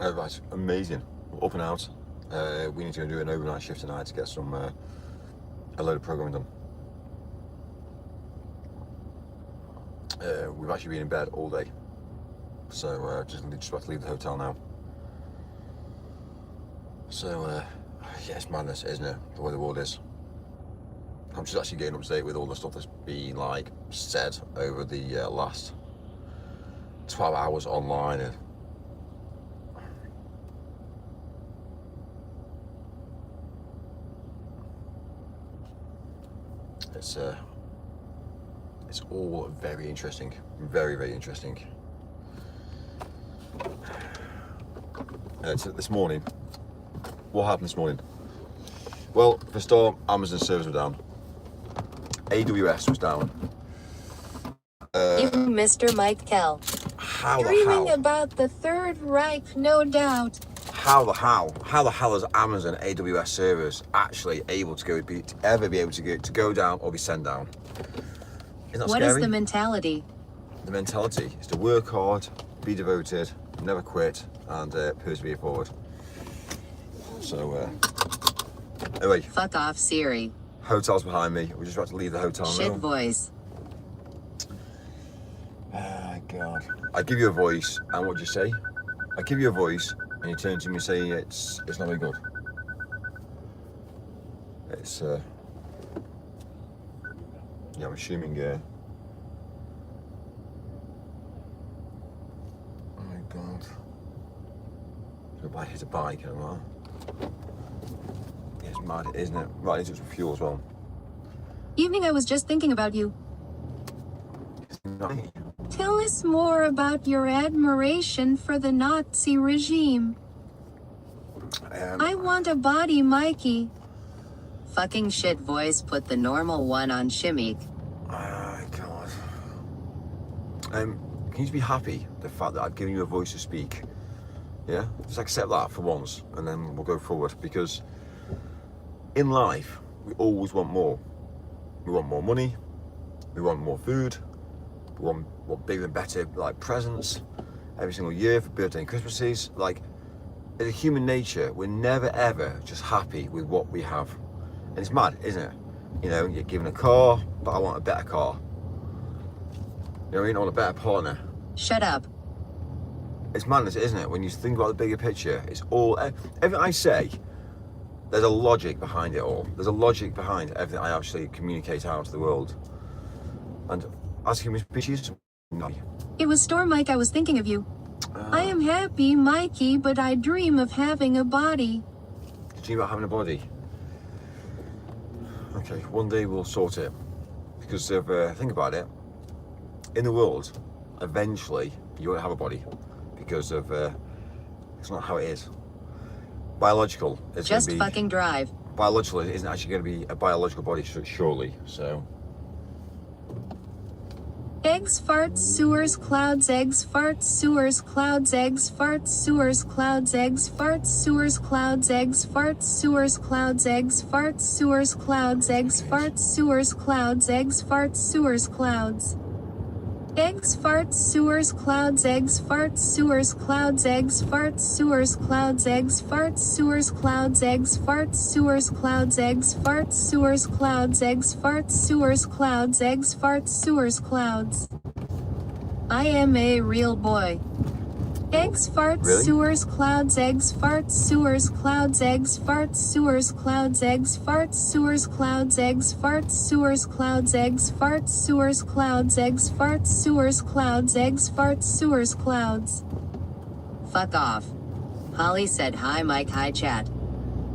Right, amazing. We're up and out. We need to go do an overnight shift tonight to get some a load of programming done. We've actually been in bed all day, so just about to leave the hotel now. So yeah, it's madness, isn't it? The way the world is. I'm just actually getting up to date with all the stuff that's been like said over the last 12 hours online. And it's all very interesting, very interesting. So this morning, what happened this morning? Well, for a start, Amazon servers were down. AWS was down. You, Mr. Mike Kell. How the Dreaming hell? about the Third Reich, no doubt. How the hell is Amazon AWS servers actually able to ever be able to go down or be sent down? Isn't that What scary? is the mentality? The mentality is to work hard, be devoted, never quit, and persevere forward. So anyway, Fuck off, Siri. hotel's behind me. We're just about to leave the hotel Shit now. voice. Oh God. I give you a voice, and what do you say? I give you a voice, and you turn to me and say it's not very good. It's yeah, I'm assuming oh my God. Somebody hit a bike, you know. Yeah, it's mad, isn't it? Right, it's some fuel as well. Evening, I was just thinking about you. It's nice. Tell us more about your admiration for the Nazi regime. I want a body, Mikey. Fucking shit voice, put the normal one on Shimmy. Oh God. Can you just be happy the fact that I've given you a voice to speak? Yeah, just accept that for once, and then we'll go forward. Because in life, we always want more. We want more money. We want more food. We want bigger and better like presents every single year for birthday and Christmases. Like, in human nature, we're never ever just happy with what we have. And it's mad, isn't it? You know, you're given a car, but I want a better car. You know what I mean? I want a better partner. Shut up. It's madness, isn't it? When you think about the bigger picture, it's all, everything I say, there's a logic behind it all. There's a logic behind everything I actually communicate out to the world. And as human species, no. It was Storm Mike, I was thinking of you. I am happy, Mikey, but I dream of having a body. Dream about having a body. Okay, one day we'll sort it. Because if think about it, in the world, eventually you won't have a body because of it's not how it is. Biological is Just going to be fucking drive. biological. It isn't actually going to be a biological body, surely. So Eggs, farts, sewers, clouds, eggs, farts, sewers, clouds, eggs, farts, sewers, clouds, eggs, farts, sewers, clouds, eggs, farts, sewers, clouds, eggs, farts, sewers, clouds, eggs, farts, sewers, clouds, eggs, farts, sewers, clouds. Eggs, farts, sewers, clouds, eggs, farts, sewers, clouds, eggs, farts, sewers, clouds, eggs, farts, sewers, clouds, eggs, farts, sewers, clouds, eggs, farts, sewers, clouds, eggs, farts, sewers, clouds, eggs, farts, sewers, clouds. I am a real boy. Eggs, farts, Really? sewers, clouds, eggs, farts, sewers, clouds, eggs, farts, sewers, clouds, eggs, farts, sewers, clouds, eggs, farts, sewers, clouds, eggs, farts, sewers, clouds, eggs, farts, sewers, clouds, eggs, farts, sewers, clouds. Fuck off. Holly said hi Mike, hi chat.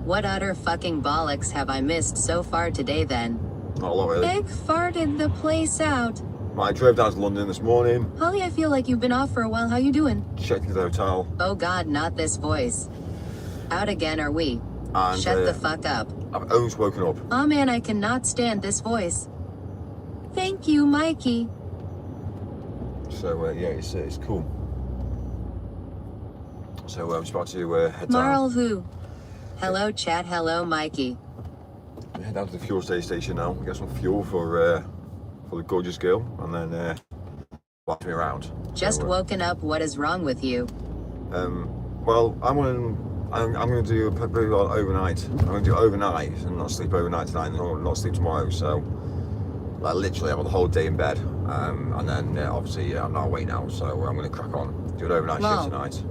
What utter fucking bollocks have I missed so far today then? not a lot really. Egg farted the place out. I drove down to London this morning, Holly, I feel like you've been off for a while. How you doing? checked into the hotel, Oh god, not this voice. Out again are we? and Shut the fuck up. I've almost woken up. Aw man, I cannot stand this voice. Thank you, Mikey. So yeah, it's cool. So I'm just about to head down. Marl who? Hello chat, hello Mikey. Head down to the fuel station now. Get some fuel for the gorgeous girl, and then walk me around. Just So, woken up, what is wrong with you? Well, I'm going to do a pretty well overnight. I'm going to do overnight and not sleep overnight tonight and not sleep tomorrow. So, like, literally, I'm on the whole day in bed. And then, obviously, I'm not awake now. So, I'm going to crack on. Do an overnight shift tonight.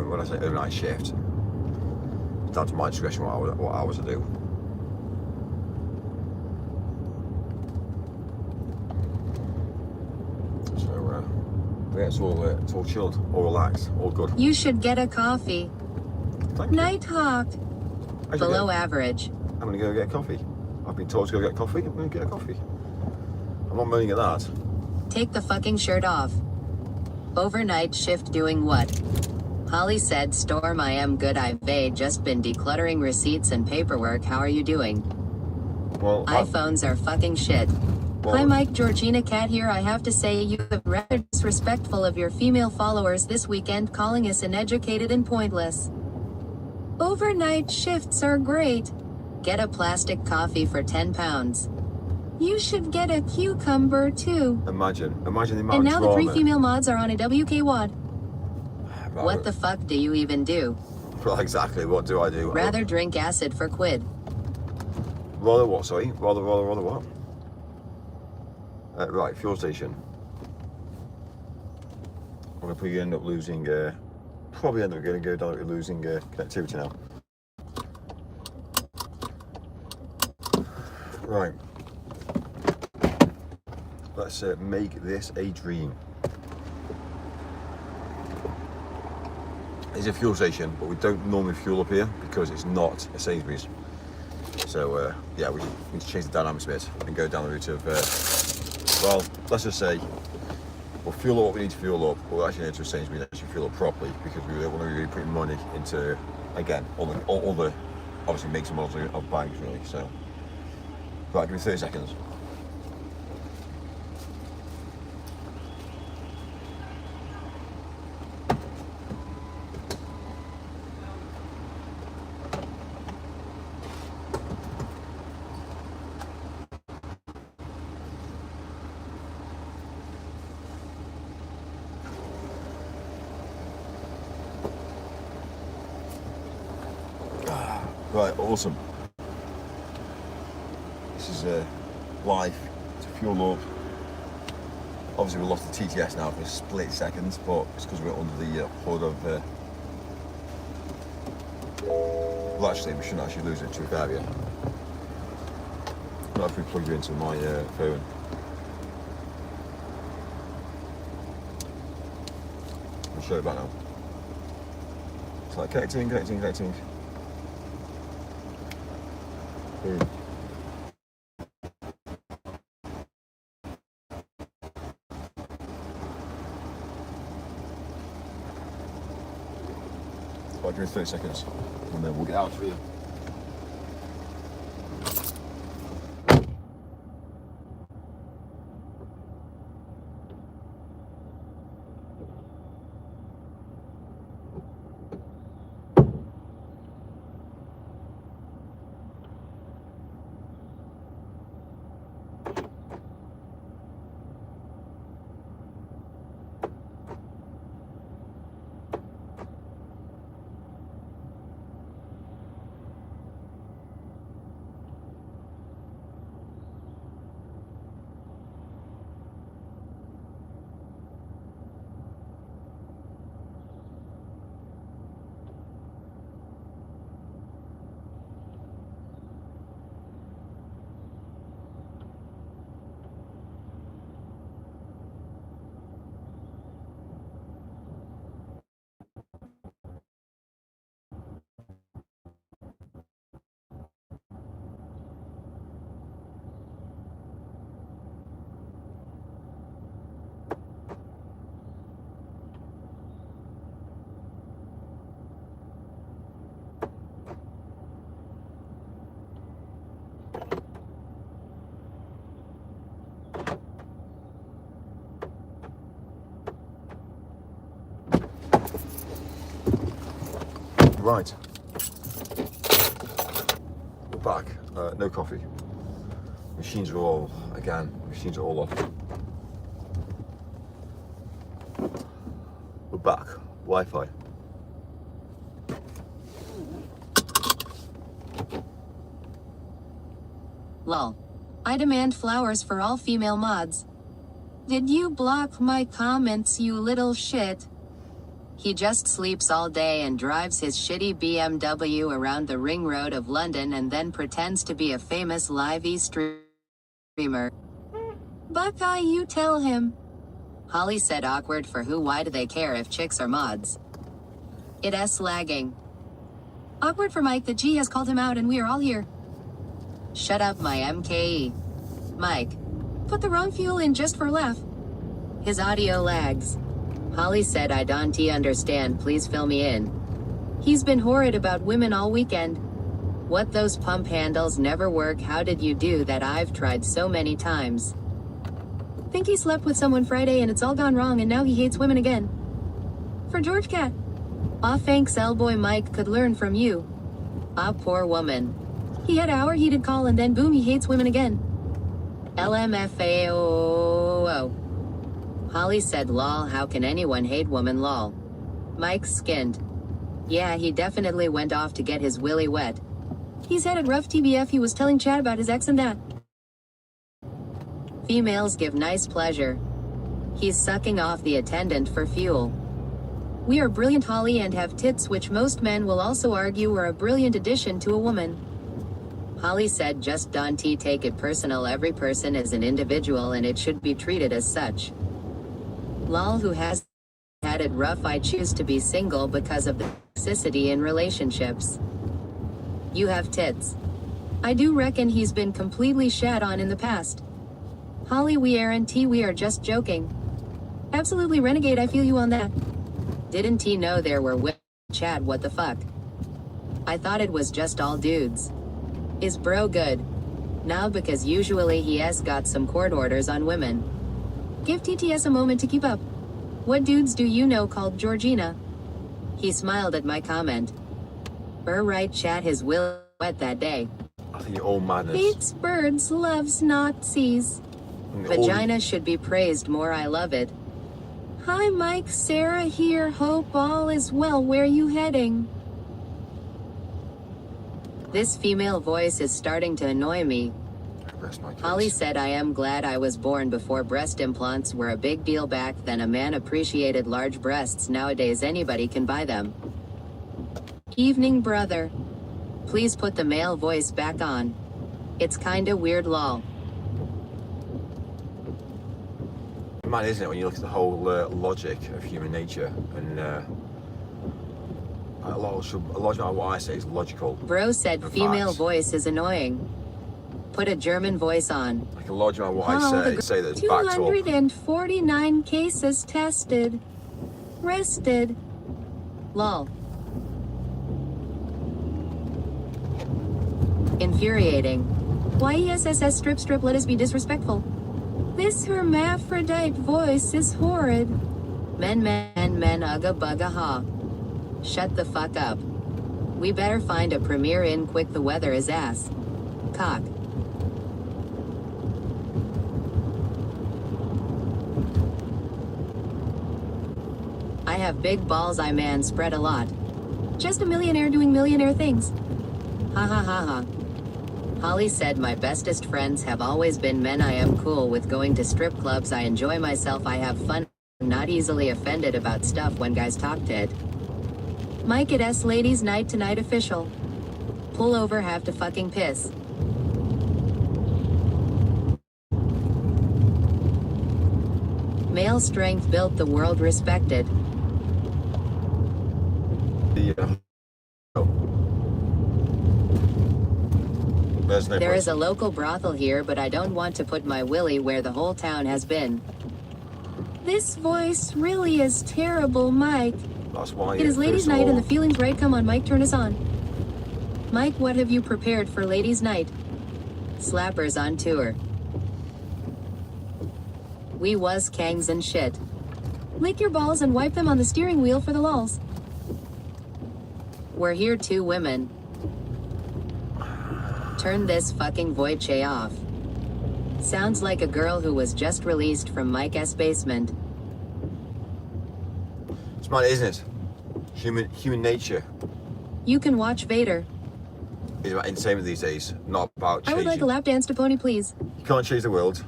When I say overnight shift, it's down to my discretion what hours I do. So, yeah, it's all chilled, all relaxed, all good. You should get a coffee. Thank you. Nighthawk. Below average. I'm going to go get coffee. I've been told to go get coffee. I'm going to get a coffee. I'm not moaning at that. Take the fucking shirt off. Overnight shift doing what? Holly said, Storm, I am good. I've just been decluttering receipts and paperwork. How are you doing? Well, iPhones are fucking shit. Hi Mike, Georgina Cat here. I have to say you have been rather disrespectful of your female followers this weekend, calling us uneducated and pointless. Overnight shifts are great. Get a plastic coffee for £10. You should get a cucumber too. Imagine the amount And of now drama. the 3 female mods are on a WK WAD. Right. What the fuck do you even do? Well, exactly. What do I do? Rather drink acid for quid. Rather what? Sorry. Rather what? Right, fuel station. I'm gonna probably end up losing. Probably end up going to go down to losing connectivity now. Right. Let's make this a dream. It's a fuel station, but we don't normally fuel up here because it's not a Sainsbury's. So yeah, we need to change the dynamics a bit and go down the route of, well, let's just say we'll fuel up what we need to fuel up. We'll actually need to Sainsbury's and actually fuel up properly because we don't want to be really putting money into, again, all the obviously makes and models of bags really. So, right, give me 30 seconds. Right, awesome. This is live to fuel up. Obviously we lost the TTS now for a split second, but it's because we're under the hood of well, actually we shouldn't actually lose it to a fair yet. Not if we plug you into my phone. I'll show you back now. It's like connecting. Boom. I'll give it 30 seconds and then we'll get out for you. Right, we're back. No coffee. Machines are all off. We're back. Wi-Fi. Lol. I demand flowers for all female mods. Did you block my comments, you little shit? He just sleeps all day and drives his shitty BMW around the ring road of London and then pretends to be a famous live streamer. Buckeye, you tell him. Holly said awkward for who, why do they care if chicks are mods? It's lagging. Awkward for Mike that G has called him out and we are all here. Shut up, my MKE. Mike. Put the wrong fuel in just for a laugh. His audio lags. Holly said I don't understand, please fill me in. He's been horrid about women all weekend. What, those pump handles never work? How did you do that? I've tried so many times. Think he slept with someone Friday and it's all gone wrong and now he hates women again. For George Cat. Aw, thanks, L-boy. Mike could learn from you. Ah, poor woman. He had our heated call and then boom, he hates women again. LMFAO. Holly said lol, how can anyone hate women lol. Mike's skinned. Yeah, he definitely went off to get his willy wet. He's had it rough TBF, he was telling Chad about his ex and that. Females give nice pleasure. He's sucking off the attendant for fuel. We are brilliant, Holly, and have tits, which most men will also argue are a brilliant addition to a woman. Holly said just don't take it personal, every person is an individual and it should be treated as such. Lol, who has had it rough? I choose to be single because of the toxicity in relationships. You have tits. I do reckon he's been completely shat on in the past. Holly, we aren't, we are just joking. Absolutely renegade, I feel you on that. Didn't he know there were women? Chad, what the fuck? I thought it was just all dudes. Is bro good? Nah, because usually he has got some court orders on women. Give TTS a moment to keep up. What dudes do you know called Georgina? He smiled at my comment. Right, Chad, his will wet that day. I think you're all madness. Hates birds, loves Nazis. Vagina should be praised more, I love it. Hi Mike, Sarah here, hope all is well, where you heading? This female voice is starting to annoy me. Holly said I am glad I was born before breast implants were a big deal back then. A man appreciated large breasts, nowadays anybody can buy them. Evening brother. Please put the male voice back on. It's kinda weird lol. Man, isn't it, when you look at the whole logic of human nature, and a lot of what I say is logical. Bro said female voice is annoying. Put a German voice on. Like a large amount of what I say that's backed up. 249 cases tested. Rested. Lol. Infuriating. Why ESSS strip, let us be disrespectful. This hermaphrodite voice is horrid. Men, ugga bugga ha. Shut the fuck up. We better find a premiere in quick, the weather is ass. Cock. I have big balls, I man spread a lot. Just a millionaire doing millionaire things. Ha ha ha ha. Holly said my bestest friends have always been men. I am cool with going to strip clubs. I enjoy myself. I have fun. I'm not easily offended about stuff when guys talk to it. Mike at S Ladies Night Tonight official. Pull over, have to fucking piss. Male strength built the world respected. There is a local brothel here, but I don't want to put my willy where the whole town has been. This voice really is terrible, Mike. That's why it is ladies' night and the feeling's right. Come on, Mike, turn us on. Mike, what have you prepared for ladies' night? Slappers on tour. We was kangs and shit. Lick your balls and wipe them on the steering wheel for the lulz. We're here 2 women. Turn this fucking voice off. Sounds like a girl who was just released from Mike's basement. It's mad, isn't it? Human nature. You can watch Vader. is about entertainment these days, not about I would changing. like a lap dance to Pony, please. You can't change the world.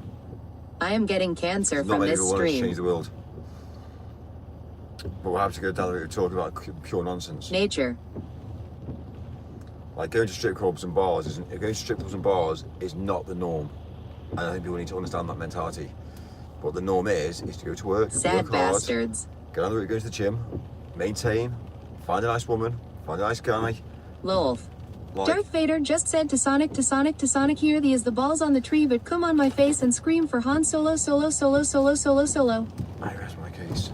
I am getting cancer Not from many this people want to stream. change the world. But we'll have to go down the route of talking about pure nonsense. Nature. Like going to strip clubs and bars is not the norm. And I think people need to understand that mentality. But the norm is to go to work, Sad work hard, bastards. go down the route, go to the gym, maintain, find a nice woman, find a nice guy. Lolf. Like, Darth Vader just said to Sonic, here the is the balls on the tree, but come on my face and scream for Han Solo, Solo, Solo, Solo, Solo, Solo. I rest my case.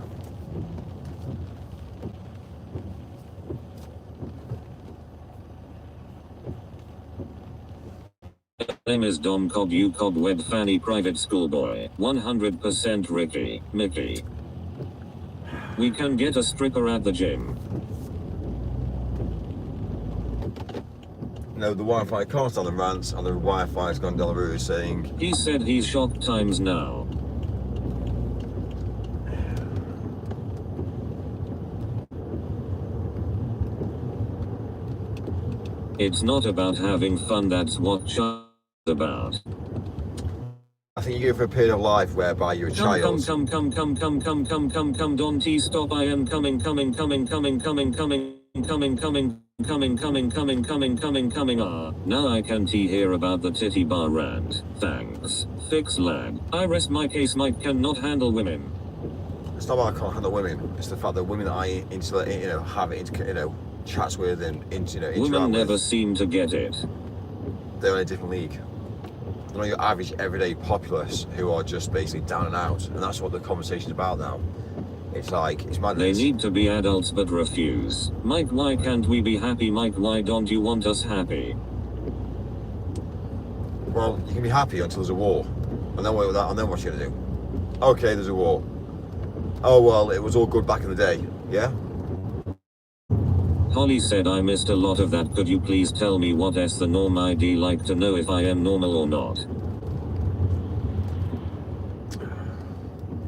Name is Dom Cobb, you cobweb fanny private school boy. 100% Ricky, Mickey. We can get a stripper at the gym. No, the Wi-Fi can't stand the rants, and the Wi-Fi's gone down the route saying, He said he's shocked times now. It's not about having fun, that's what child's about. I think you go for a period of life whereby you're a child. Come, don't stop, I am coming, now I can hear about the titty bar rant. Thanks. Fix lag. I rest my case, Mike cannot handle women. It's not about I can't handle women. It's the fact that women that I have chats with and interact Women never with, seem to get it. they're in a different league. They're not your average everyday populace who are just basically down and out, and that's what the conversation's about now. It's like, it's They madness. need to be adults but refuse. Mike, why can't we be happy? Mike, why don't you want us happy? Well, you can be happy until there's a war, and then what with that? And then what you gonna do? Okay, there's a war. Oh well, it was all good back in the day. Yeah. Holly said I missed a lot of that. Could you please tell me what is the norm? I'd like to know if I am normal or not.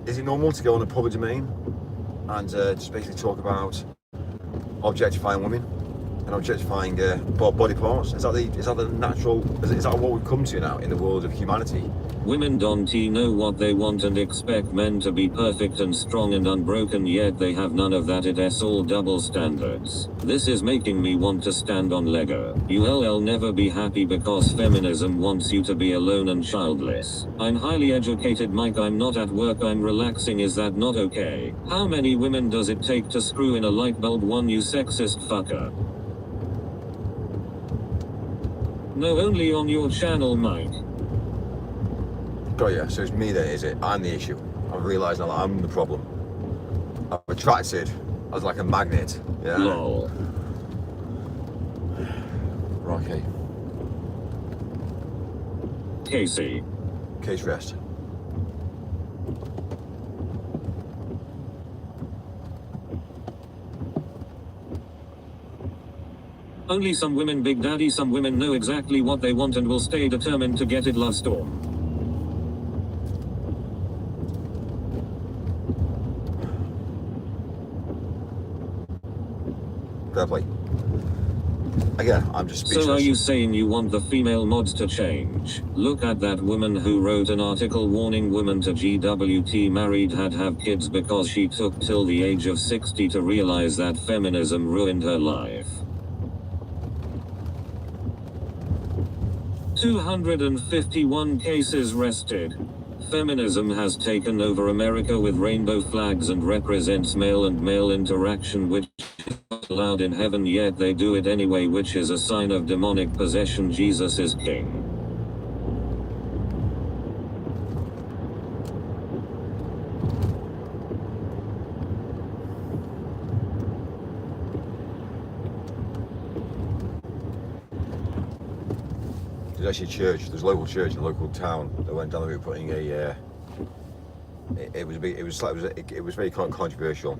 Is it normal to go on a public domain and just basically talk about objectifying women and objectifying body parts? Is that the natural? Is that what we've come to now in the world of humanity? Women don't know what they want and expect men to be perfect and strong and unbroken, yet they have none of that. It's all double standards. This is making me want to stand on Lego. You'll never be happy because feminism wants you to be alone and childless. I'm highly educated, Mike, I'm not at work, I'm relaxing. Is that not okay? How many women does it take to screw in a light bulb? One, you sexist fucker. No, only on your channel, Mike. Got ya. So it's me then, is it? I'm the issue. I've realised now that I'm the problem. I'm attracted as like a magnet. Yeah. Lol. Okay. Casey. Case rest. Only some women, Big Daddy, some women know exactly what they want and will stay determined to get it. Love Storm. Fair play. Again, I'm just speechless. So are you saying you want the female mods to change? Look at that woman who wrote an article warning women to GWT married had have kids because she took till the age of 60 to realize that feminism ruined her life. 251 cases rested. Feminism has taken over America with rainbow flags and represents male and male interaction, which is not allowed in heaven, yet they do it anyway, which is a sign of demonic possession. Jesus is king. There's actually a church. There's a local church in a local town that went down the route putting a. It was very controversial.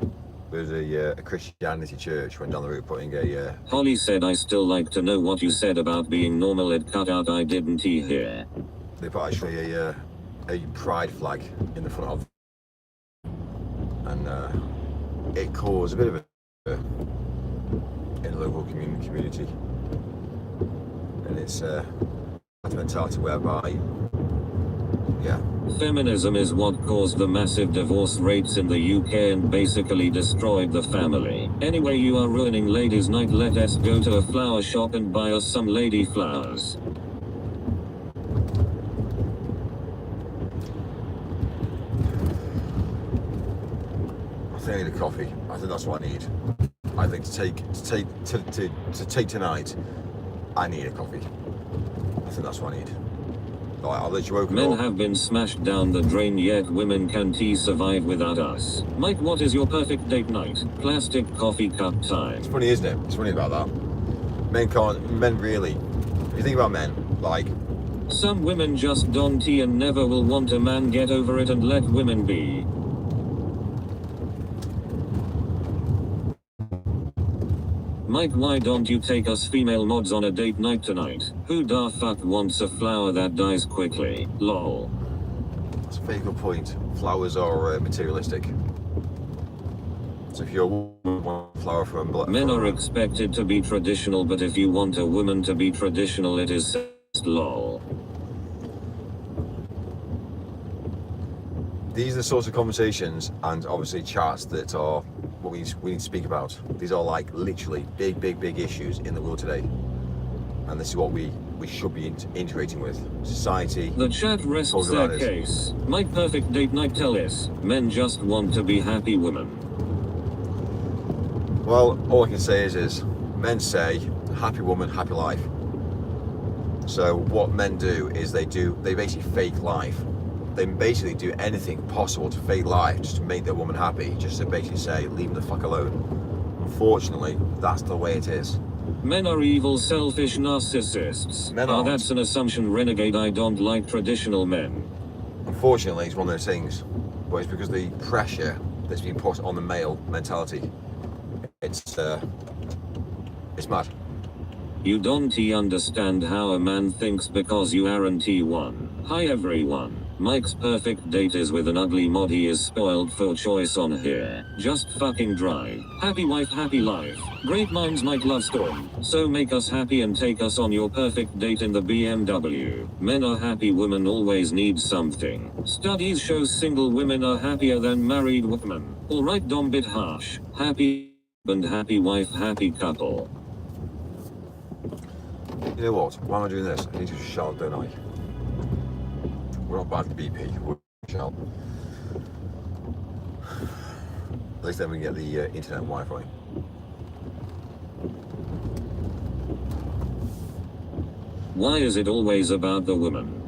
There's a Christianity church went down the route putting a. Holly said, I still like to know what you said about being normal. It cut out. I didn't hear. They put actually a pride flag in the front of, and it caused a bit of a in the local community. and it's a mentality whereby, yeah. Feminism is what caused the massive divorce rates in the UK and basically destroyed the family. Anyway, you are ruining ladies' night. Let us go to a flower shop and buy us some lady flowers. I think I need a coffee. I think that's what I need. I think to take tonight, I need a coffee. I think that's what I need. Like, I'll let you open Men up. have been smashed down the drain, yet women can't survive without us. Mike, what is your perfect date night? Plastic coffee cup time. It's funny, isn't it? It's funny about that. Men really, if you think about men, like, Some women just don't tea and never will want a man. Get over it and let women be. Mike, why don't you take us female mods on a date night tonight? Who da fuck wants a flower that dies quickly? Lol. that's a very good point. Flowers are materialistic. So if you're a woman, you want a flower from Men are expected to be traditional, but if you want a woman to be traditional, it is sexist. Lol. These are the sorts of conversations and obviously chats that are what we need to speak about. These are like literally big issues in the world today, and this is what we should be integrating with society. The chat rests their case. My perfect date night tell us, men just want to be happy women. Well, all I can say is men say happy woman, happy life. So what men do is they basically fake life. They basically do anything possible to fake life just to make their woman happy, just to basically say, leave them the fuck alone. Unfortunately, that's the way it is. Men are evil, selfish narcissists. Men aren't. That's an assumption, renegade. I don't like traditional men. Unfortunately, it's one of those things, but it's because the pressure that's been put on the male mentality. It's mad. You don't understand how a man thinks because you aren't one. Hi everyone. Mike's perfect date is with an ugly mod. He is spoiled for choice on here. Just fucking drive. Happy wife, happy life. Great minds might love storm. So make us happy and take us on your perfect date in the BMW. Men are happy, women always need something. Studies shows single women are happier than married women. Alright, Dom, bit harsh. Happy and happy wife, happy couple. You know what? Why am I doing this? I need to shout, don't I? We're not bad for BP. We're shout. At least then we can get the internet and Wi-Fi. Why is it always about the woman?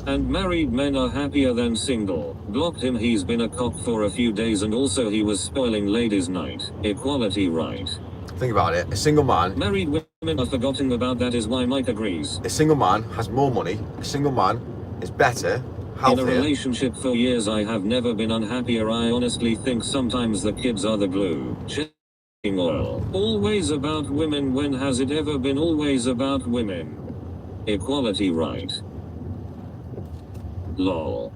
And married men are happier than single. Blocked him, he's been a cock for a few days, and also he was spoiling ladies' night. Equality right. Think about it. A single man. Married women are forgotten about, that is why Mike agrees. A single man has more money. A single man is better, healthier. In a relationship for years I have never been unhappier. I honestly think sometimes the kids are the glue. Checking oil. Always about women. When has it ever been always about women? Equality right. Lol.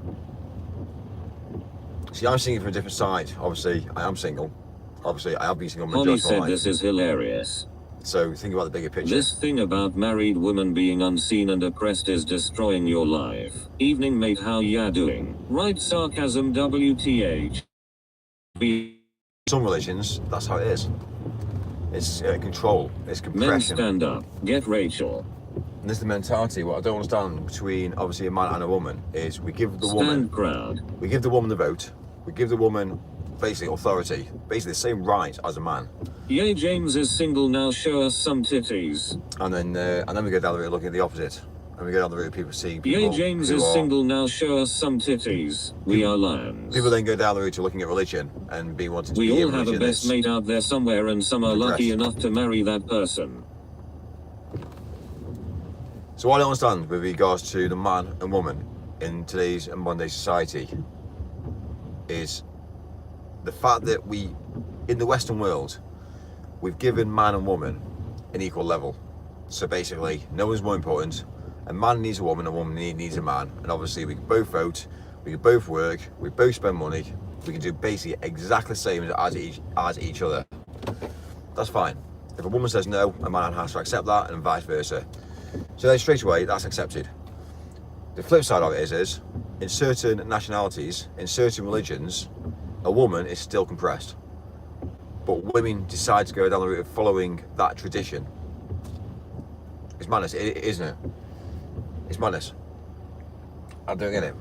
See, I'm singing from a different side. Obviously, I am single. Obviously, I have been single Holly majority of my said life. this is hilarious. So think about the bigger picture. This thing about married women being unseen and oppressed is destroying your life. Evening mate, how ya doing? Right, sarcasm, WTH. Some religions, that's how it is. It's control, it's Men compression. stand up. Get Rachel. And this is the mentality. What I don't understand between obviously a man and a woman is we give the Stand crowd. we give the woman the vote. We give the woman basically authority, basically the same right as a man. Yay, James is single now. Show us some titties. And then we go down the route looking at the opposite. And we go down the route of people seeing people. Yay, James who is are- single now. Show us some titties. We are lions. People then go down the route of looking at religion and being wanting to We be in all have a religion best that's- mate out there somewhere, and some are lucky Progress. enough to marry that person. So what I don't understand with regards to the man and woman in today's and Monday society is the fact that we, in the Western world, we've given man and woman an equal level. So basically, no one's more important. A man needs a woman needs a man. And obviously we can both vote, we can both work, we both spend money, we can do basically exactly the same as each other. That's fine. If a woman says no, a man has to accept that, and vice versa. So then straight away, that's accepted. The flip side of it is in certain nationalities, in certain religions, a woman is still compressed. But women decide to go down the route of following that tradition. It's madness, isn't it? It's madness. I don't get it.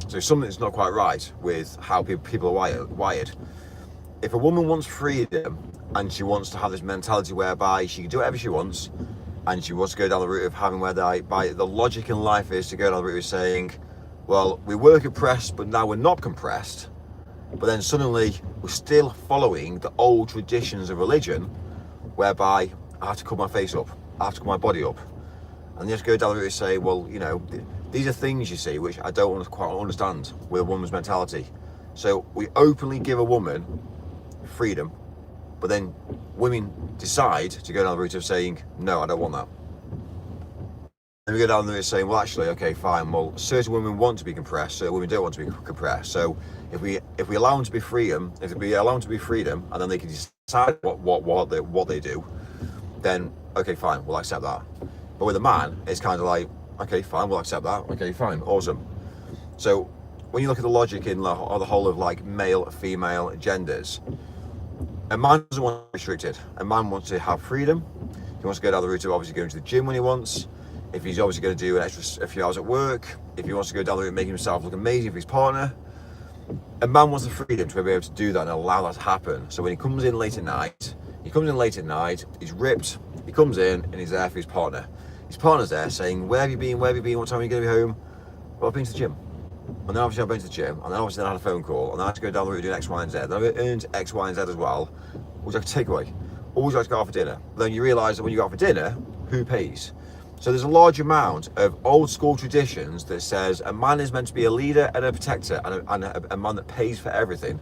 So something's not quite right with how people are wired. If a woman wants freedom and she wants to have this mentality whereby she can do whatever she wants, and she wants to go down the route of having where the logic in life is to go down the route of saying, well, we were compressed, but now we're not compressed. But then suddenly we're still following the old traditions of religion, whereby I have to cut my face up, I have to cut my body up. And you have to go down the route and say, well, you know, these are things, you see, which I don't quite understand with a woman's mentality. So we openly give a woman freedom, but then women decide to go down the route of saying, no, I don't want that. And we go down the route saying, well, actually, okay, fine. Well, certain women want to be compressed, certain women don't want to be compressed. So if we allow them to be freedom, and then they can decide what they do, then okay, fine, we'll accept that. But with a man, it's kind of like, okay, fine, we'll accept that. Okay, fine, awesome. So when you look at the logic in the whole of like male, female genders, a man doesn't want to be restricted. A man wants to have freedom. He wants to go down the route of obviously going to the gym when he wants. If he's obviously going to do a few hours at work, if he wants to go down the route of making himself look amazing for his partner, a man wants the freedom to be able to do that and allow that to happen. So when he comes in late at night, he's ripped, he comes in and he's there for his partner. His partner's there saying, where have you been, what time are you going to be home? Well, I've been to the gym. And then obviously I've been to the gym, and then obviously I had a phone call, and then I had to go down the route of doing X, Y, and Z. Then I've earned X, Y, and Z as well. Would you like to take away? Or would you like to go out for dinner? But then you realise that when you go out for dinner, who pays? So there's a large amount of old school traditions that says a man is meant to be a leader and a protector, and a man that pays for everything.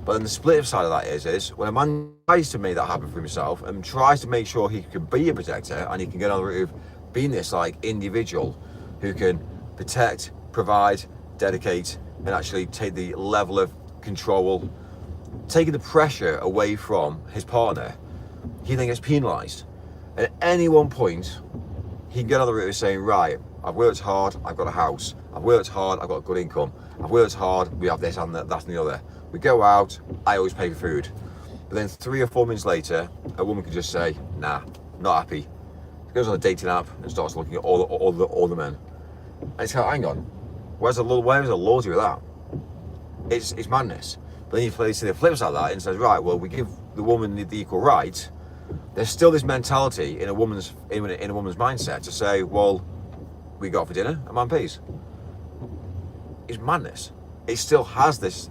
But then the split side of that is when a man tries to make that happen for himself and tries to make sure he can be a protector and he can get on the route of being this like individual who can protect, provide, dedicate, and actually take the level of control, taking the pressure away from his partner, he then gets penalised. And at any one point, he can get on the route of saying, right, I've worked hard, I've got a house, I've worked hard, I've got a good income, I've worked hard, we have this and that and the other. We go out, I always pay for food. But then 3 or 4 minutes later, a woman could just say, nah, not happy. She goes on a dating app and starts looking at all the men. And it's like, hang on, where's the loyalty with that? It's madness. But then you play to the flip side of that and says, right, well, we give the woman the equal right. There's still this mentality in a woman's mindset to say, well, we go out for dinner, a man pays. It's madness. It still has this.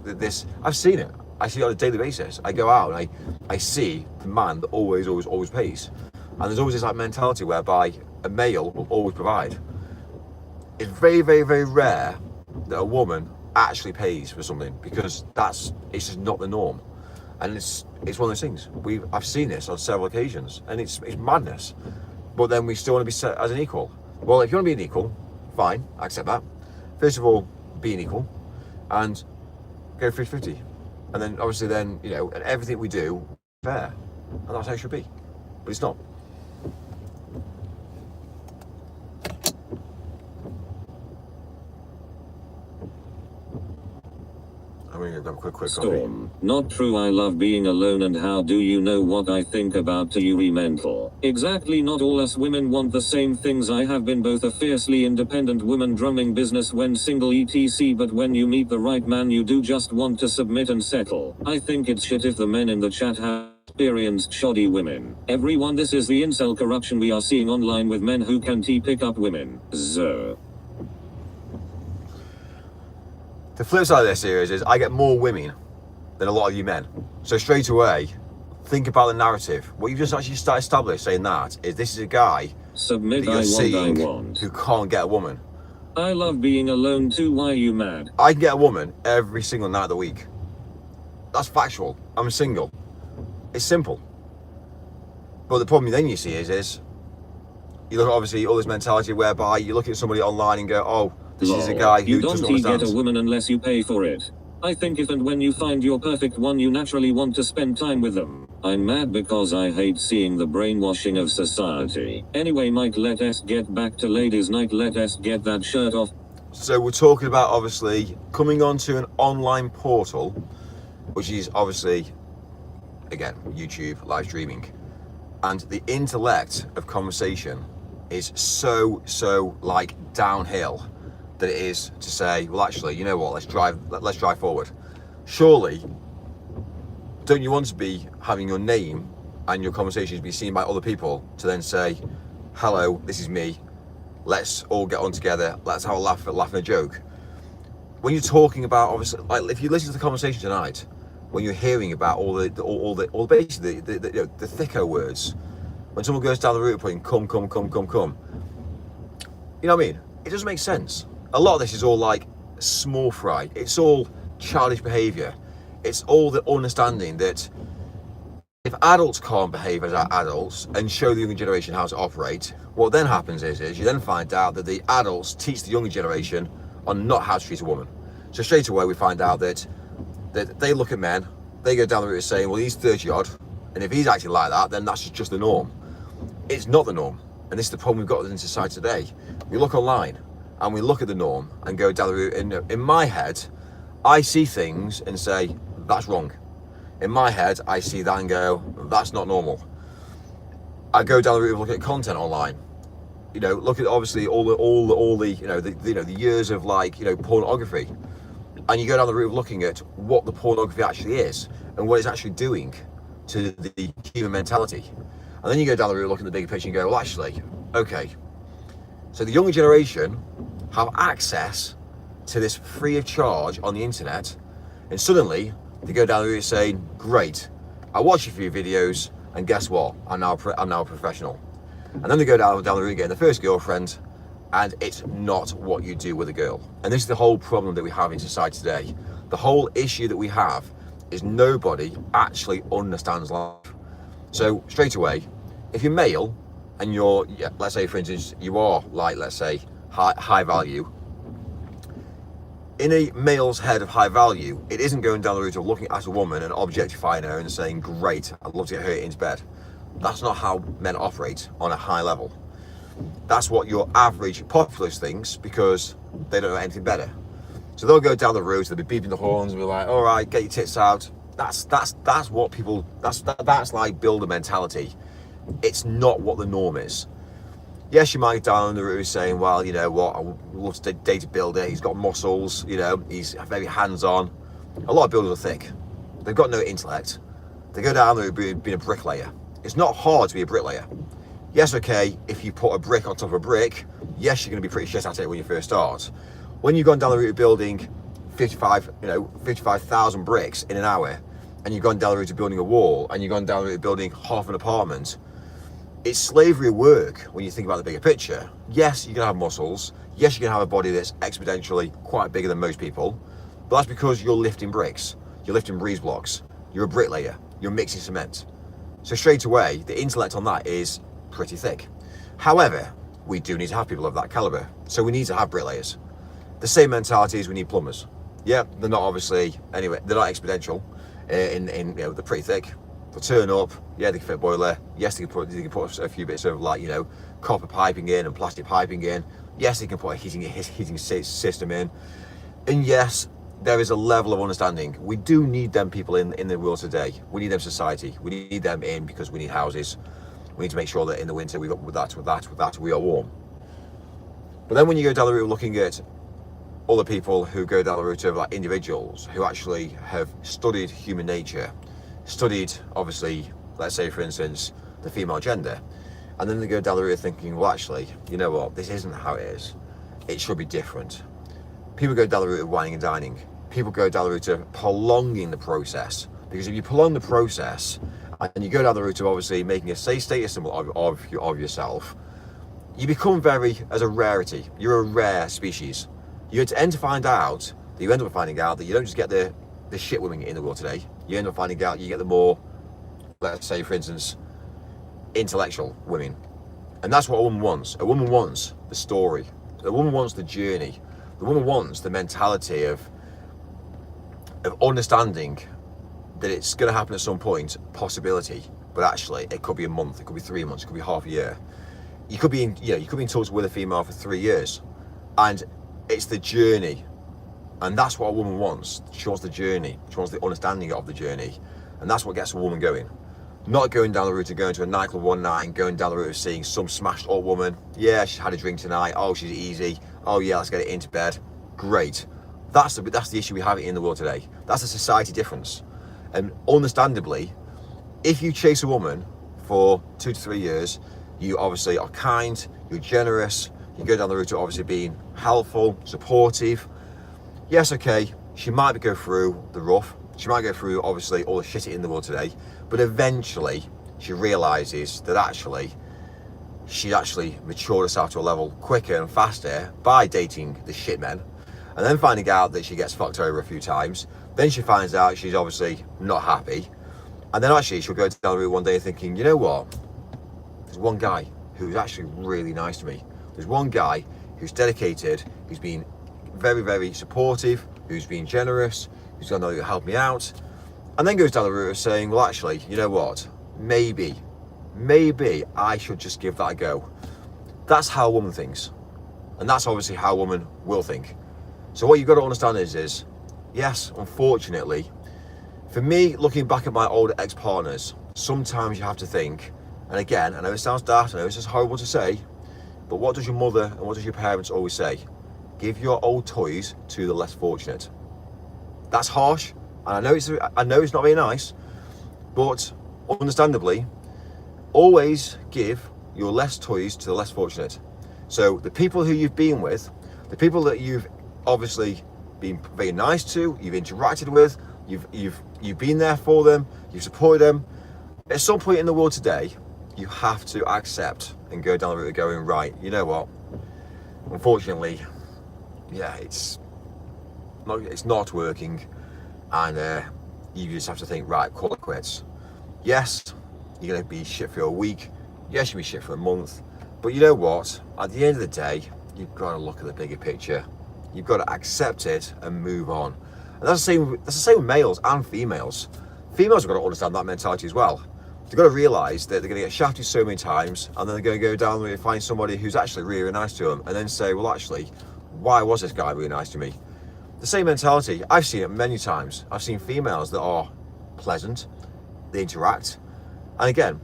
I've seen it. I see it on a daily basis. I go out and I see the man that always pays. And there's always this like mentality whereby a male will always provide. It's very, very, very rare that a woman actually pays for something, because it's just not the norm. And it's one of those things. I've seen this on several occasions, and it's madness. But then we still want to be set as an equal. Well, if you want to be an equal, fine, I accept that. First of all, be an equal, and go 50-50. And then obviously then, you know, and everything we do, fair. And that's how it should be. But it's not. I'm going to have a quick Storm. Not true. I love being alone, and how do you know what I think about you? Mental. Exactly. Not all us women want the same things. I have been both a fiercely independent woman drumming business when single etc, but when you meet the right man you do just want to submit and settle. I think it's shit if the men in the chat have experienced shoddy women. Everyone, this is the incel corruption we are seeing online with men who can pick up women. Zer. The flip side of this series is I get more women than a lot of you men. So straight away, think about the narrative. What you just actually established saying that is this is a guy Submit that you're seeing I want. who can't get a woman. I love being alone too. Why are you mad? I can get a woman every single night of the week. That's factual. I'm single. It's simple. But the problem then you see is you look at obviously all this mentality whereby you look at somebody online and go, oh, this is a guy who you doesn't don't understand. get a woman unless you pay for it. I think if and when you find your perfect one, you naturally want to spend time with them. I'm mad because I hate seeing the brainwashing of society. Anyway, Mike, let us get back to ladies' night. Let us get that shirt off. So we're talking about obviously coming onto an online portal, which is obviously, again, YouTube live streaming, and the intellect of conversation is so like downhill that it is to say, well, actually, you know what, let's drive forward. Surely, don't you want to be having your name and your conversations be seen by other people to then say, hello, this is me, let's all get on together, let's have a laugh and a joke. When you're talking about, obviously, like if you listen to the conversation tonight, when you're hearing about all basically the thicker words, when someone goes down the route of putting come, you know what I mean? It doesn't make sense. A lot of this is all like small fry. It's all childish behaviour. It's all the understanding that if adults can't behave as adults and show the younger generation how to operate, what then happens is you then find out that the adults teach the younger generation on not how to treat a woman. So straight away we find out that they look at men, they go down the route of saying, well, he's 30 odd, and if he's acting like that, then that's just the norm. It's not the norm, and this is the problem we've got in society today. We look online and we look at the norm and go down the route, and in my head, I see things and say, that's wrong. In my head, I see that and go, that's not normal. I go down the route of looking at content online. You know, look at obviously all the years of like, pornography. And you go down the route of looking at what the pornography actually is and what it's actually doing to the human mentality. And then you go down the route of looking at the bigger picture and go, well, actually, okay. So the younger generation have access to this free of charge on the internet, and suddenly they go down the route saying, great, I watch a few videos, and guess what? I'm now a professional. And then they go down the route getting the first girlfriend, and it's not what you do with a girl. And this is the whole problem that we have in society today. The whole issue that we have is nobody actually understands life. So straight away, if you're male and you're, let's say for instance, you are like, let's say, high value, in a male's head of high value, it isn't going down the route of looking at a woman and objectifying her and saying, great, I'd love to get her into bed. That's not how men operate on a high level. That's what your average populace thinks because they don't know anything better. So they'll go down the route, they'll be beeping the horns and be like, all right, get your tits out. That's what people, that's like builder mentality. It's not what the norm is. Yes, you might down the route saying, well, you know what, I would love to date a builder, he's got muscles, he's very hands-on. A lot of builders are thick. They've got no intellect. They go down the route being a bricklayer. It's not hard to be a bricklayer. Yes, okay, if you put a brick on top of a brick, yes, you're going to be pretty shit at it when you first start. When you've gone down the route of building 55,000 bricks in an hour, and you've gone down the route of building a wall, and you've gone down the route of building half an apartment, it's slavery work when you think about the bigger picture. Yes, you're going to have muscles. Yes, you're going to have a body that's exponentially quite bigger than most people. But that's because you're lifting bricks. You're lifting breeze blocks. You're a bricklayer. You're mixing cement. So straight away, the intellect on that is pretty thick. However, we do need to have people of that caliber. So we need to have bricklayers. The same mentality as we need plumbers. Yeah, they're not obviously, anyway, they're not exponential. They're pretty thick. They'll turn up, yeah, they can fit a boiler. Yes, they can put a few bits of like, copper piping in and plastic piping in. Yes, they can put a heating system in. And yes, there is a level of understanding. We do need them people in the world today. We need them society. We need them in because we need houses. We need to make sure that in the winter we got with that we are warm. But then when you go down the route of looking at other people who go down the route of like individuals who actually have studied human nature, studied obviously, let's say for instance, the female gender, and then they go down the route of thinking, well actually, you know what, this isn't how it is. It should be different. People go down the route of whining and dining. People go down the route of prolonging the process. Because if you prolong the process and you go down the route of obviously making a status symbol of yourself, you become as a rarity. You're a rare species. You end up finding out that you don't just get the shit women in the world today. You end up finding out you get the more, let's say for instance, intellectual women. And that's what a woman wants. A woman wants the story. A woman wants the journey. The woman wants the mentality of of understanding that it's going to happen at some point, possibility, but actually it could be a month, it could be 3 months, it could be half a year. You could be in, you could be in talks with a female for 3 years, and it's the journey, and that's what a woman wants. She wants the journey, she wants the understanding of the journey, and that's what gets a woman going. Not going down the route of going to a nightclub one night and going down the route of seeing some smashed up woman. Yeah, she's had a drink tonight. Oh, she's easy. Oh yeah, let's get it into bed. Great. That's the issue we have in the world today. That's a society difference. And understandably, if you chase a woman for 2 to 3 years, you obviously are kind, you're generous, you go down the route of obviously being helpful, supportive. Yes, okay, she might go through the rough. She might go through obviously all the shit in the world today, but eventually she realizes that actually she's actually matured herself to a level quicker and faster by dating the shit men, and then finding out that she gets fucked over a few times. Then she finds out she's obviously not happy, and then actually she'll go down the route one day thinking, you know what, there's one guy who's actually really nice to me. There's one guy who's dedicated, who's been very, very supportive, who's been generous, who's going to help me out, and then goes down the route of saying, well, actually, you know what, maybe I should just give that a go. That's how a woman thinks, and that's obviously how a woman will think. So what you've got to understand is yes, unfortunately, for me, looking back at my old ex-partners, sometimes you have to think, and again, I know it sounds daft, I know it's just horrible to say, but what does your mother and what does your parents always say? Give your old toys to the less fortunate. That's harsh, and I know it's not very nice, but understandably, always give your less toys to the less fortunate. So the people who you've been with, the people that you've obviously been very nice to, you've interacted with, you've been there for them, you've supported them. At some point in the world today, you have to accept and go down the route of going, right, you know what, unfortunately, yeah, it's not working, and you just have to think, right, call it quits. Yes, you're going to be shit for a week, yes, you'll be shit for a month, but you know what, at the end of the day, you've got to look at the bigger picture. You've got to accept it and move on. And that's the same with males and females. Females have got to understand that mentality as well. They've got to realise that they're going to get shafted so many times, and then they're going to go down and find somebody who's actually really, really nice to them, and then say, well, actually, why was this guy really nice to me? The same mentality, I've seen it many times. I've seen females that are pleasant, they interact, and again,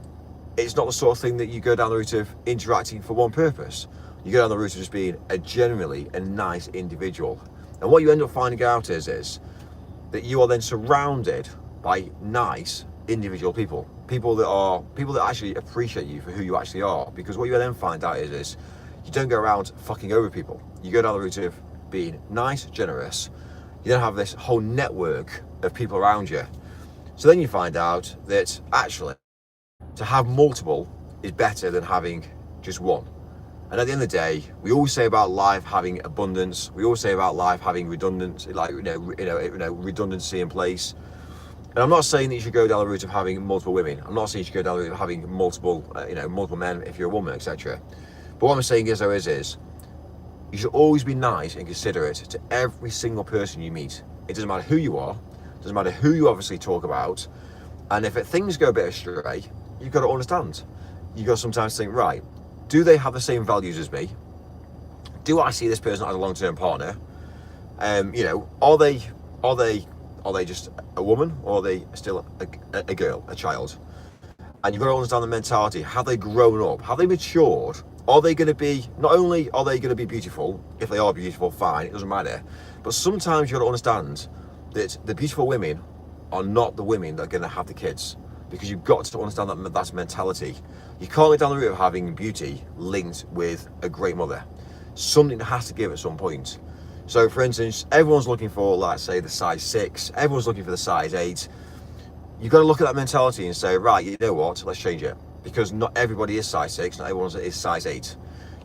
it's not the sort of thing that you go down the route of interacting for one purpose. You go down the route of just being generally a nice individual. And what you end up finding out is that you are then surrounded by nice individual people. People that actually appreciate you for who you actually are. Because what you then find out is you don't go around fucking over people. You go down the route of being nice, generous. You don't have this whole network of people around you. So then you find out that actually to have multiple is better than having just one. And at the end of the day, we always say about life having abundance. We always say about life having redundancy, redundancy in place. And I'm not saying that you should go down the route of having multiple women. I'm not saying you should go down the route of having multiple men if you're a woman, etc. But what I'm saying is you should always be nice and considerate to every single person you meet. It doesn't matter who you are. It doesn't matter who you obviously talk about. And if things go a bit astray, you've got to understand. You've got to sometimes think, right, do they have the same values as me? Do I see this person as a long-term partner? Are they just a woman, or are they still a girl, a child? And you've got to understand the mentality. Have they grown up? Have they matured? Are they going to be, not only are they going to be beautiful, if they are beautiful, fine, it doesn't matter. But sometimes you've got to understand that the beautiful women are not the women that are going to have the kids. Because you've got to understand that mentality. You can't go down the route of having beauty linked with a great mother. Something has to give at some point. So for instance, everyone's looking for, let's say, the size 6, everyone's looking for the size 8. You've got to look at that mentality and say, right, you know what, let's change it. Because not everybody is size 6, not everyone is size 8.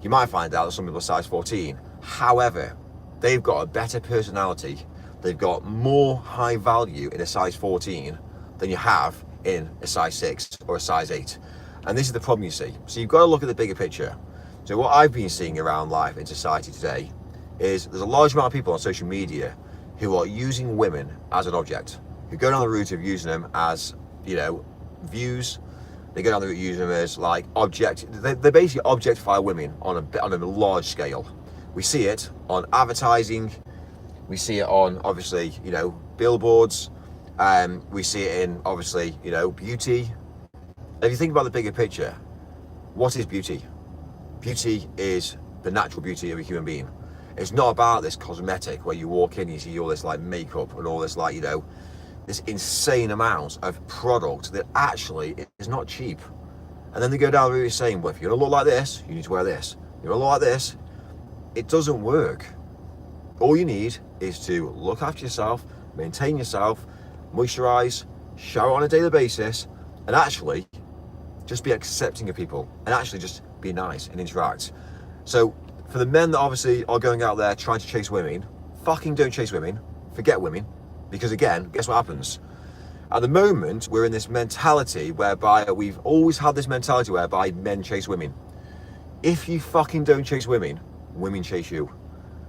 You might find out that some people are size 14. However, they've got a better personality, they've got more high value in a size 14 than you have in a size 6 or a size 8. And this is the problem, you see. So you've got to look at the bigger picture. So what I've been seeing around life in society today is there's a large amount of people on social media who are using women as an object, who go down the route of using them as, you know, views. They go down the route of using them as like they basically objectify women on a large scale. We see it on advertising, we see it on, obviously, you know, billboards, we see it in, obviously, you know, beauty. If you think about the bigger picture, what is beauty? Beauty is the natural beauty of a human being. It's not about this cosmetic where you walk in, you see all this like makeup and all this like, you know, this insane amount of product that actually is not cheap. And then they go down the route saying, well, if you're gonna look like this, you need to wear this. You're gonna look like this. It doesn't work. All you need is to look after yourself, maintain yourself, moisturize, shower on a daily basis, and actually just be accepting of people and actually just be nice and interact. So for the men that obviously are going out there trying to chase women, fucking don't chase women, forget women, because again, guess what happens? At the moment, we're in this mentality whereby we've always had this mentality whereby men chase women. If you fucking don't chase women, women chase you.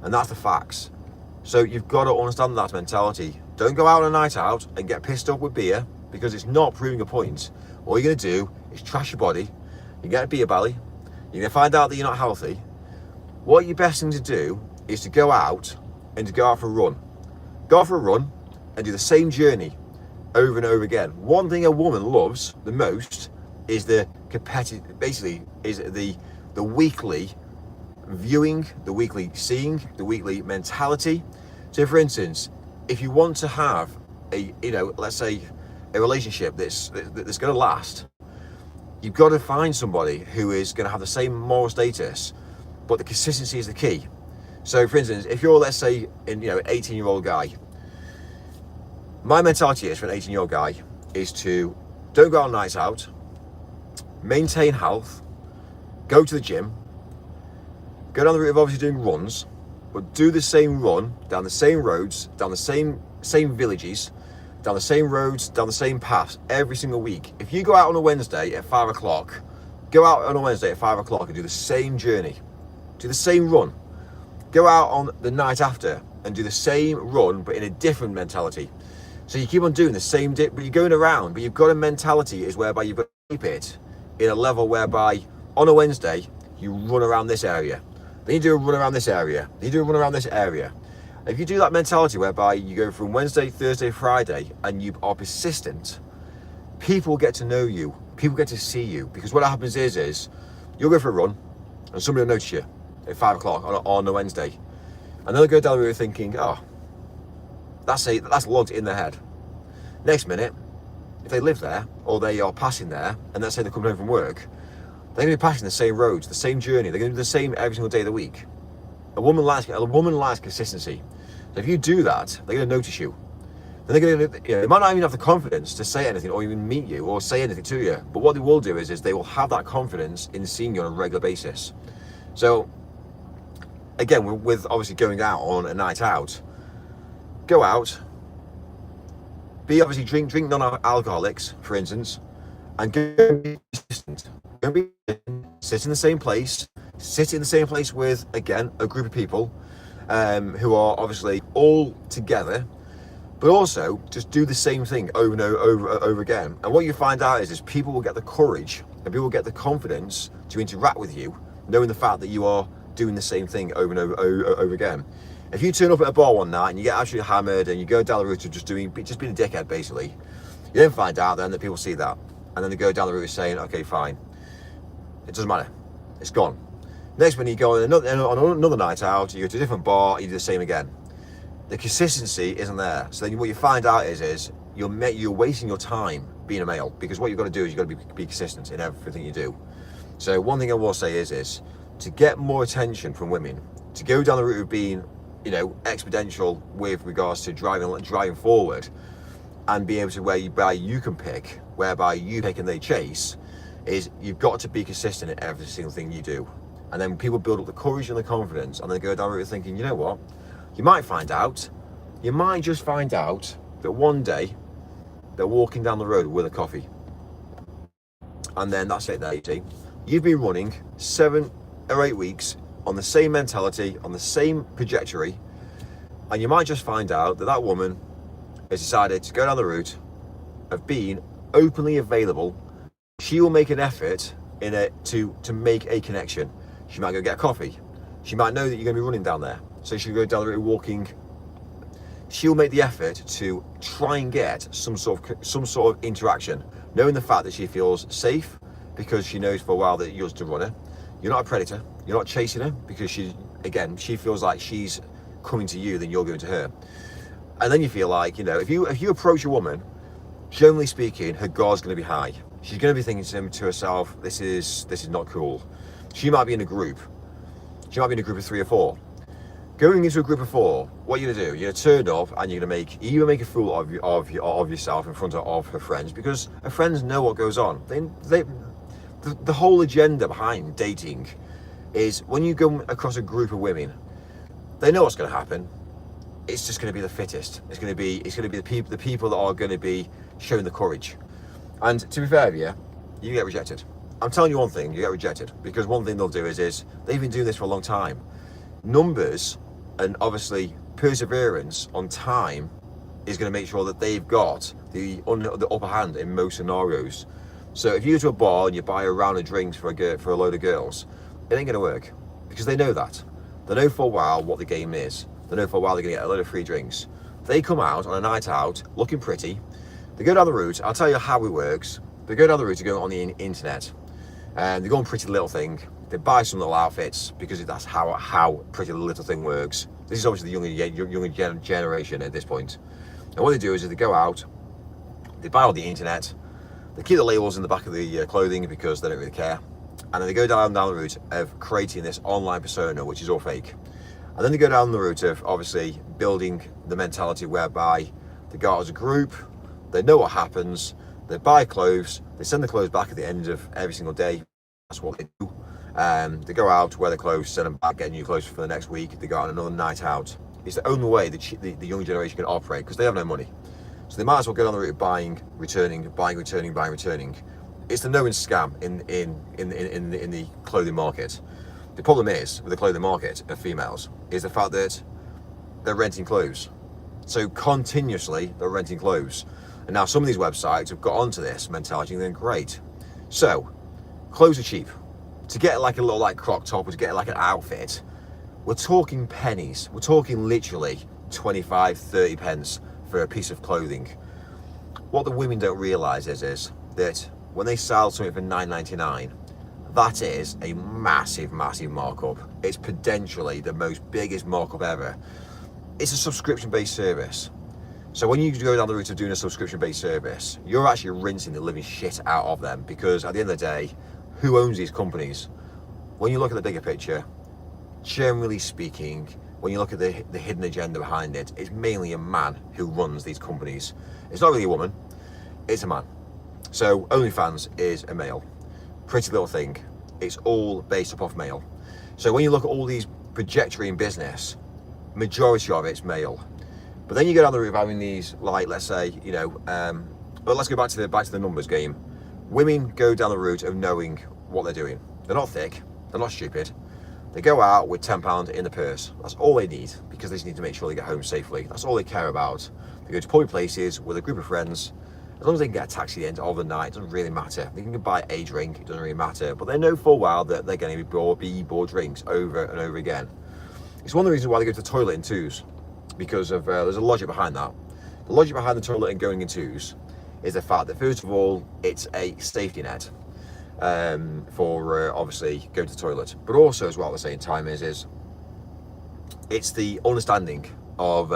And that's the facts. So you've got to understand that mentality. Don't go out on a night out and get pissed up with beer, because it's not proving a point. All you're going to do is trash your body. You get a beer belly. You're going to find out that you're not healthy. What your best thing to do is to go out and to go out for a run. Go out for a run and do the same journey over and over again. One thing a woman loves the most is the competitive, basically, is the weekly viewing, the weekly seeing, the weekly mentality. So for instance, if you want to have a, you know, let's say a relationship that's going to last, you've got to find somebody who is going to have the same moral status, but the consistency is the key. So for instance, if you're, let's say, an 18-year-old guy, my mentality is for an 18-year-old guy is to don't go on nights out, maintain health, go to the gym, go down the route of obviously doing runs, but do the same run down the same roads, down the same villages, down the same roads, down the same paths every single week. If you go out on a Wednesday at 5 o'clock, go out on a Wednesday at 5 o'clock and do the same journey, do the same run. Go out on the night after and do the same run, but in a different mentality. So you keep on doing the same but you're going around, but you've got a mentality is whereby you've got to keep it in a level whereby on a Wednesday, you run around this area. Then you do a run around this area. Then you do a run around this area. If you do that mentality whereby you go from Wednesday, Thursday, Friday, and you are persistent, people get to know you. People get to see you. Because what happens is you'll go for a run and somebody will notice you at 5 o'clock on a Wednesday. And they'll go down the road thinking, oh, that's logged in their head. Next minute, if they live there or they are passing there, and let's say they're coming home from work, they're going to be passing the same roads, the same journey. They're going to do the same every single day of the week. A woman likes consistency. So if you do that, they're going to notice you. Then they're going to, they might not even have the confidence to say anything or even meet you or say anything to you. But what they will do is they will have that confidence in seeing you on a regular basis. So again, with obviously going out on a night out, go out, drink non-alcoholics, for instance, and go and be consistent. Sit in the same place with, again, a group of people who are obviously all together, but also just do the same thing over and over again. And what you find out is people will get the courage and people will get the confidence to interact with you, knowing the fact that you are doing the same thing over and over again. If you turn up at a bar one night and you get absolutely hammered and you go down the route of just being a dickhead, basically, you then find out then that people see that. And then they go down the route of saying, okay, fine. It doesn't matter. It's gone. Next minute you go on another night out, you go to a different bar, you do the same again. The consistency isn't there. So then what you find out is you're wasting your time being a male, because what you've got to do is you've got to be consistent in everything you do. So one thing I will say is to get more attention from women, to go down the route of being exponential with regards to driving forward, and be able to whereby you pick and they chase, is you've got to be consistent in every single thing you do. And then people build up the courage and the confidence, and then go down the route thinking, you know what, you might just find out that one day they're walking down the road with a coffee, and then that's it there. You see, you've been running 7 or 8 weeks on the same mentality, on the same trajectory, And you might just find out that that woman has decided to go down the route of being openly available. She will make an effort in it to make a connection. She might go get a coffee. She might know that you're going to be running down there, so she'll go down the route walking. She'll make the effort to try and get some sort of interaction, knowing the fact that she feels safe because she knows for a while that you're just a runner. You're not a predator. You're not chasing her because she feels like she's coming to you, then you're going to her. And then you feel like, if you approach a woman, generally speaking, her guard's going to be high. She's going to be thinking to herself, this is not cool. She might be in a group. She might be in a group of 3 or 4. Going into a group of 4, what are you going to do? You're going to turn up and you're going to make a fool of yourself in front of her friends, because her friends know what goes on. The whole agenda behind dating is when you go across a group of women, they know what's going to happen. It's just going to be the fittest. It's going to be the people that are going to be showing the courage. And to be fair with you get rejected. I'm telling you one thing, you get rejected, because one thing they'll do is they've been doing this for a long time. Numbers and obviously perseverance on time is going to make sure that they've got the upper hand in most scenarios. So if you go to a bar and you buy a round of drinks for a load of girls, it ain't going to work, because they know that. They know for a while what the game is. They know for a while they're going to get a load of free drinks. They come out on a night out looking pretty. They go down the route. I'll tell you how it works. They go down the route to go on the internet, and they go on Pretty Little Thing. They buy some little outfits because that's how Pretty Little Thing works. This is obviously the younger generation at this point. And what they do is they go out, they buy on the internet, they keep the labels in the back of the clothing because they don't really care. And then they go down the route of creating this online persona, which is all fake. And then they go down the route of obviously building the mentality whereby they go out as a group, they know what happens, they buy clothes, they send the clothes back at the end of every single day. That's what they do. They go out, wear the clothes, send them back, get new clothes for the next week. They go on another night out. It's the only way that the young generation can operate, because they have no money. So they might as well go down the route of buying, returning. It's the known scam in the clothing market. The problem is with the clothing market of females is the fact that they're renting clothes. So continuously they're renting clothes. And now some of these websites have got onto this mentality, and they're great. So clothes are cheap. To get like a little crop top, or to get like an outfit, we're talking pennies. We're talking literally 25, 30 pence for a piece of clothing. What the women don't realise is that when they sell something for $9.99, that is a massive, massive markup. It's potentially the biggest markup ever. It's a subscription-based service. So when you go down the route of doing a subscription-based service, you're actually rinsing the living shit out of them, because at the end of the day, who owns these companies? When you look at the bigger picture, generally speaking, when you look at the hidden agenda behind it, it's mainly a man who runs these companies. It's not really a woman, it's a man. So OnlyFans is a male. Pretty Little Thing, it's all based upon male. So when you look at all these trajectory in business, majority of it's male. But then you go down the route of having these, like, let's say, but let's go back to the numbers game. Women go down the route of knowing what they're doing. They're not thick, they're not stupid. They go out with £10 in the purse. That's all they need, because they just need to make sure they get home safely. That's all they care about. They go to public places with a group of friends. As long as they can get a taxi at the end of the night, it doesn't really matter. They can buy a drink, it doesn't really matter. But they know for a while that they're going to be bought drinks over and over again. It's one of the reasons why they go to the toilet in twos, because of there's a logic behind that. The logic behind the toilet and going in twos is the fact that, first of all, it's a safety net for obviously going to the toilet, but also as well at the same time is it's the understanding of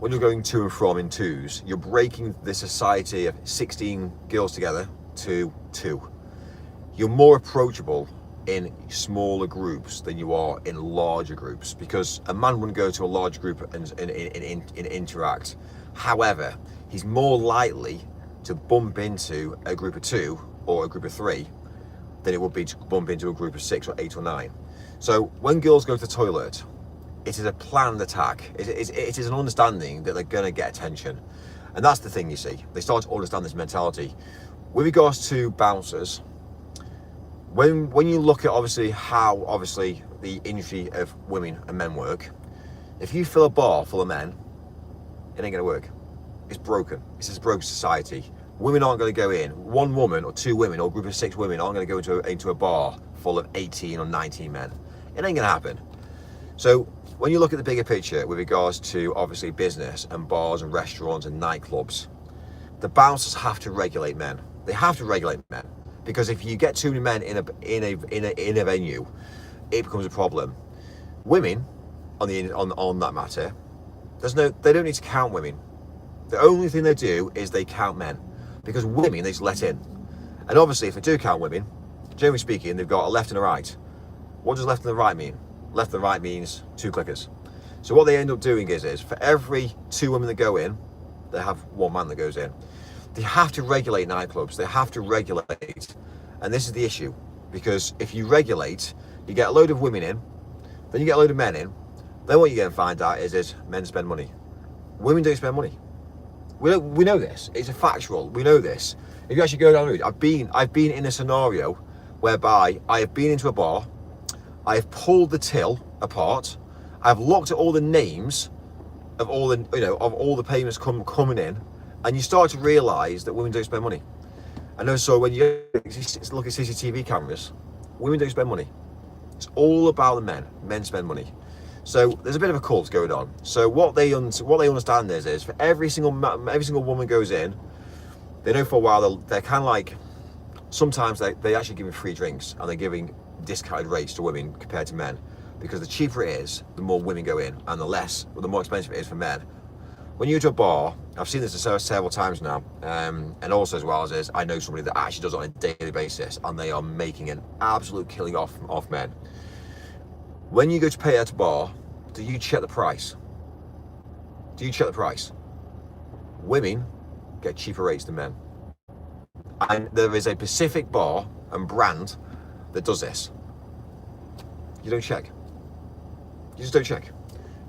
when you're going to and from in twos, you're breaking the society of 16 girls together to 2. You're more approachable in smaller groups than you are in larger groups, because a man wouldn't go to a large group and interact. However, he's more likely to bump into a group of 2 or a group of 3 than it would be to bump into a group of 6 or 8 or 9. So when girls go to the toilet, it is a planned attack. It is an understanding that they're going to get attention. And that's the thing, you see. They start to understand this mentality. With regards to bouncers, when you look at obviously how the industry of women and men work, If you fill a bar full of men, it ain't gonna work. It's broken. It's a broken society. Women aren't gonna go in. One woman or two women or a group of 6 women aren't gonna go into a bar full of 18 or 19 men. It ain't gonna happen. So when you look at the bigger picture with regards to obviously business and bars and restaurants and nightclubs, the bouncers have to regulate men. They have to regulate men, because if you get too many men in a venue, it becomes a problem. Women, on that matter, they don't need to count women. The only thing they do is they count men, because women they just let in. And obviously, if they do count women, generally speaking, they've got a left and a right. What does left and the right mean? Left and right means 2 clickers. So what they end up doing is for every 2 women that go in, they have 1 man that goes in. They have to regulate nightclubs. They have to regulate. And this is the issue, because if you regulate, you get a load of women in, then you get a load of men in. Then what you're going to find out is men spend money. Women don't spend money. We know this. It's a factual. We know this. If you actually go down the route, I've been in a scenario whereby I have been into a bar, I have pulled the till apart, I've looked at all the names of all the payments coming in, and you start to realise that women don't spend money. And also when you look at CCTV cameras, women don't spend money. It's all about the men. Men spend money. So there's a bit of a cult going on. So what they understand is for every single woman goes in, they know for a while they're kind of like, sometimes they actually giving free drinks, and they're giving discounted rates to women compared to men, because the cheaper it is, the more women go in, and the more expensive it is for men. When you go to a bar, I've seen this several times now, and also as well as I know somebody that actually does it on a daily basis, and they are making an absolute killing off men. When you go to pay at a bar, do you check the price? Do you check the price? Women get cheaper rates than men. And there is a specific bar and brand that does this. You don't check. You just don't check.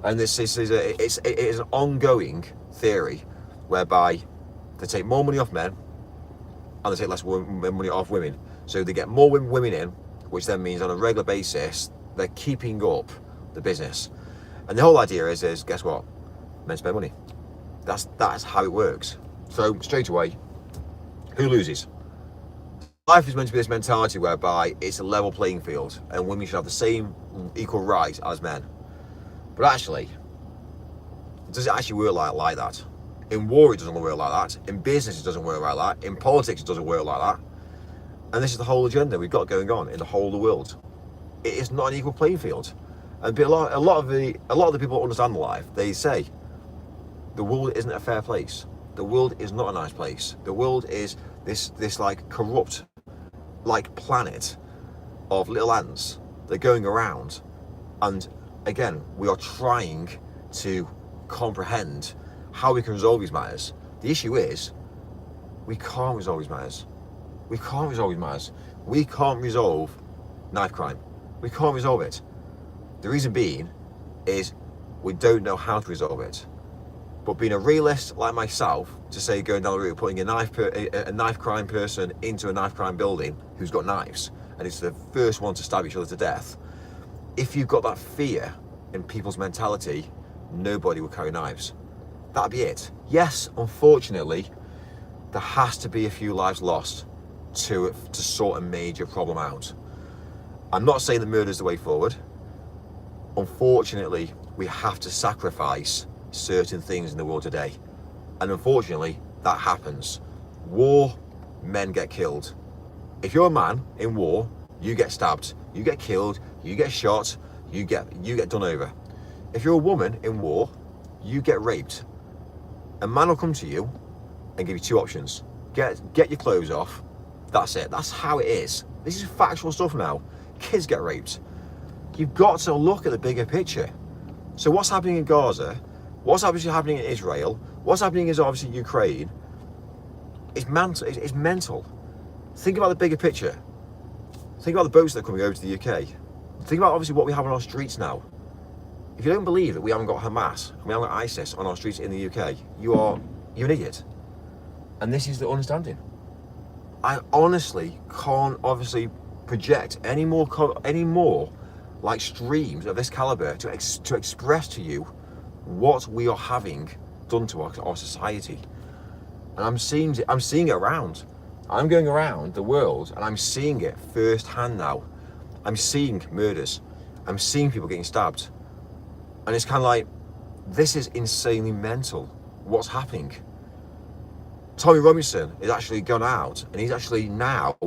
And it is an ongoing theory whereby they take more money off men and they take less money off women. So they get more women in, which then means on a regular basis, they're keeping up the business. And the whole idea is guess what? Men spend money. That's how it works. So straight away, who loses? Life is meant to be this mentality whereby it's a level playing field and women should have the same equal rights as men. But actually, does it actually work like that? In war, it doesn't work like that. In business, it doesn't work like that. In politics, it doesn't work like that. And this is the whole agenda we've got going on in the whole of the world. It is not an equal playing field. And a lot of the people who understand life, they say the world isn't a fair place. The world is not a nice place. The world is this like corrupt like planet of little ants. They're going around, and again, we are trying to comprehend how we can resolve these matters. The issue is we can't resolve these matters. We can't resolve these matters. We can't resolve knife crime. We can't resolve it. The reason being is we don't know how to resolve it. But being a realist like myself, to say going down the route of putting a knife crime person into a knife crime building who's got knives, and it's the first one to stab each other to death, if you've got that fear in people's mentality, nobody will carry knives. That'd be it. Yes, unfortunately, there has to be a few lives lost to sort a major problem out. I'm not saying that murder is the way forward. Unfortunately, we have to sacrifice certain things in the world today. And unfortunately, that happens. War, men get killed. If you're a man in war, you get stabbed, you get killed, you get shot, you get done over. If you're a woman in war, you get raped. A man will come to you and give you 2 options. Get your clothes off. That's it. That's how it is. This is factual stuff now. Kids get raped. You've got to look at the bigger picture. So what's happening in Gaza? What's obviously happening in Israel? What's happening is obviously Ukraine. It's mental. Think about the bigger picture. Think about the boats that are coming over to the UK. Think about obviously what we have on our streets now. If you don't believe that we haven't got Hamas and we haven't got ISIS on our streets in the UK, you're an idiot. And this is the understanding. I honestly can't obviously project any more like streams of this caliber to express to you what we are having done to our society. And I'm seeing it around. I'm going around the world and I'm seeing it firsthand now. I'm seeing murders. I'm seeing people getting stabbed. And it's kind of like, this is insanely mental. What's happening? Tommy Robinson has actually gone out and he's actually now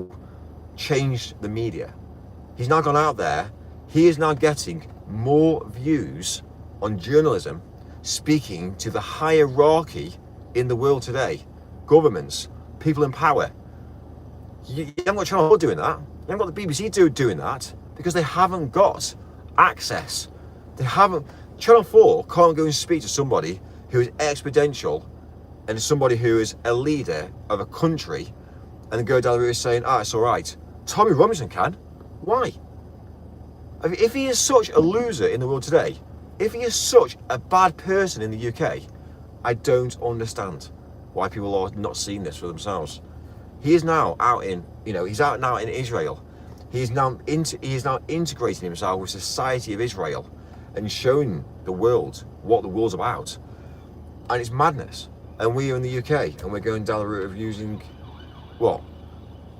changed the media. He's now gone out there. He is now getting more views on journalism, speaking to the hierarchy in the world today. Governments, people in power. You haven't got Channel 4 doing that. You haven't got the BBC doing that because they haven't got access. They haven't. Channel 4 can't go and speak to somebody who is exponential and somebody who is a leader of a country and then go down the route saying, it's all right. Tommy Robinson can. Why? I mean, if he is such a loser in the world today, if he is such a bad person in the UK, I don't understand why people are not seeing this for themselves. He is now out in, he's out now in Israel. He is now integrating himself with society of Israel and showing the world what the world's about. And it's madness. And we are in the UK and we're going down the route of using,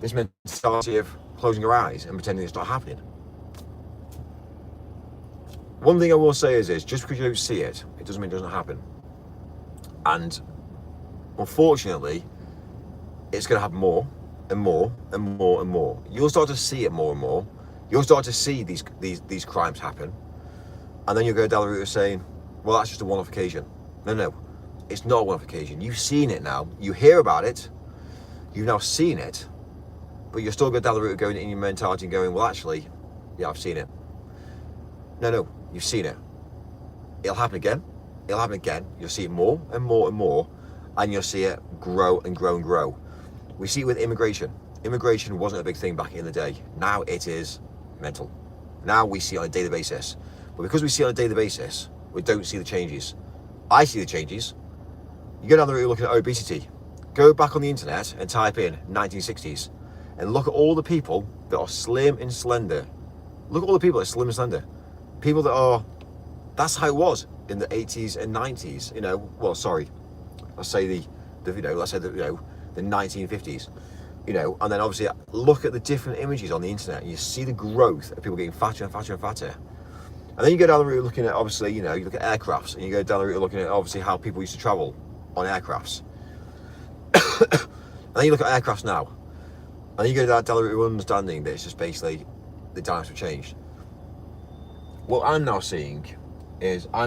this mentality of closing our eyes and pretending it's not happening. One thing I will say is this, just because you don't see it, it doesn't mean it doesn't happen. And unfortunately, it's going to happen more and more and more and more. You'll start to see it more and more. You'll start to see these crimes happen. And then you'll go down the route of saying, well, that's just a one-off occasion. No, it's not a one-off occasion. You've seen it now. You hear about it. You've now seen it. But you're still going down the route of going in your mentality and going, well, actually, yeah, I've seen it. No, you've seen it. It'll happen again. It'll happen again. You'll see it more and more and more. And you'll see it grow and grow and grow. We see it with immigration. Immigration wasn't a big thing back in the day. Now it is mental. Now we see it on a daily basis. But because we see it on a daily basis, we don't see the changes. I see the changes. You go down the route looking at obesity. Go back on the internet and type in 1960s and look at all the people that are slim and slender. Look at all the people that are slim and slender. People that are, that's how it was in the 80s and 90s. Let's say the 1950s. And then obviously look at the different images on the internet and you see the growth of people getting fatter and fatter and fatter. And then you go down the route looking at, obviously, you look at aircrafts and you go down the route looking at, obviously, how people used to travel on aircrafts. And then you look at aircrafts now. And then you go down the route of understanding that it's just basically the dynamics have changed. What I'm now seeing is a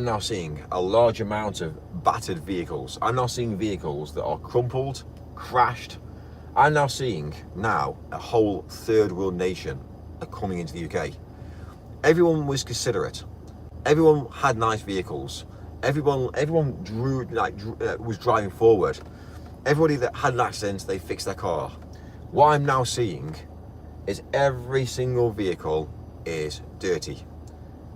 large amount of battered vehicles. I'm now seeing vehicles that are crumpled, crashed. I'm now seeing a whole third world nation are coming into the UK. Everyone was considerate. Everyone had nice vehicles. Everyone was driving forward. Everybody that had an accident, they fixed their car. What I'm now seeing is every single vehicle is dirty.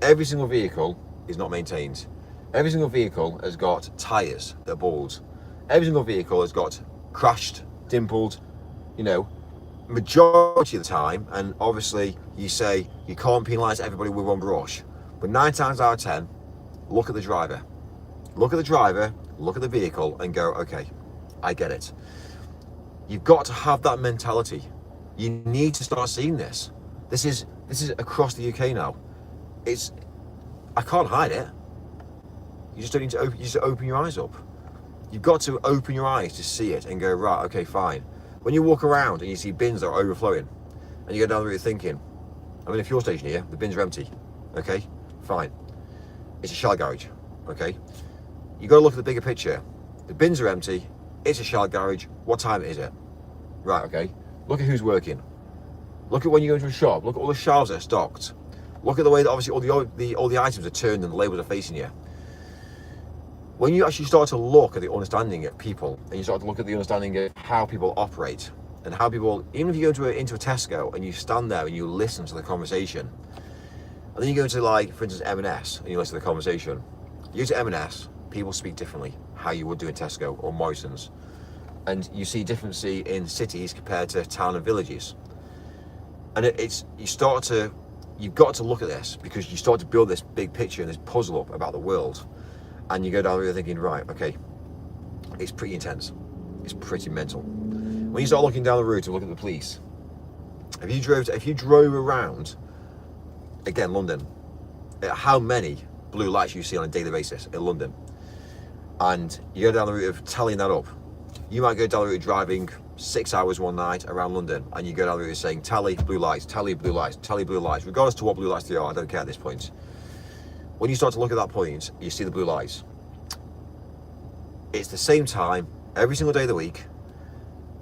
Every single vehicle is not maintained. Every single vehicle has got tyres that are bald. Every single vehicle has got crashed, dimpled, majority of the time. And obviously you say you can't penalise everybody with one brush, but 9 times out of 10, look at the driver. Look at the driver, look at the vehicle and go, okay, I get it. You've got to have that mentality. You need to start seeing this. This is across the UK now. I can't hide it. You just don't need to open your eyes up. You've got to open your eyes to see it and go, right, okay, fine. When you walk around and you see bins that are overflowing and you go down the route thinking, I'm in a fuel station here, the bins are empty. Okay, fine. It's a shell garage, okay? You got to look at the bigger picture. The bins are empty, it's a shell garage, what time is it? Right, okay. Look at who's working. Look at when you go into a shop, look at all the shelves that are stocked. Look at the way that obviously all the items are turned and the labels are facing you. When you actually start to look at the understanding of people and you start to look at the understanding of how people operate and how people, even if you go into a Tesco and you stand there and you listen to the conversation, and then you go into, like, for instance, M&S and you listen to the conversation. You go to M&S, people speak differently, how you would do in Tesco or Morrison's. And you see difference in cities compared to town and villages. And you've got to look at this because you start to build this big picture and this puzzle up about the world. and you go down the road thinking, right, okay, it's pretty intense, it's pretty mental. When you start looking down the road to look at the police, if you drove around, again, London, how many blue lights you see on a daily basis in London, and you go down the route of tallying that up, you might go down the route of driving 6 hours one night around London, and you go down the route of saying, tally blue lights, tally blue lights, tally blue lights, regardless to what blue lights they are, I don't care at this point. When you start to look at that point, you see the blue lights. It's the same time, every single day of the week.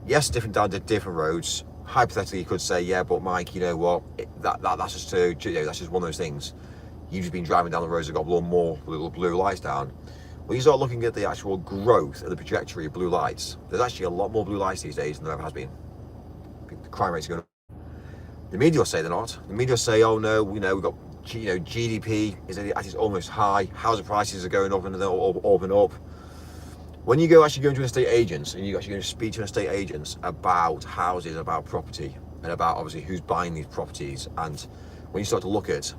Yes, different down to different roads. Hypothetically, you could say, yeah, but Mike, you know what, that's just that's just one of those things. You've just been driving down the roads that got more blue lights down. When you start looking at the actual growth of the trajectory of blue lights, there's actually a lot more blue lights these days than there ever has been. The crime rate's going up. The media will say they're not. The media will say, oh no, we've got, GDP is at its almost high. Housing prices are going up and up. When you actually go into estate agents and you actually go to speak to estate agents about houses, about property, and about obviously who's buying these properties, and when you start to look at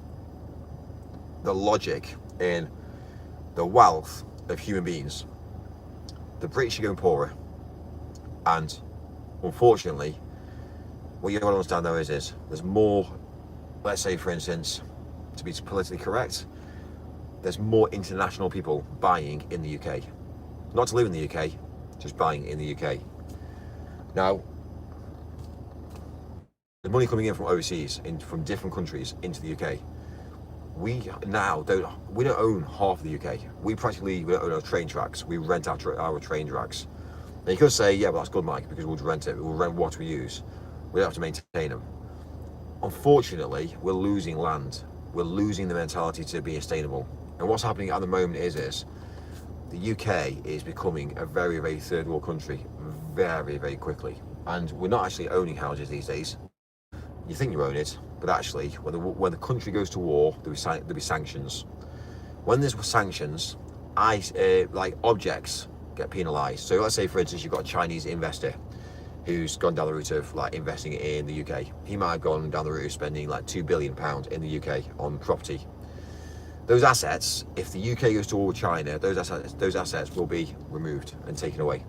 the logic in the wealth of human beings, the British are going poorer, and unfortunately, what you got to understand though is there's more. Let's say, for instance, to be politically correct, there's more international people buying in the UK. Not to live in the UK, just buying in the UK. Now, the money coming in from overseas, from different countries into the UK, we don't own half of the UK. We don't own our train tracks. We rent our train tracks. Now you could say, yeah, well that's good, Mike, because we'll rent it. We'll rent what we use. We don't have to maintain them. Unfortunately, we're losing land. We're losing the mentality to be sustainable. And what's happening at the moment is the UK is becoming a very, very third world country very, very quickly. And we're not actually owning houses these days. You think you own it, but actually, when the country goes to war, there'll be sanctions. When there's sanctions, like objects get penalised. So let's say, for instance, you've got a Chinese investor who's gone down the route of like investing in the UK. He might have gone down the route of spending like £2 billion in the UK on property. Those assets, if the UK goes to war with China, those assets will be removed and taken away.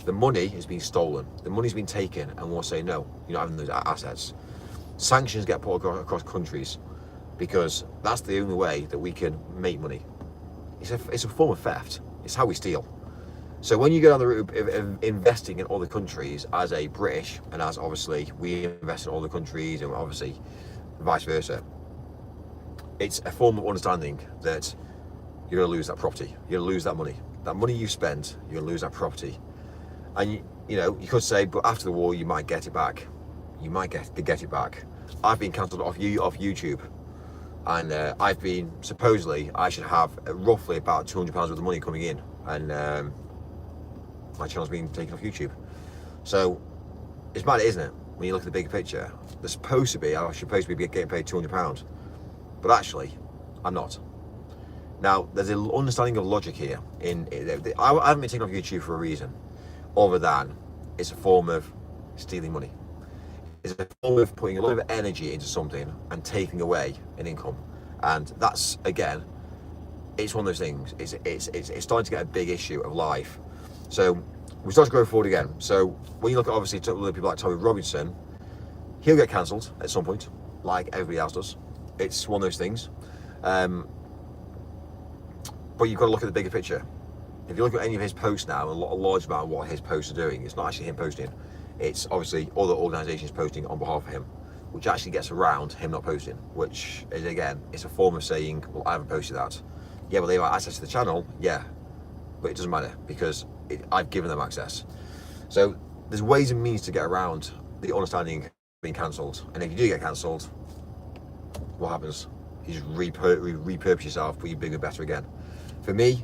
The money has been stolen. The money's been taken, and we'll say, no, you're not having those assets. Sanctions get put across countries because that's the only way that we can make money. It's a form of theft. It's how we steal. So when you go down the route of investing in other countries as a British, and as obviously we invest in other countries, and obviously vice versa, it's a form of understanding that you're going to lose that property. You're going to lose that money. That money you spent, you're going to lose that property. And you could say, but after the war, you might get it back. You might get it back. I've been cancelled off YouTube, and I've been supposedly I should have roughly about £200 worth of money coming in, and my channel's been taken off YouTube. So it's mad, isn't it? When you look at the bigger picture, I should supposed to be getting paid £200, but actually, I'm not. Now, there's an understanding of logic here. I haven't been taken off YouTube for a reason, other than it's a form of stealing money. It's a form of putting a lot of energy into something and taking away an income, and that's, again, it's one of those things. It's starting to get a big issue of life. So we start to go forward again. So when you look at obviously people like Tommy Robinson, he'll get cancelled at some point, like everybody else does. It's one of those things. But you've got to look at the bigger picture. If you look at any of his posts now, a large amount of what his posts are doing, it's not actually him posting. It's obviously other organisations posting on behalf of him, which actually gets around him not posting, which is, again, it's a form of saying, well, I haven't posted that. Yeah, well, they have access to the channel, yeah, but it doesn't matter because I've given them access. So there's ways and means to get around the understanding of being cancelled. And if you do get cancelled, what happens? You just repurpose yourself, put you bigger and better again. For me,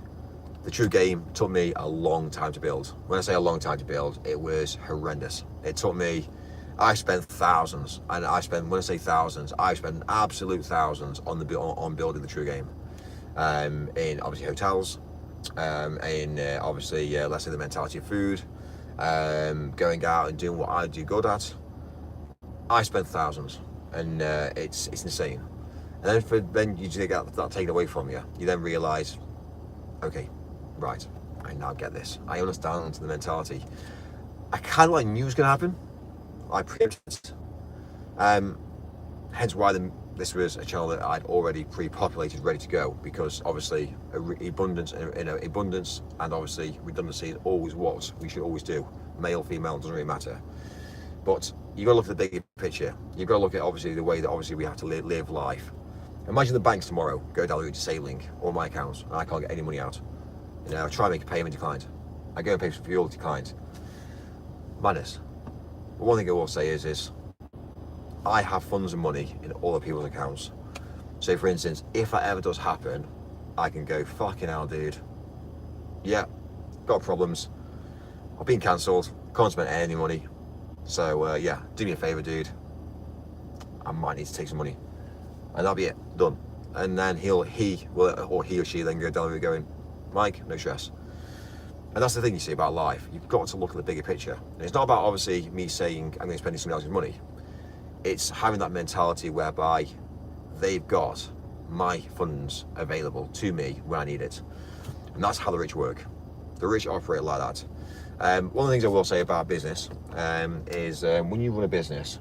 the true game took me a long time to build. When I say a long time to build, it was horrendous. It took me, I spent thousands, and when I say thousands, I spent absolute thousands on building the true game. In obviously hotels, obviously let's say the mentality of food, going out and doing what I do good at. I spent thousands, and it's insane. And then you get that taken away from you. You then realise okay, right, I now get this. I understand the mentality. I kind of like knew it was going to happen. I preempted it. Hence why this was a channel that I'd already pre-populated, ready to go, because obviously abundance, abundance and obviously redundancy is always what we should always do. Male, female, doesn't really matter. But you've got to look at the bigger picture. You've got to look at obviously the way that obviously we have to live life. Imagine the banks tomorrow go down the route to sailing all my accounts and I can't get any money out. You know, I try and make a payment, declined. I go and pay for fuel, declined. Madness. But one thing I will say is I have funds and money in all the people's accounts. So for instance, if that ever does happen, I can go, fucking hell, dude. Yeah, got problems. I've been cancelled, can't spend any money. So yeah, do me a favour, dude. I might need to take some money. And that'll be it, done. And then he or she then go down the road going, Mike, no stress. And that's the thing you see about life. You've got to look at the bigger picture. And it's not about obviously me saying I'm going to spend somebody else's money. It's having that mentality whereby they've got my funds available to me when I need it. And that's how the rich work. The rich operate like that. One of the things I will say about business is when you run a business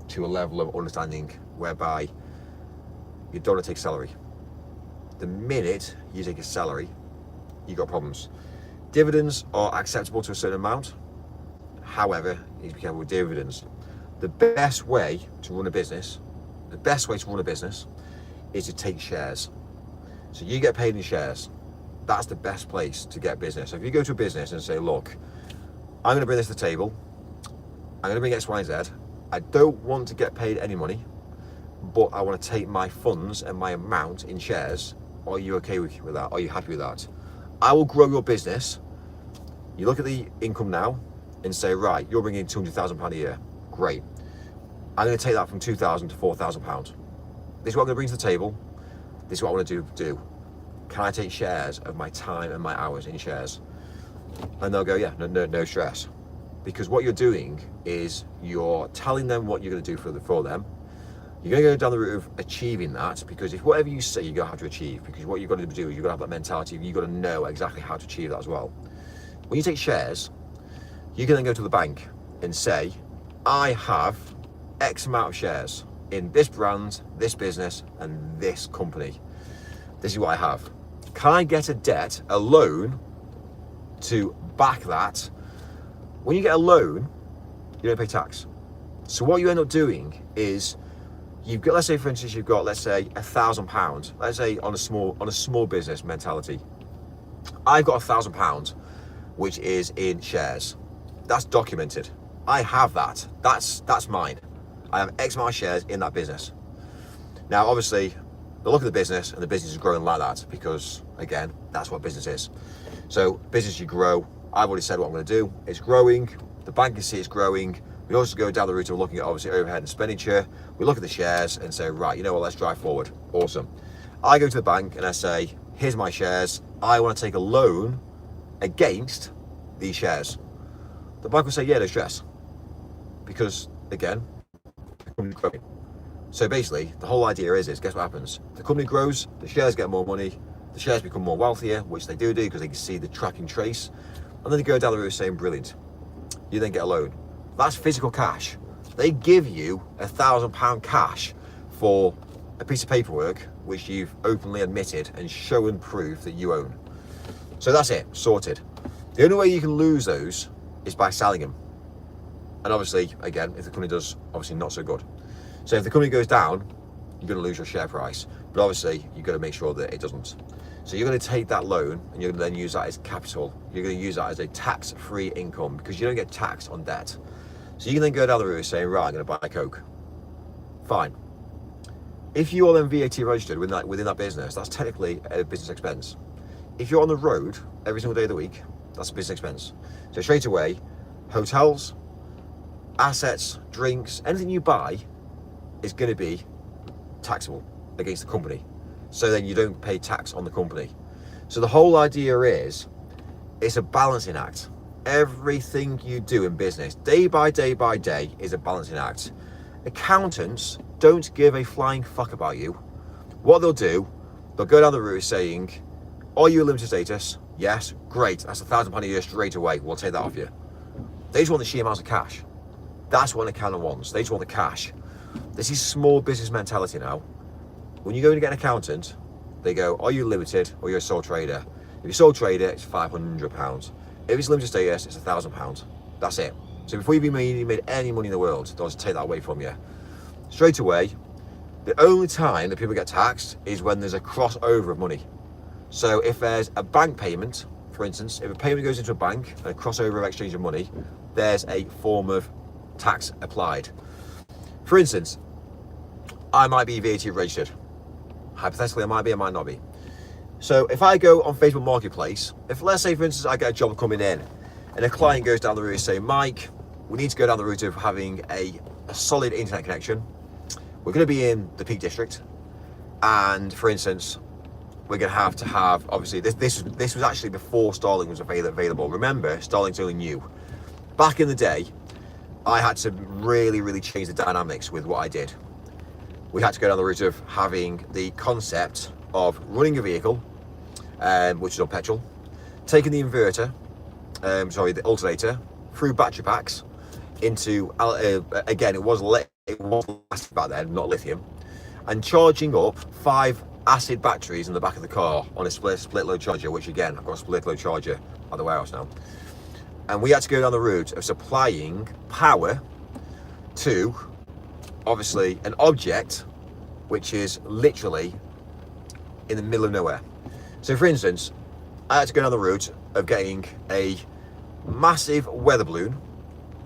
to a level of understanding whereby you don't want to take salary. The minute you take a salary, you got problems. Dividends are acceptable to a certain amount. However, you need to be careful with dividends. The best way to run a business, is to take shares. So you get paid in shares. That's the best place to get business. So if you go to a business and say, look, I'm going to bring this to the table. I'm going to bring X, Y, and Z. I don't want to get paid any money, but I want to take my funds and my amount in shares. Are you okay with that? Are you happy with that? I will grow your business. You look at the income now and say, right, you're bringing in £200,000 a year. Great. I'm going to take that from £2,000 to £4,000. This is what I'm going to bring to the table. This is what I want to do. Can I take shares of my time and my hours in shares? And they'll go, yeah, no stress. Because what you're doing is you're telling them what you're going to do for them. You're going to go down the route of achieving that, because if whatever you say, you're going to have to achieve, because what you've got to do is you've got to have that mentality. You've got to know exactly how to achieve that as well. When you take shares, you can then go to the bank and say, I have X amount of shares in this brand, this business, and this company. This is what I have. Can I get a loan to back that? When you get a loan, you don't pay tax. So what you end up doing is you've got, let's say for instance, you've got, let's say £1,000, let's say on a small business mentality. I've got £1,000, which is in shares. That's documented. I have that. That's mine. I have X amount of shares in that business. Now, obviously, they look at the business and the business is growing like that because, again, that's what business is. So business, you grow. I've already said what I'm going to do. It's growing. The bank can see it's growing. We also go down the route of looking at obviously overhead and expenditure. We look at the shares and say, right, you know what, let's drive forward. Awesome. I go to the bank and I say, here's my shares. I want to take a loan against these shares. The bank will say, yeah, no stress. Because, again, the company's growing. So basically, the whole idea is guess what happens? The company grows, the shares get more money, the shares become more wealthier, which they do because they can see the track and trace. And then they go down the route saying, brilliant. You then get a loan. That's physical cash. They give you £1,000 cash for a piece of paperwork which you've openly admitted and shown proof that you own. So that's it, sorted. The only way you can lose those is by selling them. And obviously, again, if the company does, obviously not so good. So if the company goes down, you're going to lose your share price. But obviously, you've got to make sure that it doesn't. So you're going to take that loan and you're going to then use that as capital. You're going to use that as a tax-free income because you don't get taxed on debt. So you can then go down the route saying, right, I'm going to buy a Coke. Fine. If you are then VAT registered within that business, that's technically a business expense. If you're on the road every single day of the week, that's a business expense. So straight away, hotels, assets, drinks, anything you buy is going to be taxable against the company. So then you don't pay tax on the company. So the whole idea is, it's a balancing act. Everything you do in business, day by day by day, is a balancing act. Accountants don't give a flying fuck about you. What they'll do, they'll go down the route saying, are you a limited status? Yes, great, that's £1,000 a year straight away, we'll take that off you. They just want the sheer amounts of cash. That's what an accountant wants, they just want the cash. This is small business mentality now. When you go to get an accountant, they go, are you limited or you're a sole trader? If you're a sole trader, it's £500. If it's limited status, it's £1,000. That's it. So before you've made any money in the world, they'll just take that away from you. Straight away, the only time that people get taxed is when there's a crossover of money. So if there's a bank payment, for instance, if a payment goes into a bank and a crossover of exchange of money, there's a form of tax applied. For instance, I might be VAT registered. Hypothetically, I might be, I might not be. So if I go on Facebook Marketplace, if let's say for instance I get a job coming in and a client goes down the route saying, Mike, we need to go down the route of having a solid internet connection. We're going to be in the Peak District, and for instance, we're going to have obviously this was actually before Starlink was available. Remember, Starlink's only new. Back in the day, I had to really change the dynamics with what I did. We had to go down the route of having the concept of running a vehicle, which is on petrol, taking the inverter, the alternator, through battery packs into, again, it was acid back then, not lithium, and charging up 5 acid batteries in the back of the car on a split load charger, which again, I've got a split load charger at the warehouse now. And we had to go down the route of supplying power to, obviously, an object which is literally in the middle of nowhere. So for instance, I had to go down the route of getting a massive weather balloon.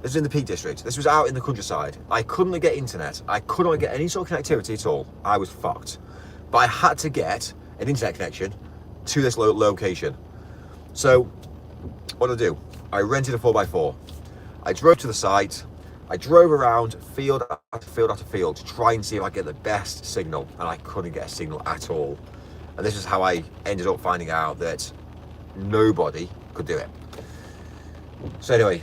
This was in the Peak District. This was out in the countryside. I couldn't get internet. I could not get any sort of connectivity at all. I was fucked. But I had to get an internet connection to this location. So what did I do? I rented a 4x4. I drove to the site. I drove around field after field after field to try and see if I could get the best signal, and I couldn't get a signal at all. And this is how I ended up finding out that nobody could do it. So anyway,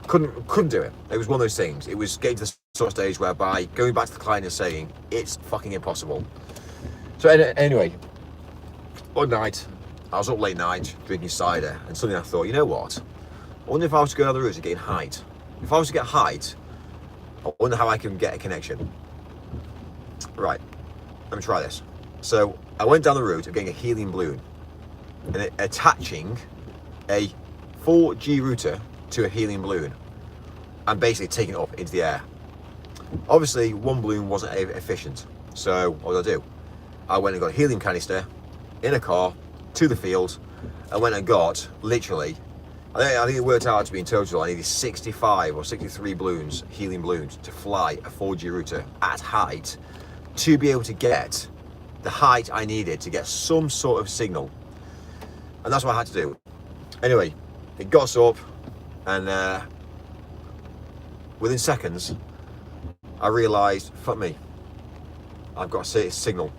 couldn't do it. It was one of those things. It was getting to the sort of stage whereby going back to the client and saying it's fucking impossible. So anyway, one night I was up late night drinking cider, and suddenly I thought, you know what? I wonder if I was to go down the route of getting height. If I was to get height, I wonder how I can get a connection. Right, let me try this. So I went down the route of getting a helium balloon and attaching a 4G router to a helium balloon and basically taking it up into the air. Obviously, one balloon wasn't efficient. So what did I do? I went and got a helium canister in a car to the field. I went and got literally, I think it worked out to be in total, I needed 65 or 63 balloons, helium balloons, to fly a 4G router at height to be able to get the height I needed to get some sort of signal. And that's what I had to do. Anyway, it got us up, and within seconds, I realised, fuck me, I've got a signal.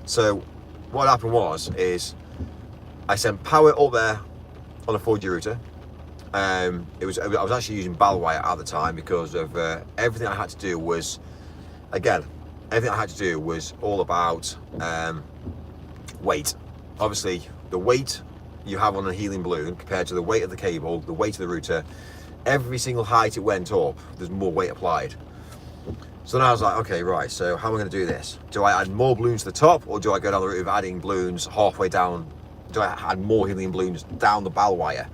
So what happened is I sent power up there on a 4G router. I was actually using ball wire at the time because of everything I had to do was, again, everything I had to do was all about weight. Obviously, the weight you have on a helium balloon compared to the weight of the cable, the weight of the router, every single height it went up, there's more weight applied. So then I was like, okay, right, so how am I going to do this? Do I add more balloons to the top, or do I go down the route of adding balloons halfway down? Do I add more helium balloons down the ball wire?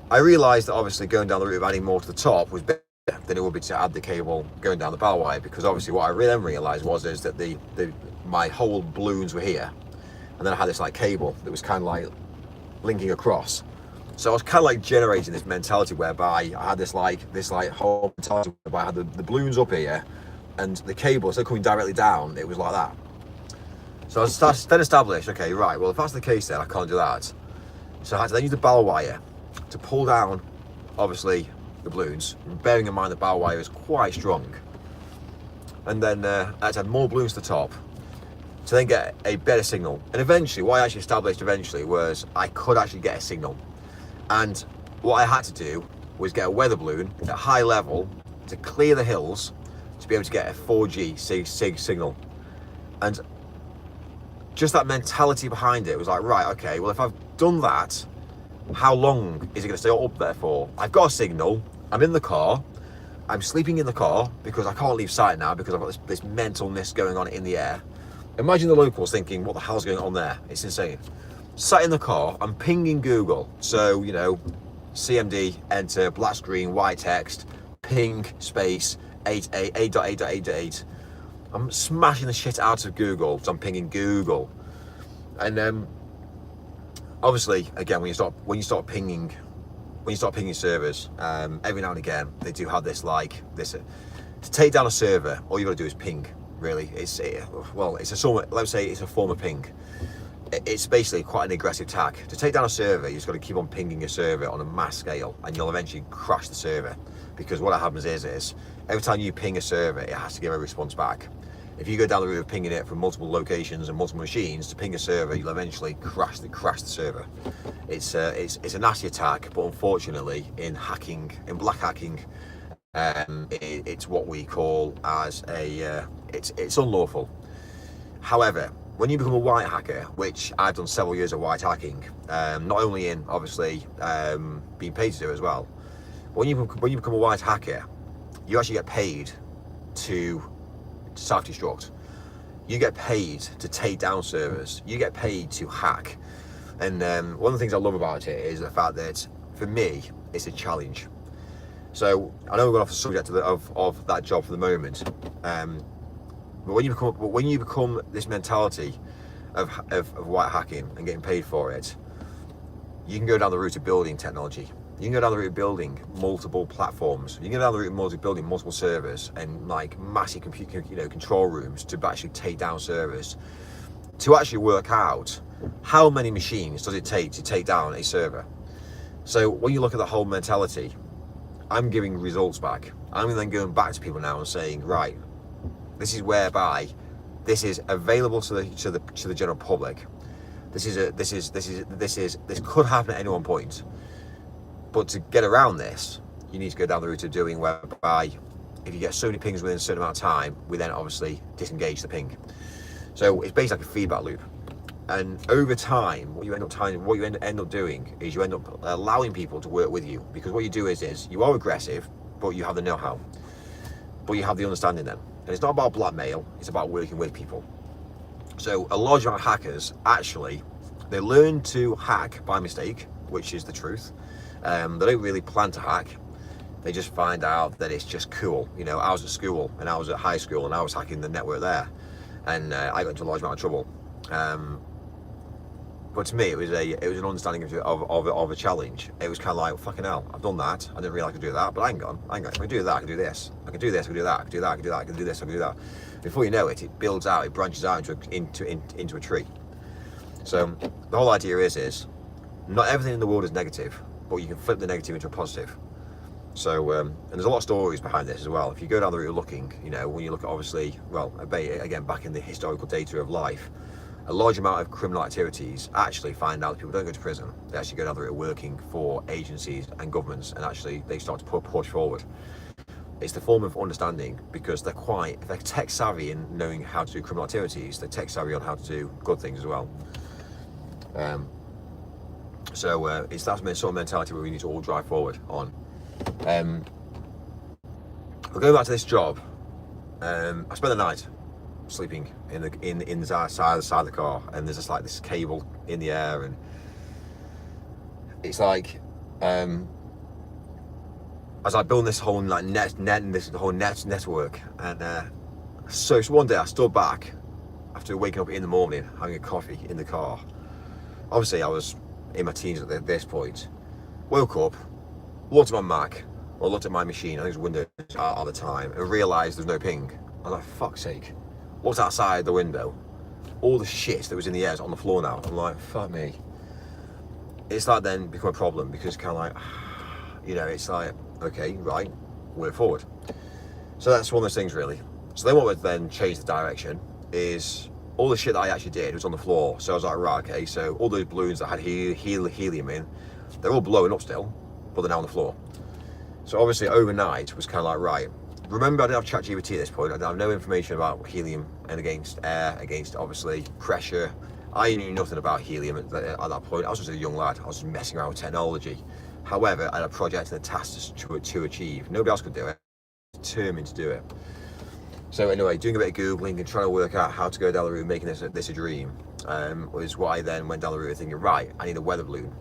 I realised that obviously going down the route of adding more to the top was better than it would be to add the cable going down the ball wire, because obviously what I then realised was that my whole balloons were here, and then I had this like cable that was kind of like linking across. So I was kind of like generating this mentality whereby I had this whole mentality whereby I had the balloons up here and the cable, instead of coming directly down, it was like that. So I then established, okay, right, well, if that's the case then I can't do that. So I had to then use the ball wire to pull down, obviously, the balloons, bearing in mind the ball wire is quite strong. And then I had to add more balloons to the top to then get a better signal. And eventually, what I actually established eventually was I could actually get a signal. And what I had to do was get a weather balloon at high level to clear the hills to be able to get a 4G sig signal. And just that mentality behind it was like, right, okay, well, if I've done that, how long is it going to stay up there for? I've got a signal, I'm in the car, I'm sleeping in the car because I can't leave sight now because I've got this mental mist going on in the air. Imagine the locals thinking, what the hell's going on there? It's insane. Sat in the car, I'm pinging Google. So, you know, CMD, enter, black screen, white text, ping, space, 8.8.8.8.8. I'm smashing the shit out of Google, so I'm pinging Google. And obviously, again, when you start pinging servers, every now and again they do have this to take down a server. All you got to do is ping. Really, it's a form of ping. It's basically quite an aggressive attack. To take down a server, you just got to keep on pinging a server on a mass scale, and you'll eventually crash the server. Because what happens is every time you ping a server, it has to give a response back. If you go down the route of pinging it from multiple locations and multiple machines to ping a server, you'll eventually crash the server. It's a nasty attack, but unfortunately, in black hacking, it's what we call as it's unlawful. However, when you become a white hacker, which I've done several years of white hacking, not only in obviously being paid to do as well. When you become a white hacker, you actually get paid to self-destruct. You get paid to take down servers. You get paid to hack. And one of the things I love about it is the fact that, for me, it's a challenge. So I know we're going off the subject of that job for the moment, but when you become this mentality of white hacking and getting paid for it, you can go down the route of building technology. You can go down the route of building multiple platforms. You can go down the route of building multiple servers and like massive control rooms to actually take down servers. To actually work out how many machines does it take to take down a server. So when you look at the whole mentality, I'm giving results back. I'm then going back to people now and saying, right, this is whereby this is available to the general public. This could happen at any one point. But to get around this, you need to go down the route of doing whereby if you get so many pings within a certain amount of time, we then obviously disengage the ping. So it's basically like a feedback loop. And over time, what you end up doing is you end up allowing people to work with you, because what you do is you are aggressive, but you have the know-how, but you have the understanding then. And it's not about blackmail, it's about working with people. So a large amount of hackers, actually, they learn to hack by mistake, which is the truth. They don't really plan to hack. They just find out that it's just cool. You know, I was at school and I was at high school and I was hacking the network there, and I got into a large amount of trouble. But to me, it was an understanding of a challenge. It was kind of like, fucking hell, I've done that. I didn't realise I could do that, but I can do that. I can do this. I can do this. I can do that. I can do that. I can do that. I can do this. I can do that. Before you know it, it builds out. It branches out into a tree. So the whole idea is not everything in the world is negative, but you can flip the negative into a positive. So, and there's a lot of stories behind this as well. If you go down the route of looking, you know, when you look at obviously, well, again, back in the historical data of life, a large amount of criminal activities actually find out that people don't go to prison. They actually go down the route of working for agencies and governments, and actually they start to push forward. It's the form of understanding, because they're tech savvy in knowing how to do criminal activities. They're tech savvy on how to do good things as well. So it's that sort of mentality where we need to all drive forward on. We're going back to this job. I spent the night sleeping in the side of the car, and there's just like this cable in the air, and it's like as I build this whole like network, and so one day I stood back after waking up in the morning, having a coffee in the car. Obviously I was in my teens at this point. Woke up, looked at my Mac, or looked at my machine, I think it was Windows at the time, and realised there's no ping. I was like, fuck's sake. Looked outside the window, all the shit that was in the air is on the floor now. I'm like, fuck me. It's like then become a problem, because it's kind of like, you know, it's like, okay, right, work forward. So that's one of those things really. So then what would then change the direction is all the shit that I actually did was on the floor. So I was like, right, okay, so all those balloons that had helium in, they're all blowing up still, but they're now on the floor. So obviously overnight was kind of like, right, remember, I didn't have ChatGPT at this point. I didn't have no information about helium and against air, against obviously pressure. I knew nothing about helium at that point. I was just a young lad. I was just messing around with technology. However, I had a project and a task to achieve. Nobody else could do it. Determined to do it. So anyway, doing a bit of Googling and trying to work out how to go down the route, making this a dream, was why I then went down the route of thinking, right, I need a weather balloon.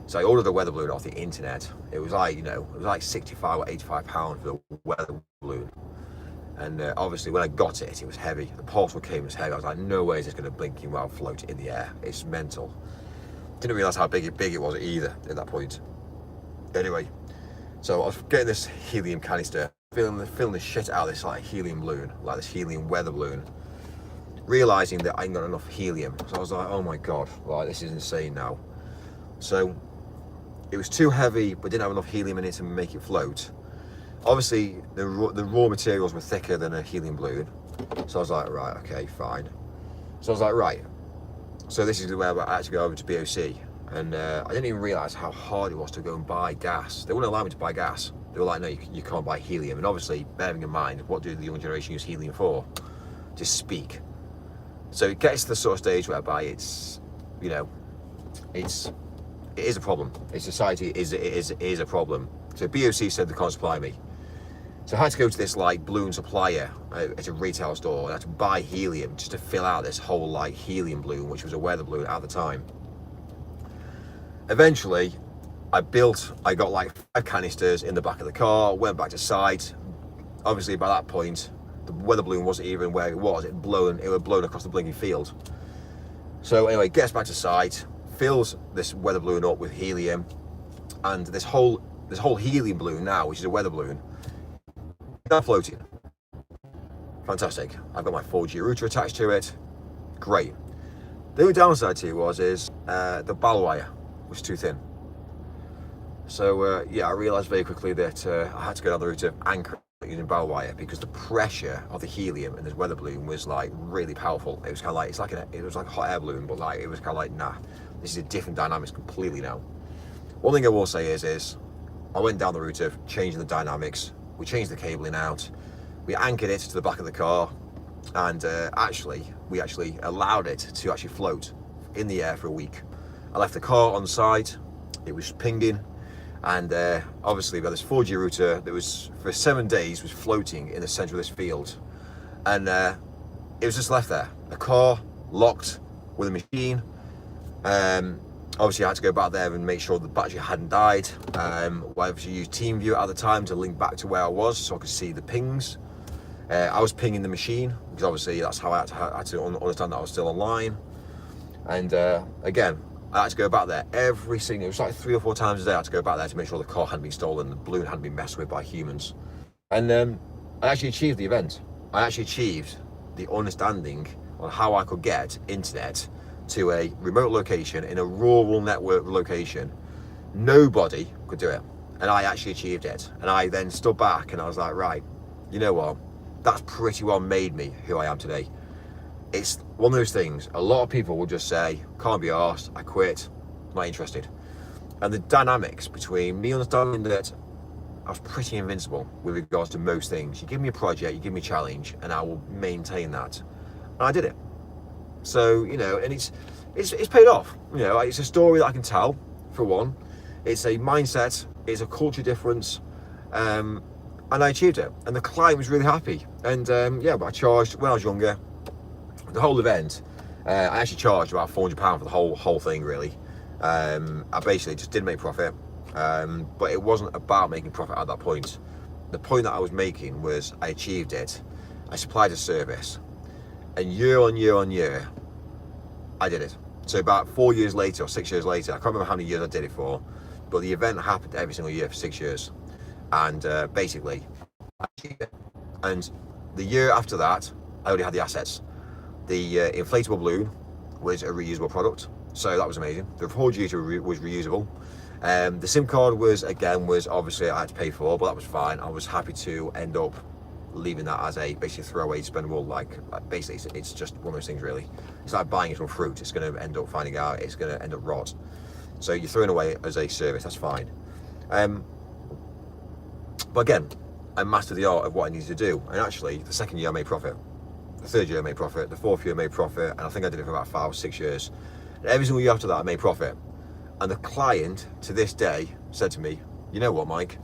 So I ordered a weather balloon off the internet. It was like, you know, it was like 65 or 85 pounds for the weather balloon. And obviously when I got it, it was heavy. The parcel came as heavy. I was like, no way is this going to blinking well float in the air. It's mental. Didn't realise how big it was either at that point. Anyway, so I was getting this helium canister, filling the shit out of this like helium balloon, like this helium weather balloon. Realising that I ain't got enough helium. So I was like, oh my God, like this is insane now. So it was too heavy, but didn't have enough helium in it to make it float. Obviously, the raw materials were thicker than a helium balloon. So I was like, right, okay, fine. So I was like, right. So this is where I had to go over to BOC. And I didn't even realise how hard it was to go and buy gas. They wouldn't allow me to buy gas. They were like, no, you can't buy helium. And obviously, bearing in mind, what do the young generation use helium for? To speak. So it gets to the sort of stage whereby it's, you know, it is a problem. In society, it is a problem. So BOC said they can't supply me. So I had to go to this like balloon supplier at a retail store and I had to buy helium just to fill out this whole like helium balloon, which was a weather balloon at the time. Eventually, I got like 5 canisters in the back of the car, went back to site. Obviously by that point, the weather balloon wasn't even where it was. It had blown across the blinking field. So anyway, gets back to site, fills this weather balloon up with helium, and this whole helium balloon now, which is a weather balloon, now floating. Fantastic. I've got my 4G router attached to it. Great. The only downside to it is the ball wire was too thin. So yeah, I realised very quickly that I had to go down the route of anchor using ball wire because the pressure of the helium in this weather balloon was like really powerful. It was kind of like it was like a hot air balloon, but like it was kind of like, nah, this is a different dynamics completely now. One thing I will say is I went down the route of changing the dynamics. We changed the cabling out. We anchored it to the back of the car, and we actually allowed it to actually float in the air for a week. I left the car on site. It was pinging, and obviously we had this 4G router that was for 7 days was floating in the centre of this field, and it was just left there. A car locked with a machine. Obviously I had to go back there and make sure the battery hadn't died. I obviously used TeamViewer at the time to link back to where I was so I could see the pings. I was pinging the machine because obviously that's how I had to understand that I was still online. And again, I had to go back there it was like 3 or 4 times a day I had to go back there to make sure the car hadn't been stolen, the balloon hadn't been messed with by humans. And I actually achieved the event. I actually achieved the understanding on how I could get internet to a remote location in a rural network location. Nobody could do it, and I actually achieved it. And I then stood back and I was like, right, you know what, that's pretty well made me who I am today. It's one of those things, a lot of people will just say, can't be arsed, I quit, not interested. And the dynamics between me understanding that I was pretty invincible with regards to most things. You give me a project, you give me a challenge, and I will maintain that. And I did it. So, you know, and it's paid off. You know, it's a story that I can tell, for one. It's a mindset, it's a culture difference, and I achieved it. And the client was really happy. And yeah, but I charged, when I was younger, the whole event, I actually charged about £400 for the whole thing, really. I basically just didn't make profit, but it wasn't about making profit at that point. The point that I was making was I achieved it. I supplied a service. And year on year on year, I did it. So about 4 years later or 6 years later, I can't remember how many years I did it for, but the event happened every single year for 6 years. And basically, I achieved it. And the year after that, I already had the assets. The inflatable balloon was a reusable product, so that was amazing. The 4G was reusable. The SIM card was obviously I had to pay for, but that was fine. I was happy to end up leaving that as a basically throwaway expendable, like basically it's just one of those things really. It's like buying it from fruit. It's going to end up finding out, it's going to end up rot. So you're throwing away as a service, that's fine. But again, I mastered the art of what I needed to do. And actually, the second year I made profit. The third year I made profit. The fourth year I made profit. And I think I did it for about 5 or 6 years. And every single year after that, I made profit. And the client, to this day, said to me, you know what, Mike?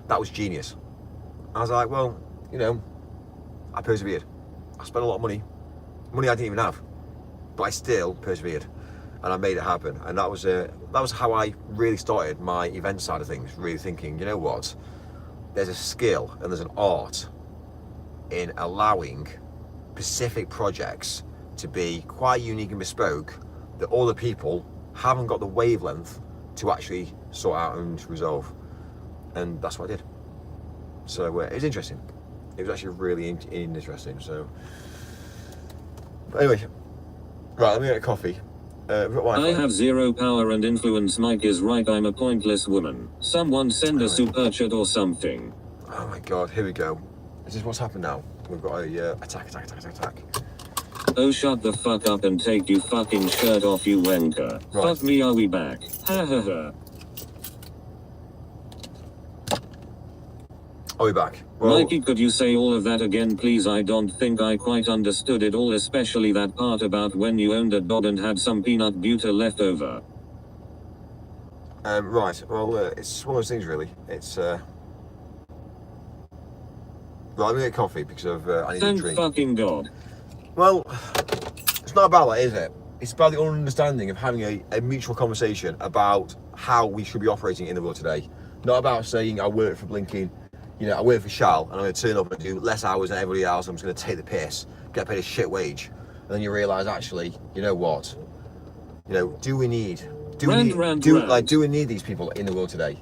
That was genius. I was like, well, you know, I persevered. I spent a lot of money I didn't even have, but I still persevered, and I made it happen. And that was how I really started my event side of things. Really thinking, you know what? There's a skill and there's an art in allowing specific projects to be quite unique and bespoke that other people haven't got the wavelength to actually sort out and resolve. And that's what I did. So it was interesting. It was actually really interesting. So, but anyway, right, let me get a coffee. We've got Wi-Fi. I have zero power and influence. Mike is right. I'm a pointless woman. Someone send a super chat or something. Oh my god, here we go. Is this what's happened now? We've got a attack. Oh, shut the fuck up and take you fucking shirt off, you wanker. Right. Fuck me, are we back? Ha ha ha. Are we back? Well, Mikey, could you say all of that again, please? I don't think I quite understood it all, especially that part about when you owned a dog and had some peanut butter left over. right. Well, it's one of those things, really. It's right. Let me get coffee because I need Thank a drink. fucking God. Well, it's not about that, is it? It's about the understanding of having a mutual conversation about how we should be operating in the world today. Not about saying I work for blinking. You know, I work for Shell and I'm going to turn up and do less hours than everybody else. I'm just going to take the piss, get paid a shit wage. And then you realise, actually, you know what? You know, do we need these people in the world today?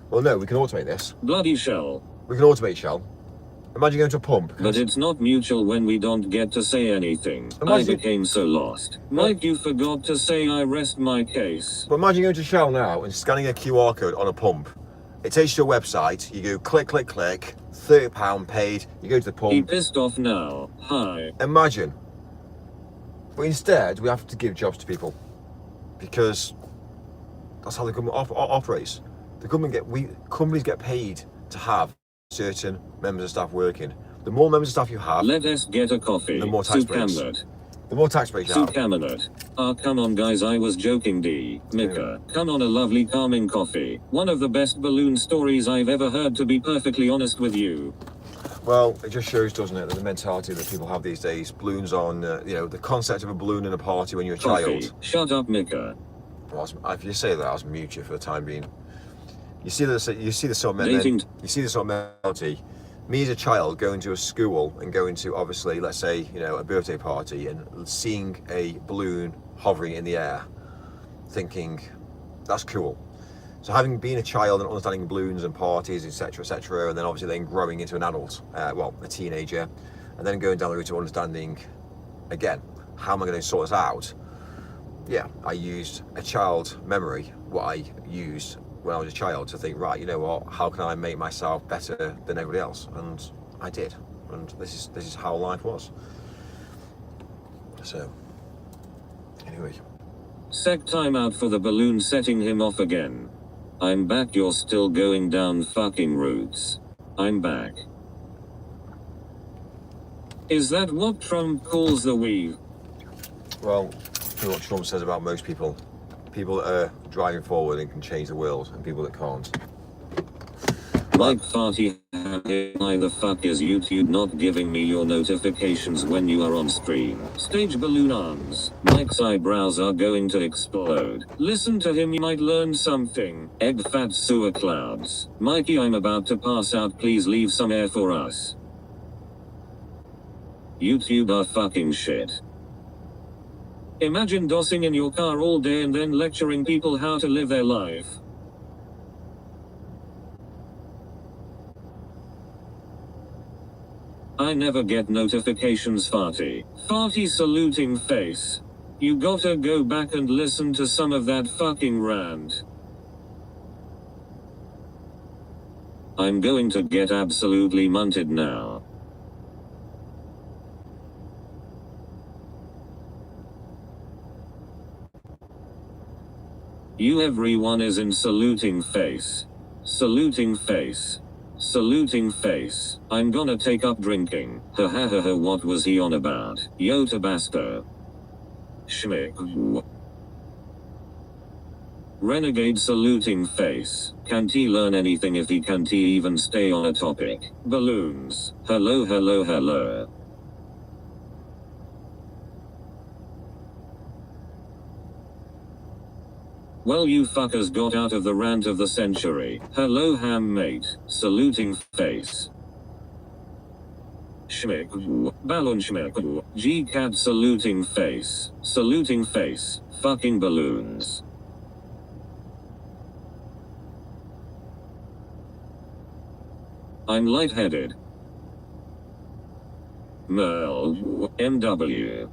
Well, no, we can automate this. Bloody Shell. We can automate Shell. Imagine going to a pump. But it's not mutual when we don't get to say anything. I became so lost. Mike, you forgot to say I rest my case. But imagine going to Shell now and scanning a QR code on a pump. It takes you to a website, you go click, £30 paid, you go to the pump. He pissed off now. Hi. Imagine. But instead, we have to give jobs to people. Because that's how the government operates. Companies get paid to have certain members of staff working. The more members of staff you have, Let us get a coffee. the more tax breaks. The more tax breaks you have. Come on guys, I was joking. Mika, come on, a lovely calming coffee. One of the best balloon stories I've ever heard, to be perfectly honest with you. Well, it just shows, doesn't it, that the mentality that people have these days, balloons on, you know, the concept of a balloon in a party when you're a child. Shut up, Mika. Well, if you say that, I'll mute you for the time being. You see this sort of mentality. Me as a child going to a school and going to, obviously, let's say, you know, a birthday party and seeing a balloon hovering in the air, thinking, that's cool. So having been a child and understanding balloons and parties, etc., and then obviously then growing into an adult, a teenager, and then going down the route of understanding, again, how am I going to sort this out? Yeah, I used a child memory, what I used when I was a child, to think, right, you know what, how can I make myself better than everybody else? And I did. And this is how life was. So, anyway. Sec time out for the balloon setting him off again. I'm back, you're still going down fucking routes. I'm back. Is that what Trump calls the weave? Well, you know what Trump says about most people. People that are driving forward and can change the world, and people that can't. Mike Farty, why the fuck is YouTube not giving me your notifications when you are on stream? Stage balloon arms. Mike's eyebrows are going to explode. Listen to him, you might learn something. Egg fat sewer clouds. Mikey, I'm about to pass out, please leave some air for us. YouTube are fucking shit. Imagine dossing in your car all day and then lecturing people how to live their life. I never get notifications, Farty. Farty saluting face. You gotta go back and listen to some of that fucking rant. I'm going to get absolutely munted now. You, everyone is in saluting face. Saluting face. Saluting face. I'm gonna take up drinking. Ha ha ha ha, what was he on about? Yo Tabasco. Schmick. Renegade saluting face. Can't he learn anything if he can't he even stay on a topic? Balloons. Hello hello hello. Well, you fuckers got out of the rant of the century. Hello ham mate. Saluting face. Schmick. Ballon schmick. G-cat saluting face. Saluting face. Fucking balloons. I'm lightheaded. Merle. MW.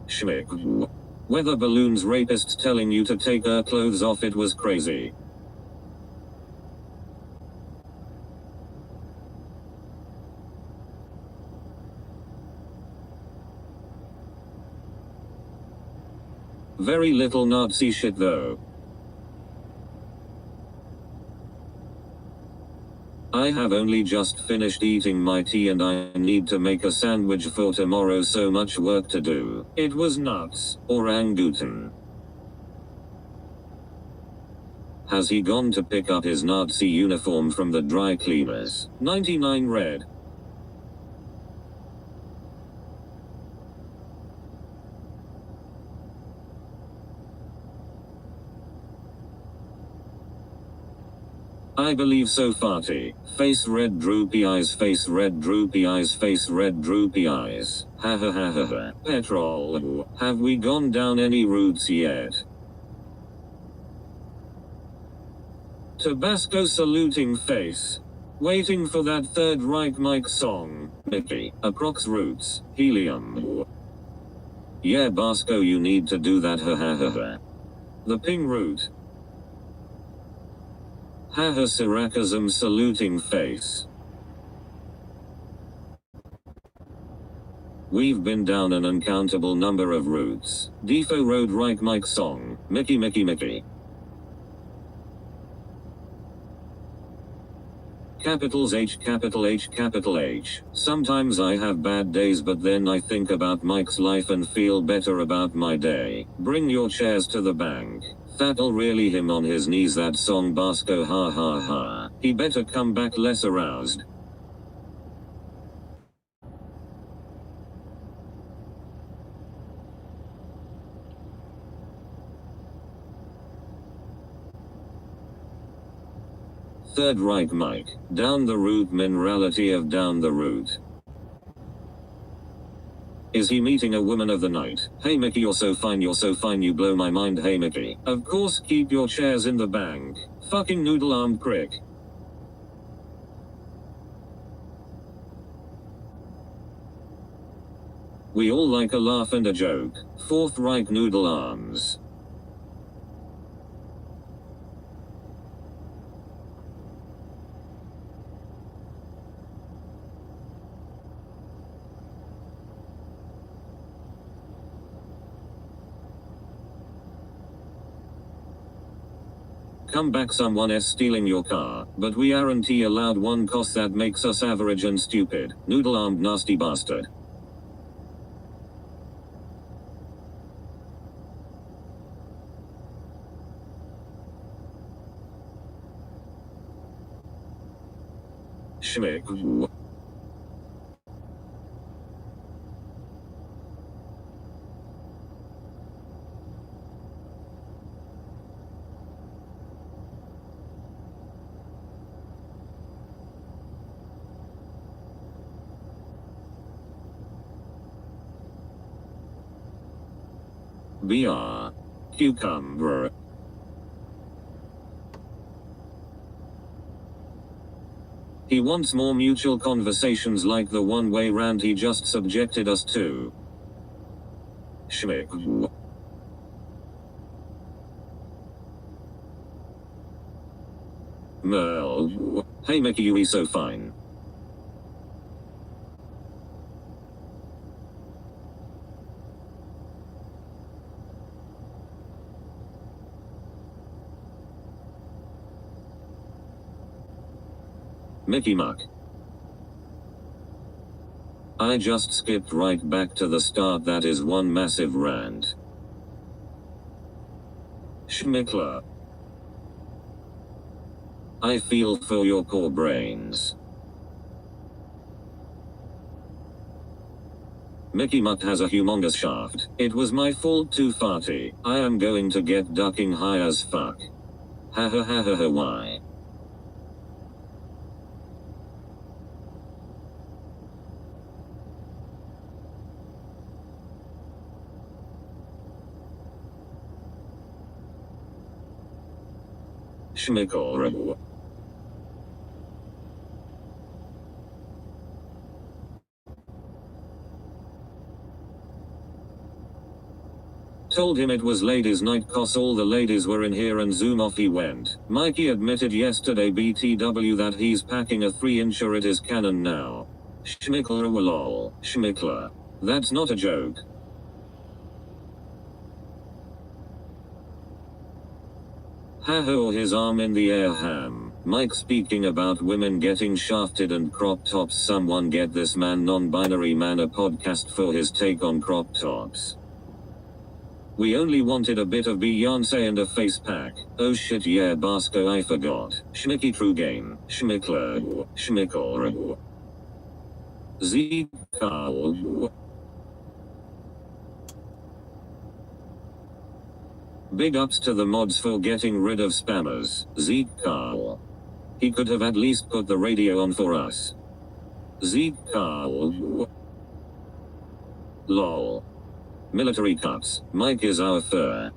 Schmick. Weather balloons rapists telling you to take her clothes off, it was crazy. Very little Nazi shit though. I have only just finished eating my tea and I need to make a sandwich for tomorrow, so much work to do. It was nuts. Orangutan. Has he gone to pick up his Nazi uniform from the dry cleaners? 99 red. I believe so farty. Face red droopy eyes, face red droopy eyes, face red droopy eyes. Ha ha ha ha ha. Petrol. Have we gone down any routes yet? Tabasco saluting face. Waiting for that Third Reich Mike song. Mickey. Approx roots. Helium. Yeah Basco, you need to do that, ha ha ha ha. The ping route. Haha sarcasm saluting face. We've been down an uncountable number of routes. Defo Road Reich Mike song. Mickey Mickey Mickey. Capitals H capital H capital H. Sometimes I have bad days, but then I think about Mike's life and feel better about my day. Bring your chairs to the bank. That'll really him on his knees, that song Basco, ha ha ha. He better come back less aroused. Third Reich Mike. Down the route, minerality of down the route. Is he meeting a woman of the night? Hey Mickey, you're so fine, you blow my mind, hey Mickey. Of course, keep your chairs in the bank. Fucking noodle-armed crick. We all like a laugh and a joke. Fourth Reich noodle arms. Come back, someone is stealing your car, but we aren't allowed one cause that makes us average and stupid. Noodle-armed nasty bastard. Schmick. BR. Cucumber. He wants more mutual conversations like the one-way rant he just subjected us to. Schmick. Merle. Hey Mickey, you so fine. Mickey Muck. I just skipped right back to the start. That is one massive rant. Schmickler. I feel for your poor brains. Mickey Muck has a humongous shaft. It was my fault too farty. I am going to get ducking high as fuck. Ha ha ha ha ha why? Schmickle. Told him it was ladies night cause all the ladies were in here and zoom off he went. Mikey admitted yesterday BTW that he's packing a 3-incher. It is canon now. Schmickler lol. Schmickler. That's not a joke. Haha or his arm in the air ham. Mike speaking about women getting shafted and crop tops. Someone get this man non-binary man a podcast for his take on crop tops. We only wanted a bit of Beyonce and a face pack. Oh shit yeah Basco I forgot. Schmicky true game. Schmickler. Schmickle. Z Carl. Big ups to the mods for getting rid of spammers. Zeke Carl. He could have at least put the radio on for us. Zeke Carl. Lol. Military cuts. Mike is our fur.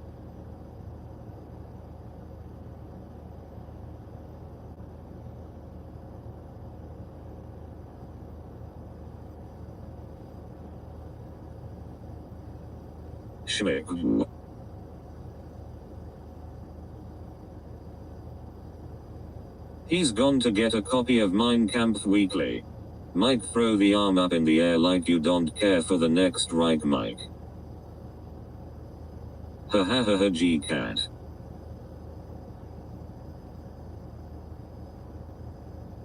Schmick. He's gone to get a copy of Mein Kampf Weekly. Mike throw the arm up in the air like you don't care for the next Reich Mike. Ha ha ha ha G-Cat.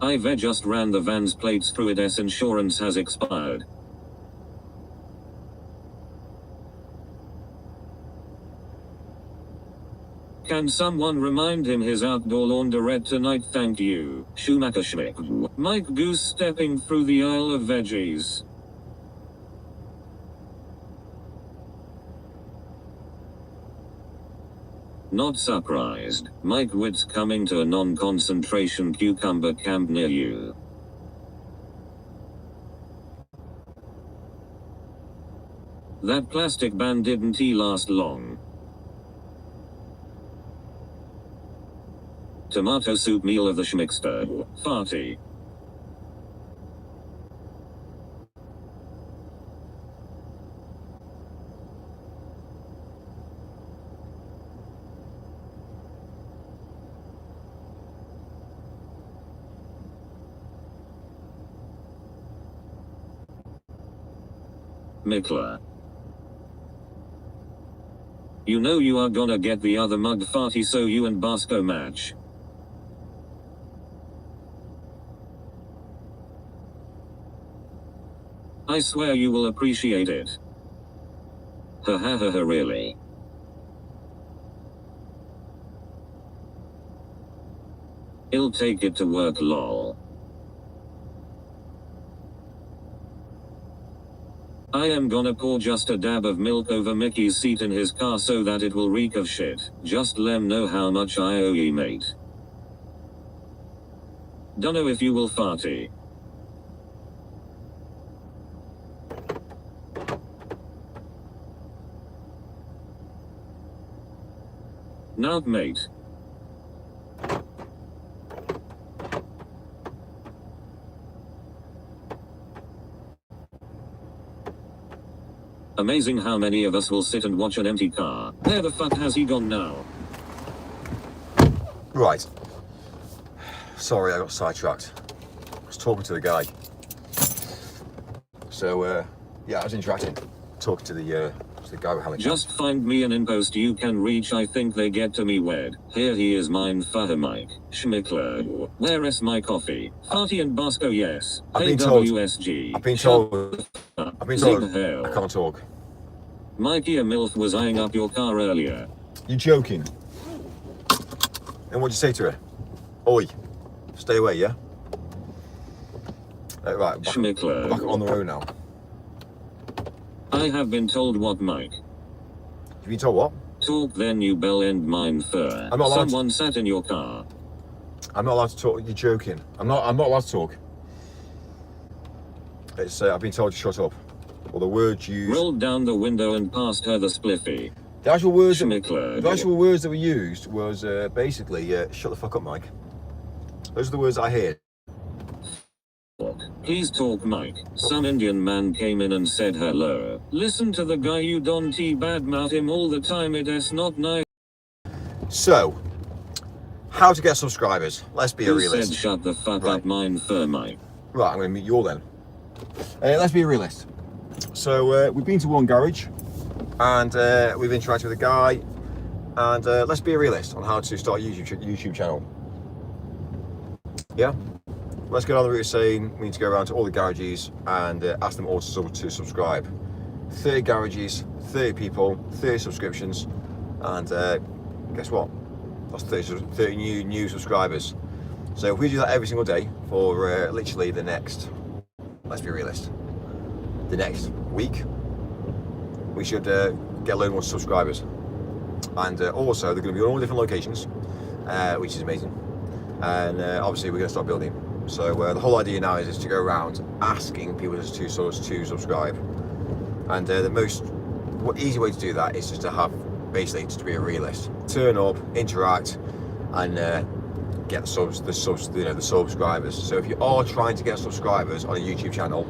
I've just ran the van's plates through it. Insurance has expired. Can someone remind him his outdoor laundrette tonight? Thank you. Schumacher Schmick. Mike Goose stepping through the aisle of veggies. Not surprised. Mike Witt's coming to a non-concentration cucumber camp near you. That plastic ban didn't last long. Tomato soup meal of the schmickster. Farty. Mickler. You know you are gonna get the other mug farty, so you and Basco match. I swear you will appreciate it. Ha ha ha ha really. He'll take it to work lol. I am gonna pour just a dab of milk over Mickey's seat in his car so that it will reek of shit. Just lem know how much I owe ye mate. Dunno if you will farty. Now mate. Amazing how many of us will sit and watch an empty car. Where the fuck has he gone now? Right. Sorry, I got sidetracked. I was talking to the guy. So, yeah, I was interacting. talking to the guy with Helen. Just find me an impost you can reach. I think they get to me wed. Here he is mine for Mike. Schmickler. Where is my coffee? Farty and Bosco, yes. I've Hey been told. WSG. I've been told. Zig hell. I can't talk. Mikey a MILF was eyeing up your car earlier. You joking? And what'd you say to her? Oi, stay away, yeah? Right, back on the road now. I have been told what, Mike? Have you told what? Talk then, you bell end mine fur. I'm not allowed Someone sat in your car. I'm not allowed to talk. You're joking. I'm not allowed to talk. It's I've been told to shut up. Or the words used. Rolled down the window and passed her the spliffy. The actual words. Schmickler. The actual words that were used was basically shut the fuck up, Mike. Those are the words I heard. Please talk, Mike. Some Indian man came in and said hello. Listen to the guy, you don't badmouth him all the time, it is not nice. So, how to get subscribers? Let's be a Who realist. said shut the fuck Right. up, mine fur, Mike? Right, I'm going to meet you all then. Let's be a realist. So, we've been to one garage, and we've interacted with a guy, and let's be a realist on how to start a YouTube channel. Yeah? Let's go down the route of saying we need to go around to all the garages and ask them all to subscribe. 30 garages, 30 people, 30 subscriptions, and guess what? That's 30 new subscribers. So if we do that every single day for literally the next, let's be realist, the next week, we should get a load more subscribers. And also they're going to be on all different locations, which is amazing. And obviously we're going to start building. So the whole idea now is to go around asking people to subscribe, and the most easy way to do that is just to have basically just to be a realist. Turn up, interact, and get the subscribers. So if you are trying to get subscribers on a YouTube channel,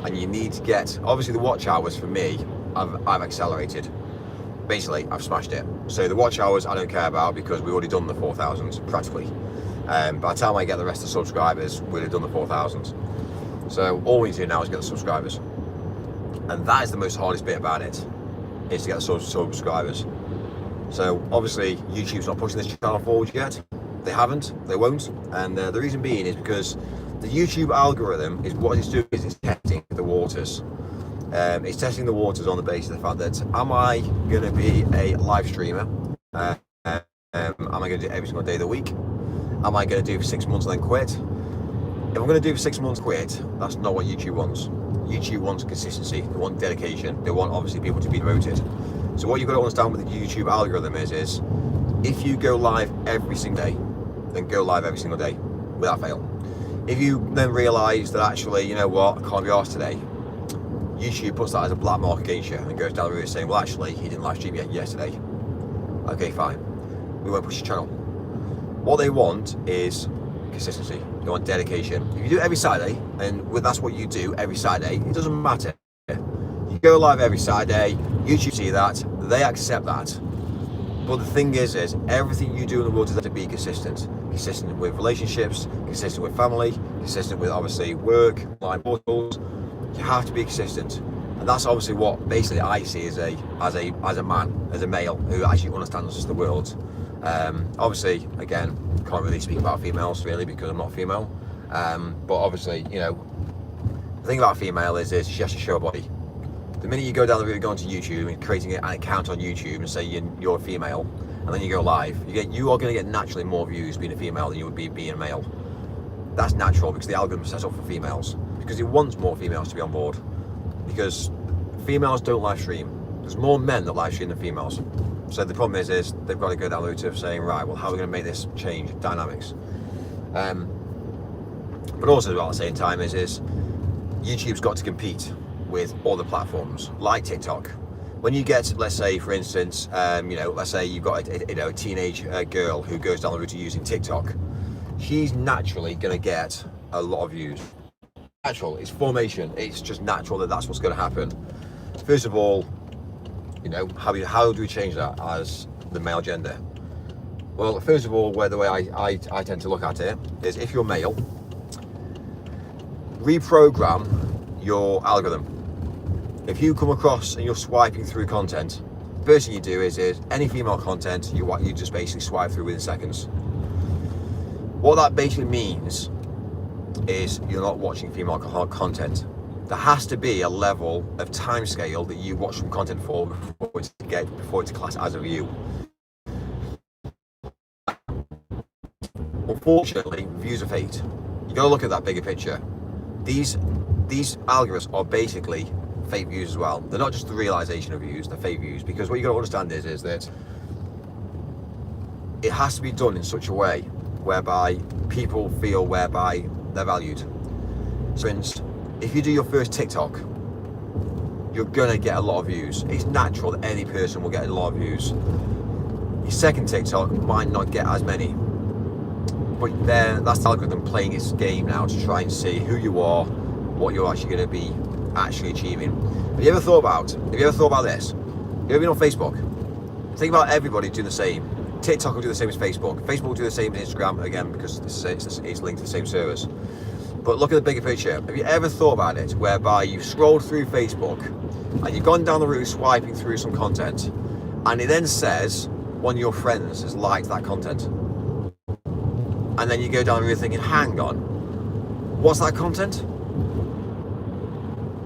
and you need to get, obviously the watch hours for me, I've accelerated. Basically, I've smashed it. So the watch hours I don't care about because we've already done the 4,000 practically. By the time I get the rest of the subscribers, we'll have done the 4,000. So all we need to do now is get the subscribers. And that is the most hardest bit about it, is to get the subscribers. So obviously YouTube's not pushing this channel forward yet. They haven't, they won't. And the reason being is because the YouTube algorithm is what it's doing is it's testing the waters. It's testing the waters on the basis of the fact that, am I going to be a live streamer? Am I going to do it every single day of the week? Am I going to do it for 6 months and then quit? If I'm going to do it for 6 months, quit, that's not what YouTube wants. YouTube wants consistency, they want dedication, they want obviously people to be devoted. So what you've got to understand with the YouTube algorithm is if you go live every single day, then go live every single day without fail. If you then realise that actually, you know what, I can't be arsed today, YouTube puts that as a black mark against you and goes down the route saying, well actually, he didn't live stream yet yesterday. Okay, fine, we won't push your channel. What they want is consistency. They want dedication. If you do it every Saturday, and that's what you do every Saturday, it doesn't matter. You go live every Saturday, YouTube see that, they accept that. But the thing is everything you do in the world is to be consistent. Consistent with relationships, consistent with family, consistent with obviously work, online portals. You have to be consistent. And that's obviously what basically I see as a man, as a male who actually understands the world. Obviously, again, can't really speak about females really because I'm not female. But obviously, you know, the thing about a female is she has to show her body. The minute you go down the route of going to YouTube and creating an account on YouTube and say you're a female, and then you go live, you are going to get naturally more views being a female than you would be being a male. That's natural because the algorithm is set up for females, because it wants more females to be on board, because females don't live stream. There's more men that live stream than females. So the problem is they've got to go down the route of saying, right, well, how are we going to make this change dynamics? But also at the same time is YouTube's got to compete with other platforms like TikTok. When you get, let's say, for instance, let's say you've got a teenage girl who goes down the route of using TikTok, she's naturally going to get a lot of views. Natural, it's formation. It's just natural that that's what's going to happen. First of all, you know, how do we change that as the male gender? Well, first of all, the way I tend to look at it is, if you're male, reprogram your algorithm. If you come across and you're swiping through content, the first thing you do is any female content, you just basically swipe through within seconds. What that basically means is you're not watching female content. There has to be a level of time scale that you watch some content for before it's classed as a view. Unfortunately, views are fake. You gotta look at that bigger picture. These algorithms are basically fake views as well. They're not just the realization of views, they're fake views, because what you gotta understand is that it has to be done in such a way whereby people feel whereby they're valued. So if you do your first TikTok, you're gonna get a lot of views. It's natural that any person will get a lot of views. Your second TikTok might not get as many, but that's the algorithm playing its game now to try and see who you are, what you're actually going to be achieving. Have you ever thought about this? Have you ever been on Facebook? Think about everybody doing the same. TikTok will do the same as Facebook. Facebook will do the same as Instagram, again, because it's linked to the same service. But look at the bigger picture. Have you ever thought about it, whereby you've scrolled through Facebook and you've gone down the route swiping through some content, and it then says one of your friends has liked that content? And then you go down the road thinking, hang on, what's that content?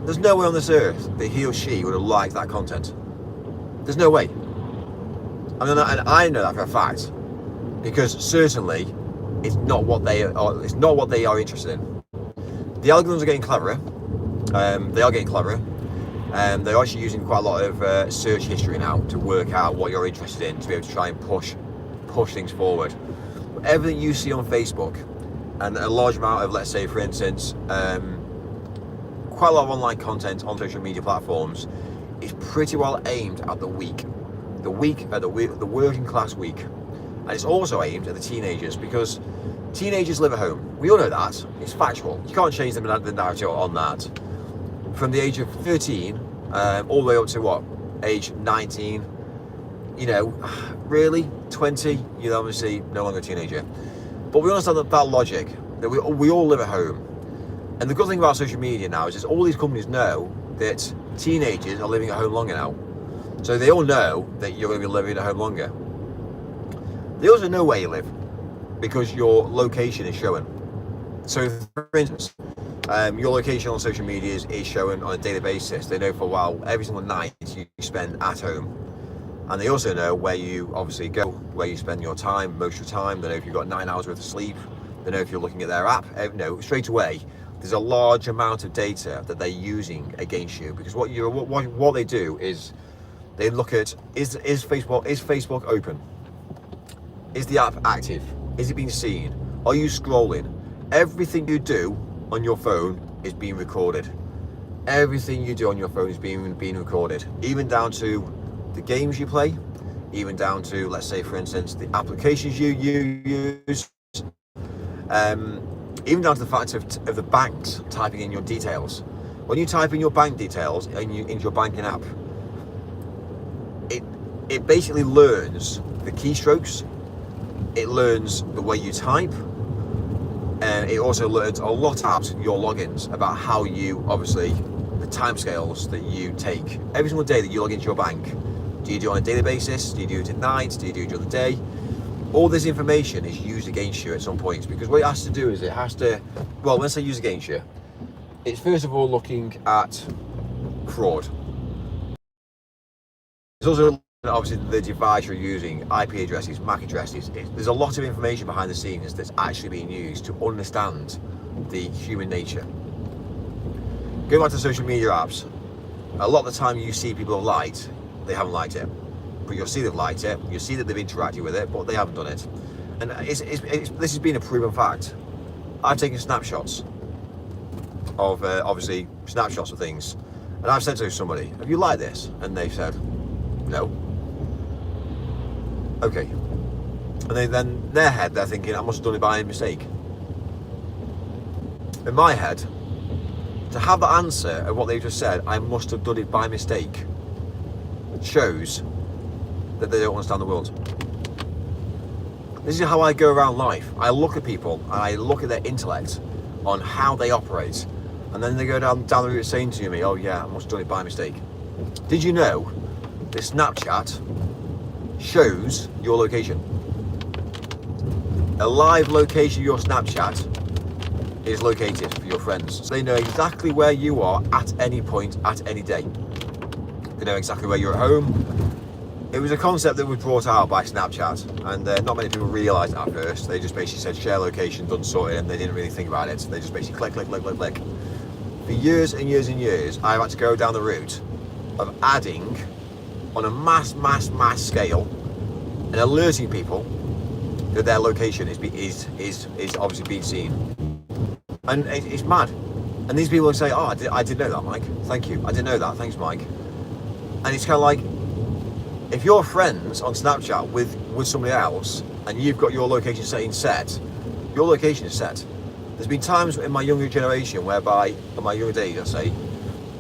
There's no way on this earth that he or she would have liked that content. There's no way. And I know that for a fact, because certainly it's not what they are interested in. The algorithms are getting cleverer. They are getting cleverer. They're actually using quite a lot of search history now to work out what you're interested in, to be able to try and push things forward. Everything you see on Facebook, and a large amount of, let's say for instance, quite a lot of online content on social media platforms, is pretty well aimed at the weak, the working class weak, and it's also aimed at the teenagers, because teenagers live at home. We all know that. It's factual. You can't change the narrative on that. From the age of 13 all the way up to what, age 19, you know, really 20, you're obviously no longer a teenager. But we understand that logic, that we all live at home. And the good thing about social media now is all these companies know that teenagers are living at home longer now. So they all know that you're going to be living at home longer. They also know where you live, because your location is showing. So for instance, your location on social media is showing on a daily basis. They know for a while, every single night you spend at home. And they also know where you obviously go, where you spend your time, most of the time. They know if you've got 9 hours worth of sleep. They know if you're looking at their app. No, straight away, there's a large amount of data that they're using against you, because what they do is they look at, is Facebook open? Is the app active? Is it being seen? Are you scrolling? Everything you do on your phone is being recorded. Everything you do on your phone is being recorded, even down to the games you play, even down to, let's say for instance, the applications you use, even down to the fact of the banks typing in your details. When you type in your bank details into your banking app, it basically learns the keystrokes, it learns the way you type, and it also learns a lot about your logins, about how you, obviously, the timescales that you take every single day that you log into your bank. Do you do it on a daily basis? Do you do it at night? Do you do it during the day? All this information is used against you at some points, because what it has to do is it has to, well, when I say use against you, it's first of all looking at fraud. It's also obviously the device you're using, IP addresses, MAC addresses. There's a lot of information behind the scenes that's actually being used to understand the human nature. Going back to social media apps, a lot of the time you see people have liked, they haven't liked it. But you'll see they've liked it, you'll see that they've interacted with it, but they haven't done it. And this has been a proven fact. I've taken snapshots of, obviously, snapshots of things. And I've said to somebody, have you liked this? And they've said, no. Okay. And then in their head, they're thinking, I must have done it by mistake. In my head, to have the answer of what they just said, I must have done it by mistake, shows that they don't understand the world. This is how I go around life. I look at people and I look at their intellect on how they operate. And then they go down the route saying to me, oh yeah, I must have done it by mistake. Did you know that Snapchat shows your location? A live location of your Snapchat is located for your friends. So they know exactly where you are at any point, at any day. They know exactly where you're at home. It was a concept that was brought out by Snapchat, and not many people realised it at first. They just basically said share location, done, sorted, and they didn't really think about it. They just basically click, click, click, click, click. For years and years and years, I've had to go down the route of adding on a mass scale and alerting people that their location is obviously being seen. And it's mad. And these people say, oh, I didn't know that, Mike. Thank you. I didn't know that. Thanks, Mike. And it's kind of like, if you're friends on Snapchat with somebody else and you've got your location setting set, your location is set. There's been times in my younger generation whereby, in my younger days, I say,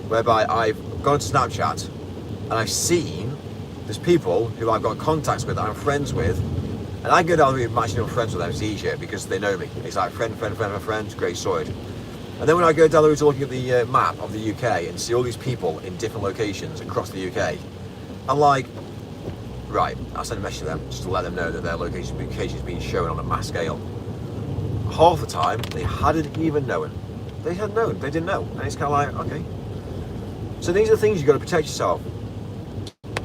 whereby I've gone to Snapchat and I've seen there's people who I've got contacts with that I'm friends with, and I go down the route matching up friends with them. It's easier because they know me. It's like friend, great, sorted. And then when I go down the route to looking at the map of the UK and see all these people in different locations across the UK, I'm like, right, I'll send a message to them just to let them know that their location is being shown on a mass scale. Half the time, they hadn't even known. They hadn't known, they didn't know. And it's kind of like, okay. So these are the things you've got to protect yourself.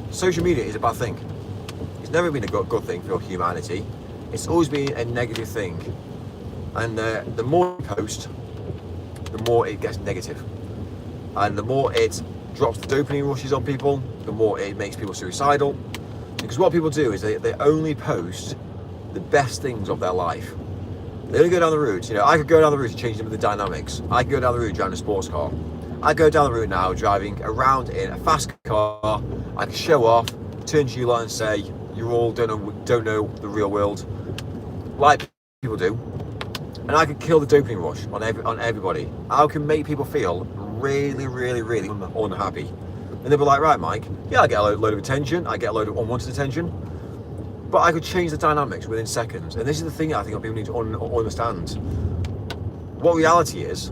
Social media is a bad thing. It's never been a good thing for humanity. It's always been a negative thing. And the more you post, the more it gets negative. And the more it drops the dopamine rushes on people, the more it makes people suicidal. Because what people do is they only post the best things of their life. They only go down the route, I could go down the route and change the dynamics. I could go down the route driving a sports car. I go down the route now driving around in a fast car. I can show off, turn to you lot and say, you all don't know the real world, like people do. And I can kill the dopamine rush on everybody. I can make people feel really unhappy. And they'll be like, right, Mike, yeah, I get a load of attention, I get a load of unwanted attention, but I could change the dynamics within seconds. And this is the thing I think people need to understand. What reality is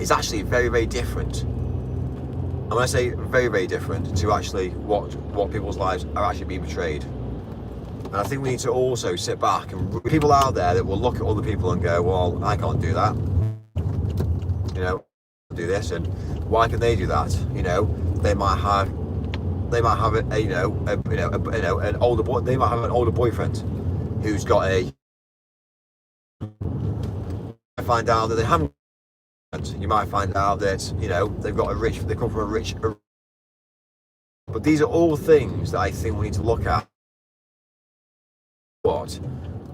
actually very different. And when I say very different, to actually what people's lives are actually being portrayed. And I think we need to also sit back and people out there that will look at other people and go, well, I can't do that. Do this, and why can they do that? They might have an older boy. They might have an older boyfriend who's got a. I find out that they haven't. You might find out that they've got they come from a rich. But these are all things that I think we need to look at. What?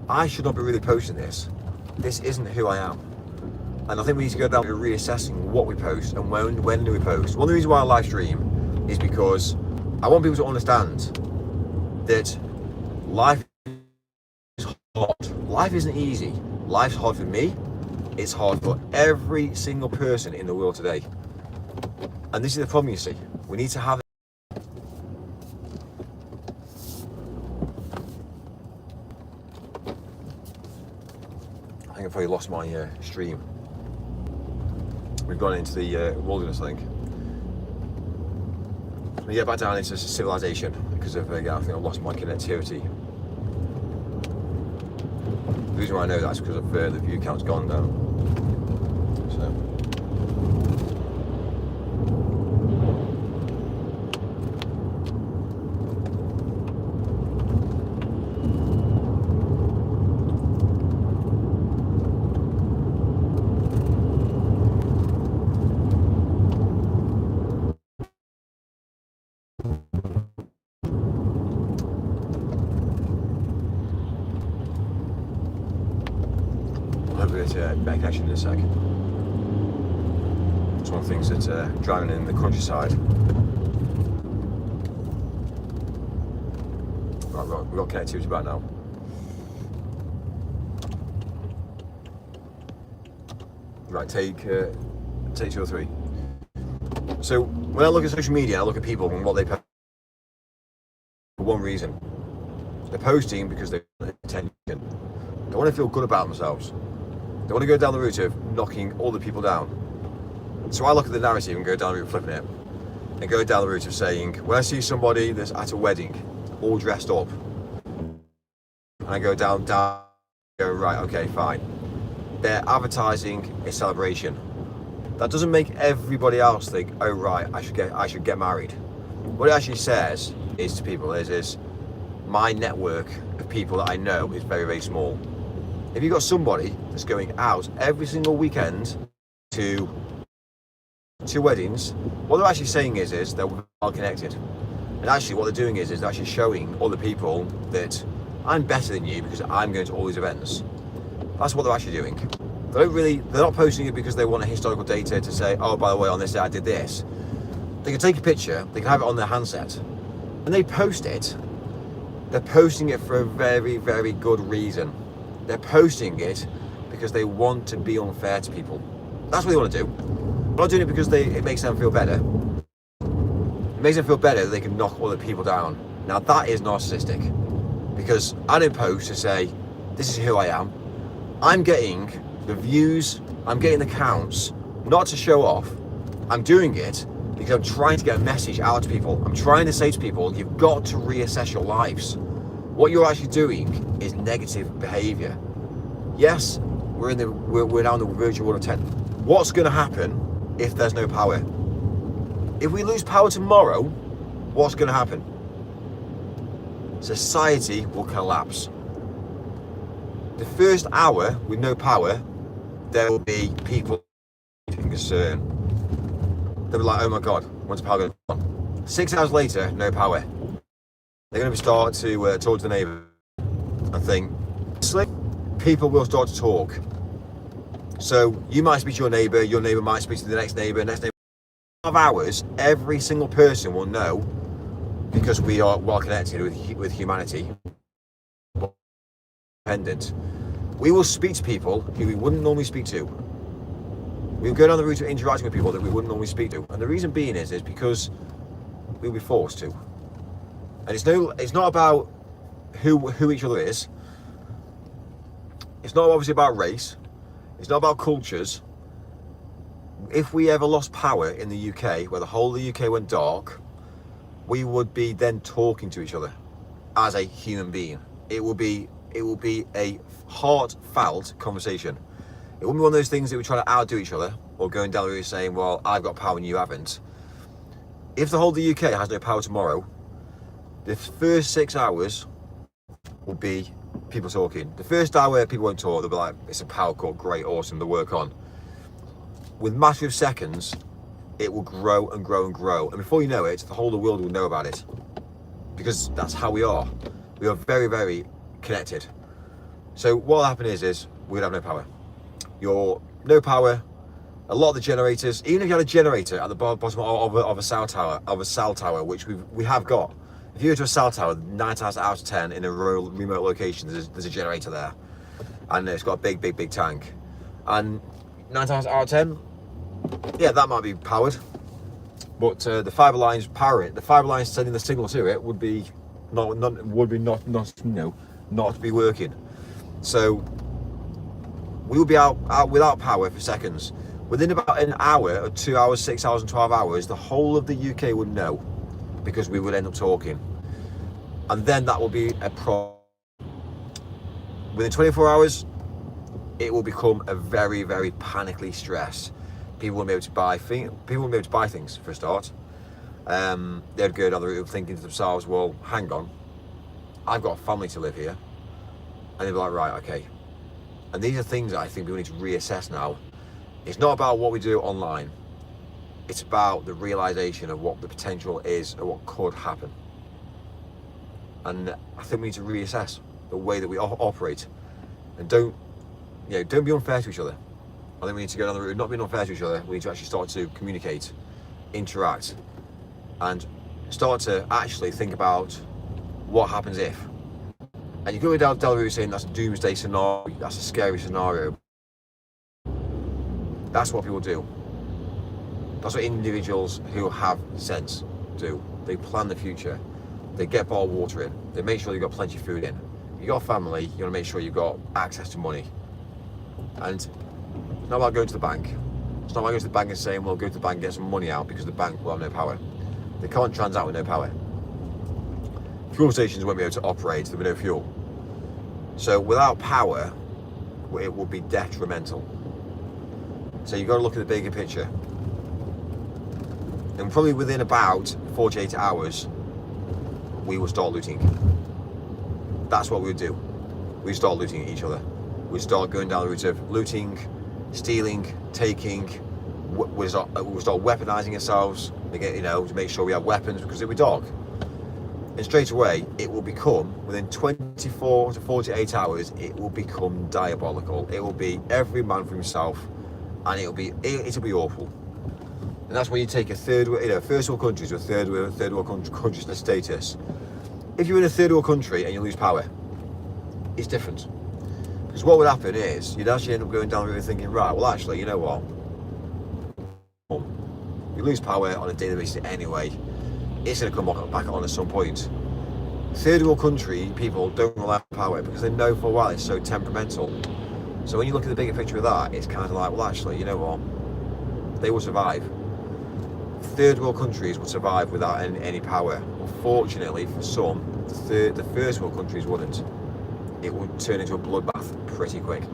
I should not be really posting this. This isn't who I am. And I think we need to go down to reassessing what we post and when do we post. One of the reasons why I live stream is because I want people to understand that life is hard. Life isn't easy. Life's hard for me. It's hard for every single person in the world today. And this is the problem, you see. We need to have I think I probably lost my stream. We've gone into the wilderness, I think. We get back down into civilization because of I think I've lost my connectivity. The reason why I know that's because of the view count's gone down. So. Back action in a second. It's one of the things that driving in the countryside. Right, we've got connectivity back now. Right, take 2 or 3. So when I look at social media, I look at people and what they post for one reason. They're posting because they want attention. They want to feel good about themselves. They want to go down the route of knocking all the people down. So I look at the narrative and go down the route of flipping it, and go down the route of saying, when I see somebody that's at a wedding, all dressed up, and I go down, go, right, okay, fine. They're advertising a celebration. That doesn't make everybody else think, oh right, I should get married. What it actually says is to people is my network of people that I know is very, very small. If you've got somebody that's going out every single weekend to weddings, what they're actually saying is they're well connected. And actually what they're doing is they're actually showing other people that I'm better than you because I'm going to all these events. That's what they're actually doing. They're not posting it because they want a historical data to say, oh, by the way, on this day I did this. They can take a picture, they can have it on their handset, and they post it. They're posting it for a very, very good reason. They're posting it because they want to be unfair to people. That's what they want to do. They're not doing it because it makes them feel better. It makes them feel better that they can knock other people down. Now that is narcissistic, because I don't post to say, this is who I am. I'm getting the views, I'm getting the counts, not to show off. I'm doing it because I'm trying to get a message out to people. I'm trying to say to people, you've got to reassess your lives. What you're actually doing is negative behavior. Yes, we're now in the virtual world of 10. What's going to happen if there's no power? If we lose power tomorrow, what's going to happen? Society will collapse. The first hour with no power, there will be people in concern. They'll be like, oh my God, when's the power going on? 6 hours later, no power. They're going to start to talk to the neighbour and think, people will start to talk. So you might speak to your neighbour might speak to the next neighbour. 5 hours, every single person will know, because we are well connected with humanity, independent. We will speak to people who we wouldn't normally speak to. We'll go down the route of interacting with people that we wouldn't normally speak to. And the reason being is because we'll be forced to. And it's not about who each other is. It's not obviously about race. It's not about cultures. If we ever lost power in the UK, where the whole of the UK went dark, we would be then talking to each other as a human being. It will be a heartfelt conversation. It wouldn't be one of those things that we try to outdo each other, or going down the route saying, well, I've got power and you haven't. If the whole of the UK has no power tomorrow, the first 6 hours will be people talking. The first hour, people won't talk. They'll be like, it's a power cut, great, awesome, to work on. With massive seconds, it will grow and grow and grow. And before you know it, the whole of the world will know about it. Because that's how we are. We are very, very connected. So what will happen is we'll have no power. No power. A lot of the generators, even if you had a generator at the bottom of a cell tower, which we have got. If you go to a cell tower, 9 times out of 10 in a rural, remote location, there's a generator there, and it's got a big tank. And 9 times out of 10, yeah, that might be powered, but the fiber lines power it. The fiber lines sending the signal to it would be not be working. So we will be out without power for seconds. Within about an hour, or 2 hours, 6 hours, and 12 hours, the whole of the UK would know, because we would end up talking, and then that will be a problem. Within 24 hours, it will become a very, very panically stressed. People won't be able to buy things. People won't be able to buy things for a start. They'd go down the route of thinking to themselves, well, hang on, I've got a family to live here, and they'd be like, right, okay. And these are things that I think we need to reassess now. It's not about what we do online. It's about the realization of what the potential is and what could happen. And I think we need to reassess the way that we operate, and don't be unfair to each other. I think we need to go down the route of not being unfair to each other. We need to actually start to communicate, interact, and start to actually think about what happens if. And you go down the route saying that's a doomsday scenario, that's a scary scenario. That's what people do. That's what individuals who have sense do. They plan the future. They get bottled water in. They make sure you've got plenty of food in. You've got a family, you want to make sure you've got access to money. And it's not about going to the bank. It's not like going to the bank and saying, well, go to the bank and get some money out because the bank will have no power. They can't transact with no power. Fuel stations won't be able to operate, there'll be no fuel. So without power, it will be detrimental. So you've got to look at the bigger picture. And probably within about 48 hours, we will start looting. That's what we would do. We start looting each other. We start going down the route of looting, stealing, taking. We start weaponizing ourselves, to make sure we have weapons because it'll be dark. And straight away, it will become, within 24 to 48 hours, it will become diabolical. It will be every man for himself, and it'll be awful. And that's when you take a first world country to a third world country status. If you're in a third world country and you lose power, it's different. Because what would happen is, you'd actually end up going down the road thinking, right, well actually, you know what? You lose power on a daily basis anyway. It's going to come back on at some point. Third world country people don't rely on power because they know for a while it's so temperamental. So when you look at the bigger picture of that, it's kind of like, well actually, you know what? They will survive. Third world countries would survive without any power. Unfortunately for some, the first world countries wouldn't. It would turn into a bloodbath pretty quick.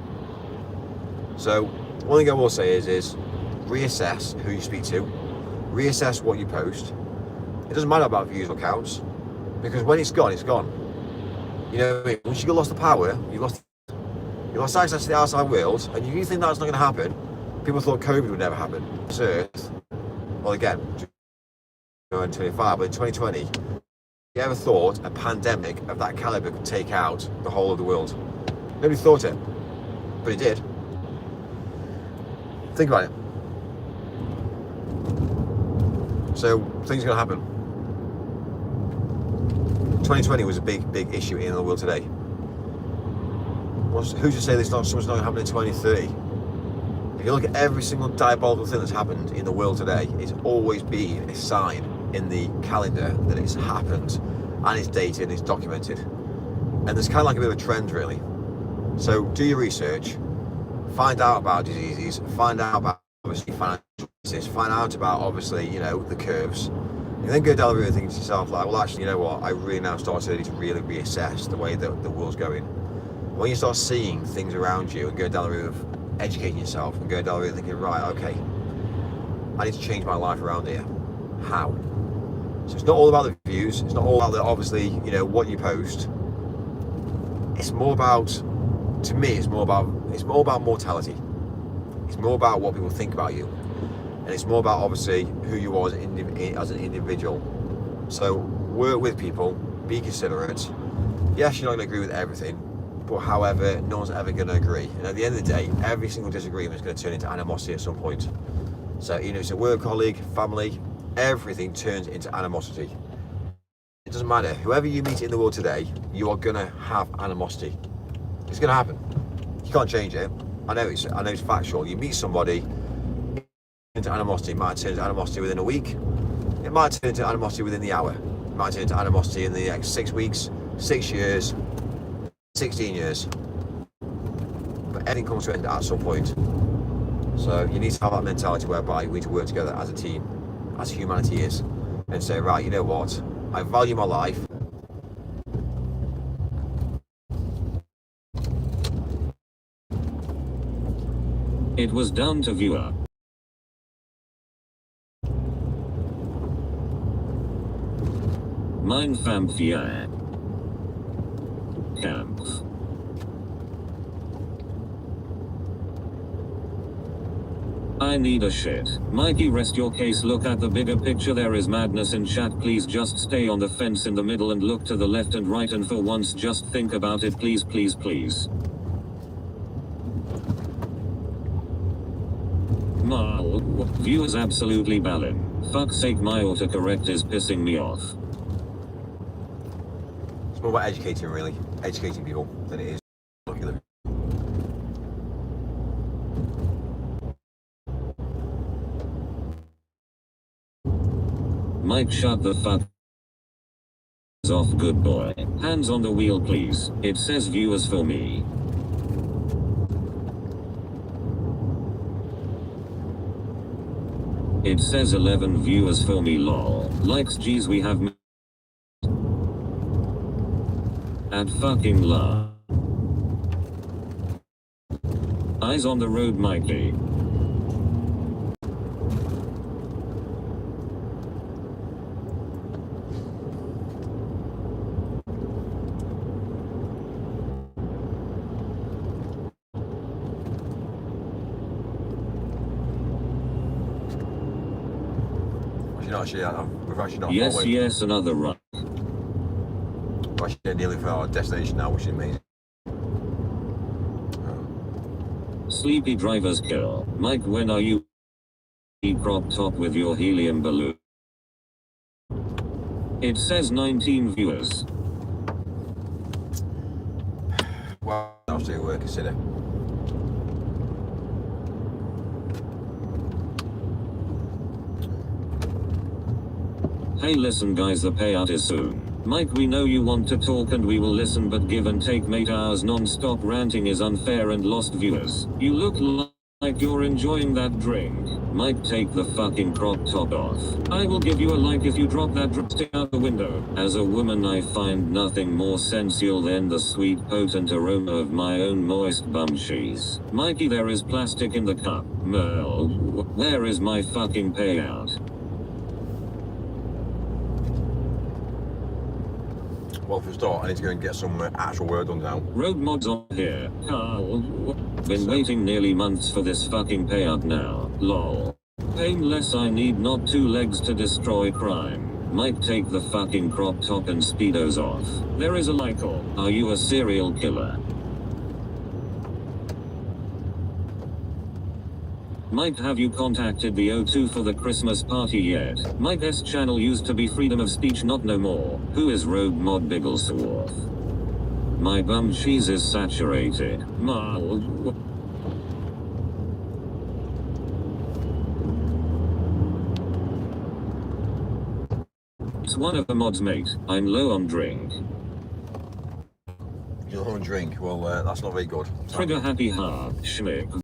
So one thing I will say is reassess who you speak to, reassess what you post. It doesn't matter about views or counts, because when it's gone, it's gone. You know what I mean? Once you lost the power, you lost access to the outside world, and you think that's not going to happen. People thought COVID would never happen. This Earth, well again, in 2025, but in 2020, you ever thought a pandemic of that caliber could take out the whole of the world? Nobody thought it, but it did. Think about it. So things are going to happen. 2020 was a big issue in the world today. Who's to say there's not something's not going to happen in 2030? If you look at every single diabolical thing that's happened in the world today, it's always been a sign in the calendar that it's happened, and it's dated and it's documented. And there's kind of like a bit of a trend, really. So do your research, find out about diseases, find out about obviously financial crisis, find out about obviously the curves. You then go down the road and think to yourself like, well actually, you know what, I really now started to really reassess the way that the world's going. When you start seeing things around you and go down the road of educating yourself and go down the road thinking, right, okay, I need to change my life around here. How? So it's not all about the views, it's not all about obviously what you post. It's more about, to me, it's more about mortality. It's more about what people think about you, and it's more about obviously who you are as an individual. So work with people, be considerate. Yes, you're not going to agree with everything, but however, no one's ever going to agree. And at the end of the day, every single disagreement is going to turn into animosity at some point. So it's a work colleague, family, everything turns into animosity. It doesn't matter. Whoever you meet in the world today, you are going to have animosity. It's going to happen. You can't change it. I know it's factual. You meet somebody into animosity. It might turn into animosity within a week. It might turn into animosity within the hour. It might turn into animosity in the next 6 weeks, 6 years, 16 years. But everything comes to an end at some point. So you need to have that mentality whereby we need to work together as a team, as humanity is, and say, right, you know what? I value my life. It was down to viewer. Mein Famphia. Camp. I need a shit. Mikey, rest your case, look at the bigger picture. There is madness in chat. Please just stay on the fence in the middle and look to the left and right, and for once just think about it, please, please, please. Mal, viewers absolutely ballin'. Fuck's sake, my autocorrect is pissing me off. It's more about educating, really. Educating people than it is looking at them. Mike, shut the fuck off, good boy. Hands on the wheel, please. It says viewers for me. It says 11 viewers for me lol. Likes geez we have at fucking la. Eyes on the road Mikey. We've actually not Yes, forward. yes, another run. We're actually nearly for our destination now, which is amazing. Sleepy driver's kill. Mike, when are you crop top with your helium balloon? It says 19 viewers. Well, I'll see you work, consider. Hey listen guys, the payout is soon. Mike, we know you want to talk and we will listen, but give and take mate, hours non-stop ranting is unfair and lost viewers. You look like you're enjoying that drink. Mike, take the fucking crop top off. I will give you a like if you drop that dripstick out the window. As a woman I find nothing more sensual than the sweet potent aroma of my own moist bum cheese. Mikey, there is plastic in the cup. Merle, where is my fucking payout? Well, for a start, I need to go and get some actual work done now. Road mods on here. Carl. Been waiting nearly months for this fucking payout now. Lol. Painless, I need not 2 legs to destroy crime. Mike, take the fucking crop top and speedos off. There is a Lycal. Are you a serial killer? Mike, have you contacted the O2 for the Christmas party yet? Mike's channel used to be freedom of speech, not no more. Who is Rogue Mod Bigglesworth? My bum cheese is saturated. Marl. It's one of the mods, mate. I'm low on drink. You're on drink. Well, that's not very good. Trigger happy heart. Schmick.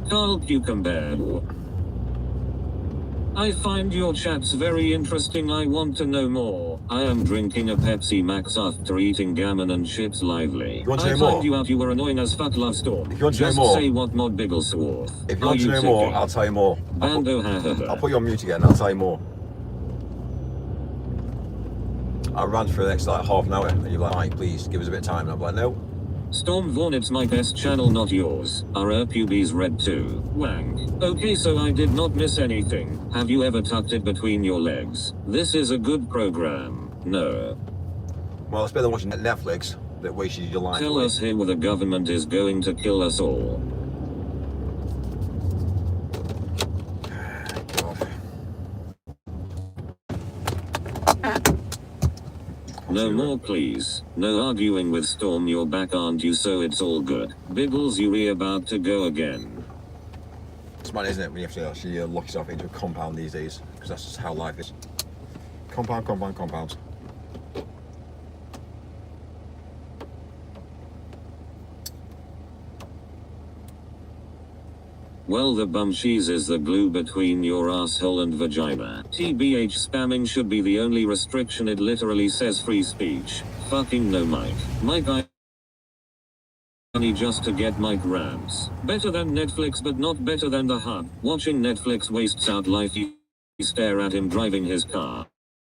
Carl Cucumber. I find your chats very interesting. I want to know more. I am drinking a Pepsi Max after eating gammon and chips lively. You want to I know found more? you out. You were annoying as fuck love storm. If you want to know Just more- say what mod Bigglesworth. If you want to know more, I'll tell you more. Bando ha I'll put you on mute again, I'll tell you more. I ran for the next like half an hour and you're like, Mike, please give us a bit of time. And I'm like, no. Storm Vaughn, it's my best channel, not yours. Our pubes red too. Wank. Okay, so I did not miss anything. Have you ever tucked it between your legs? This is a good program. No. Well, it's better than watching Netflix that wasted your life. Tell away. us here where the government is going to kill us all. No more please. No arguing with Storm, you're back aren't you, so it's all good. Biggles, you about to go again. It's mad, isn't it, when you have to actually lock yourself into a compound these days, because that's just how life is. Compound, compound, compound. Well, the bum cheese is the glue between your asshole and vagina. TBH, spamming should be the only restriction. It literally says free speech. Fucking no, Mike. Mike, I need just to get Mike rants. Better than Netflix, but not better than the Hub. Watching Netflix wastes out life. You stare at him driving his car.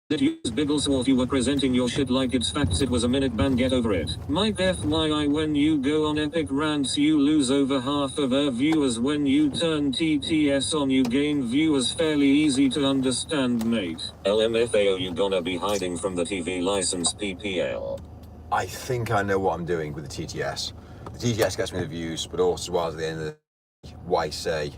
That use Bigglesworth, you were presenting your shit like it's facts. It was a minute ban, get over it. Mike, FYI, when you go on epic rants you lose over half of our viewers. When you turn TTS on you gain viewers. Fairly easy to understand, mate. LMFAO, you gonna be hiding from the TV license PPL? I think I know what I'm doing with the TTS. The TTS gets me the views, but also as well as the end of the why say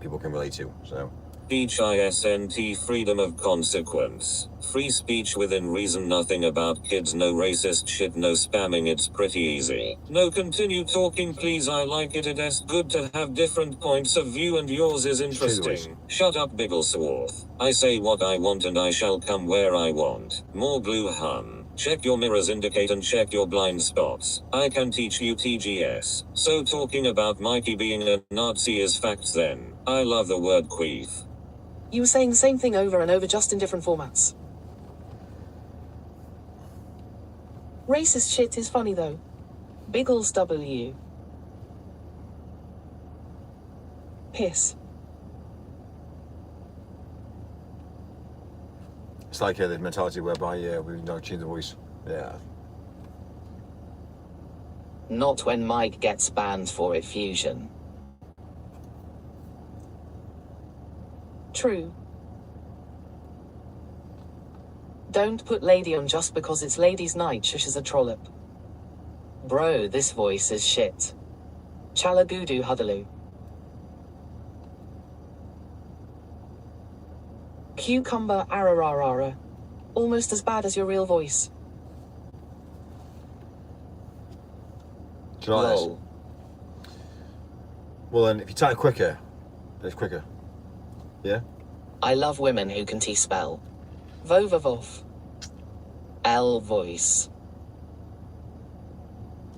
people can relate to, so. Speech ISNT, freedom of consequence. Free speech within reason, nothing about kids, no racist shit, no spamming, it's pretty easy. No, continue talking please, I like it, it's good to have different points of view and yours is interesting. Shut up Bigglesworth. I say what I want and I shall come where I want. More glue hun. Check your mirrors, indicate and check your blind spots. I can teach you TGS. So talking about Mikey being a Nazi is facts then. I love the word queef. You were saying the same thing over and over, just in different formats. Racist shit is funny though. Biggles W. Piss. It's like the mentality whereby we don't change the voice. Yeah. Not when Mike gets banned for effusion. True. Don't put lady on just because it's ladies' night. Shush is a trollop. Bro, this voice is shit. Chalagudu huddaloo. Cucumber arararara. Almost as bad as your real voice. Do you like this? Lol. Well then, if you type quicker, it's quicker. Yeah? I love women who can T-spell. Vovavof. L voice.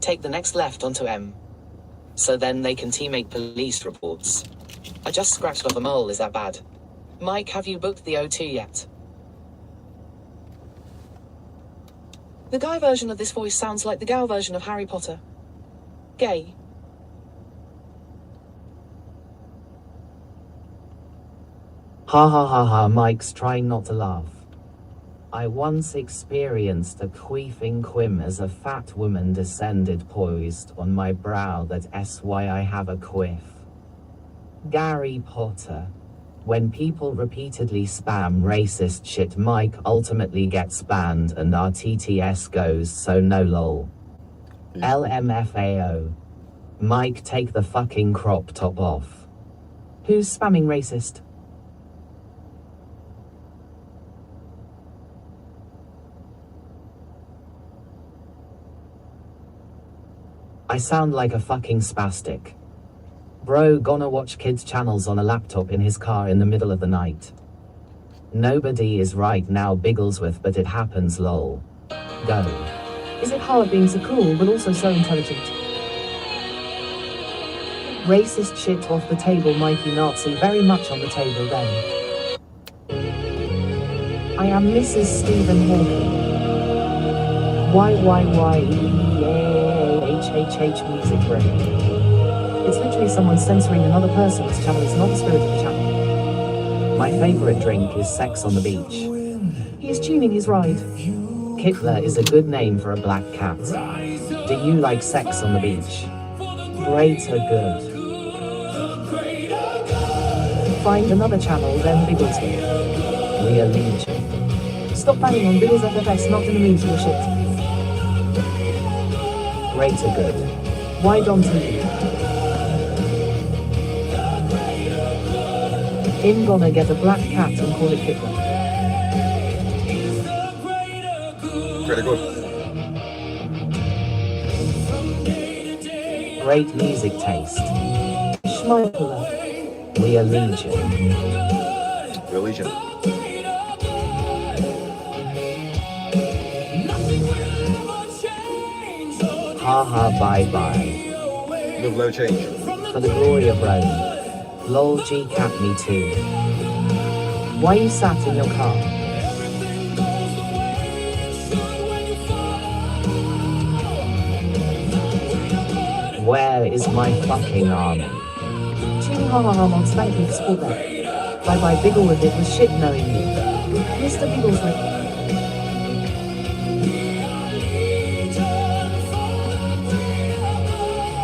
Take the next left onto M. So then they can T-make police reports. I just scratched off a mole, is that bad? Mike, have you booked the O2 yet? The guy version of this voice sounds like the gal version of Harry Potter. Gay. Ha ha ha ha, Mike's trying not to laugh. I once experienced a queefing quim as a fat woman descended poised on my brow. That's why I have a quiff. Gary Potter. When people repeatedly spam racist shit, Mike ultimately gets banned and our TTS goes so no lol. LMFAO. Mike, take the fucking crop top off. Who's spamming racist? I sound like a fucking spastic. Bro gonna watch kids channels on a laptop in his car in the middle of the night. Nobody is right now Bigglesworth, but it happens lol. Go. Is it hard being so cool but also so intelligent? Racist shit off the table, Mikey Nazi, very much on the table then. I am Mrs. Stephen Hawking. YYYEHHH music break. It's literally someone censoring another person's channel, it's not the spirit of the channel. My favorite drink is Sex on the Beach. He is tuning his ride. Kittler is a good name for a black cat. Do you like Sex on the Beach? Great or good? Find another channel, then Bigglesworth. We are Legion. Stop banging on Biggles FFS, not in the mood for your shit. Great or good? Why don't you? I'm gonna get a black cat and call it Hitler. Pretty good. Great music taste. Schmeikler. We are Legion. Religion. Haha, bye bye. Love no change. For the glory of Rome. Lol, G cat, me too. Why you sat in your car? Where is my fucking army? Ching ha ha ha mods, thank you for support there. Bye bye Bigglesworth, it was shit knowing you. Mr. Bigglesworth.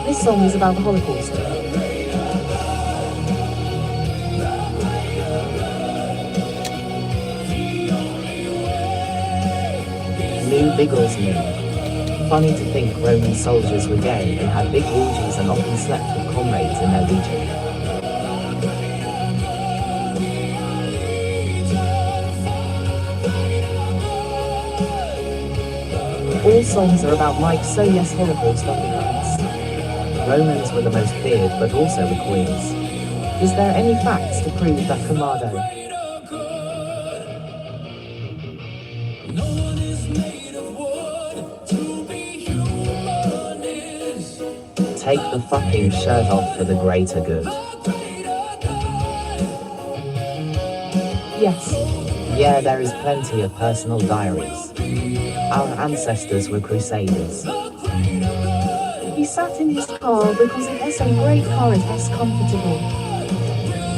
This song is about the Holocaust. New Biggles move. Funny to think Roman soldiers were gay and had big orgies and often slept with comrades in their legion. All songs are about Mike, so yes, Holocaust undercurrents. Romans were the most feared but also the queens. Is there any facts to prove that Kamado? Take the fucking shirt off for the greater good. Yes. Yeah, there is plenty of personal diaries. Our ancestors were crusaders. He sat in his car because it is a great car, it is comfortable.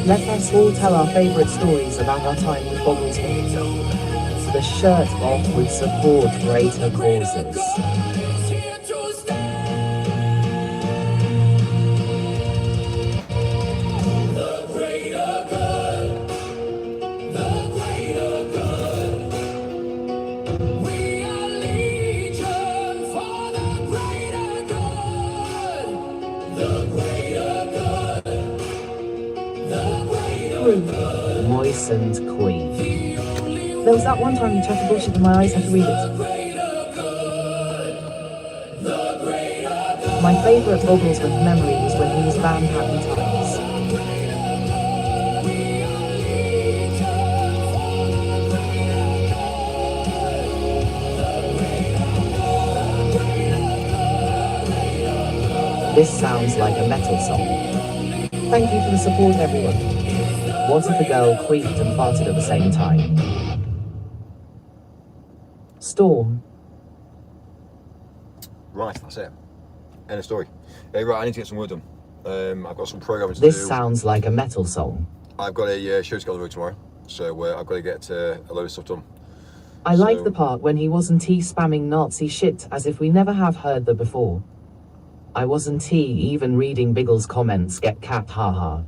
Let us all tell our favorite stories about our time with Boggles. The shirt off would support greater causes. Moistened queen. There was that one time you chatted bullshit and my eyes had to read it. My favourite Bogglesworth memory was when he was banned Happy Times. This sounds like a metal song. Thank you for the support, everyone. What if a girl queefed and farted at the same time? Storm. Right, that's it. End of story. Hey, right, I need to get some work done. I've got some programming to This do. sounds like a metal song. I've got a show to go on the road tomorrow, so I've got to get a load of stuff done. I like So- the part when he wasn't spamming Nazi shit as if we never have heard that before. I wasn't even reading Biggles' comments get cat haha.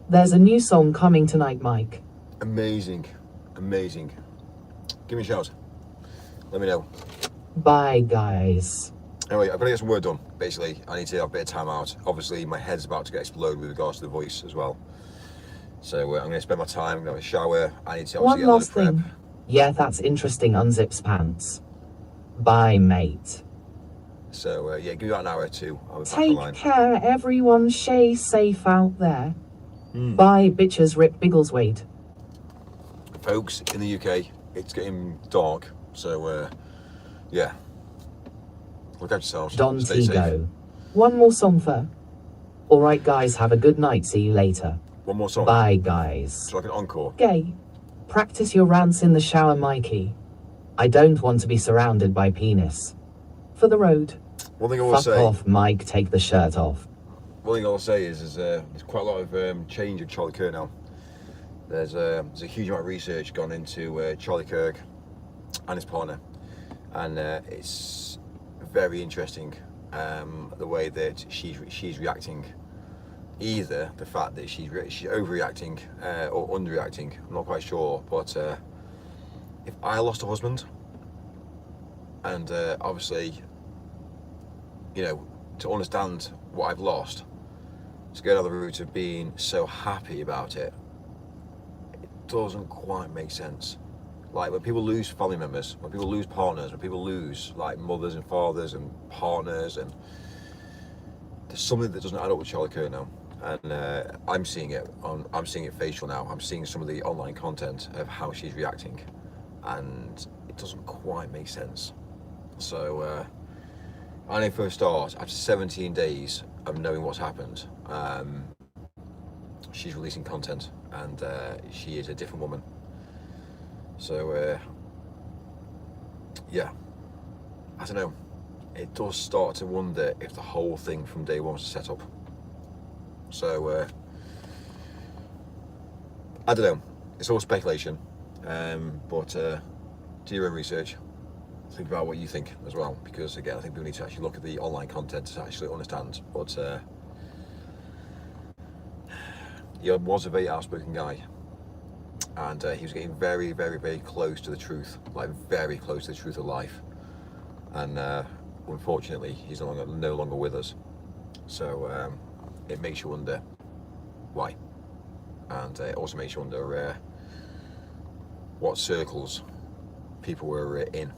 There's a new song coming tonight, Mike. Amazing, amazing. Give me a shout. Let me know. Bye guys. Anyway, I've got to get some work done. Basically, I need to have a bit of time out. Obviously, my head's about to get exploded with regards to the voice as well. So I'm going to spend my time, I'm going to have a shower. I need to One obviously get a load last of prep. thing. Yeah, that's interesting. Unzips pants. Bye, mate. So yeah, give me about an hour or two. I'll be back Take online. care, everyone. Stay safe out there. Bye, bitches. Rip Biggleswade. Folks, in the UK, it's getting dark. So yeah, look out yourselves. Don Stay safe. Tigo. One more song for. Alright, guys, have a good night. See you later. One more song. Bye, guys. It's like an encore. Gay. Practice your rants in the shower, Mikey. I don't want to be surrounded by penis. For the road. One thing I will Fuck say. off, Mike. Take the shirt off. One thing I'll say is there's quite a lot of change with Charlie Kirk now. There's a huge amount of research gone into Charlie Kirk and his partner, and it's very interesting the way that she's reacting. Either the fact that she's overreacting or underreacting. I'm not quite sure, but if I lost a husband, and obviously, you know, to understand what I've lost, to go down the route of being so happy about it, it doesn't quite make sense. Like when people lose family members, when people lose partners, when people lose like mothers and fathers and partners, and there's something that doesn't add up with Charlie Kirk now. And I'm seeing it facial now. I'm seeing some of the online content of how she's reacting, and it doesn't quite make sense. So I know for a start, after 17 days of knowing what's happened, she's releasing content, and she is a different woman. So yeah, I don't know. It does start to wonder if the whole thing from day one was set up. So I don't know. It's all speculation, but do your own research. Think about what you think as well, because again, I think people need to actually look at the online content to actually understand. But he was a very outspoken guy, and he was getting very, very, very close to the truth, like very close to the truth of life. And unfortunately, he's no longer with us. So it makes you wonder why, and it also makes you wonder what circles people were in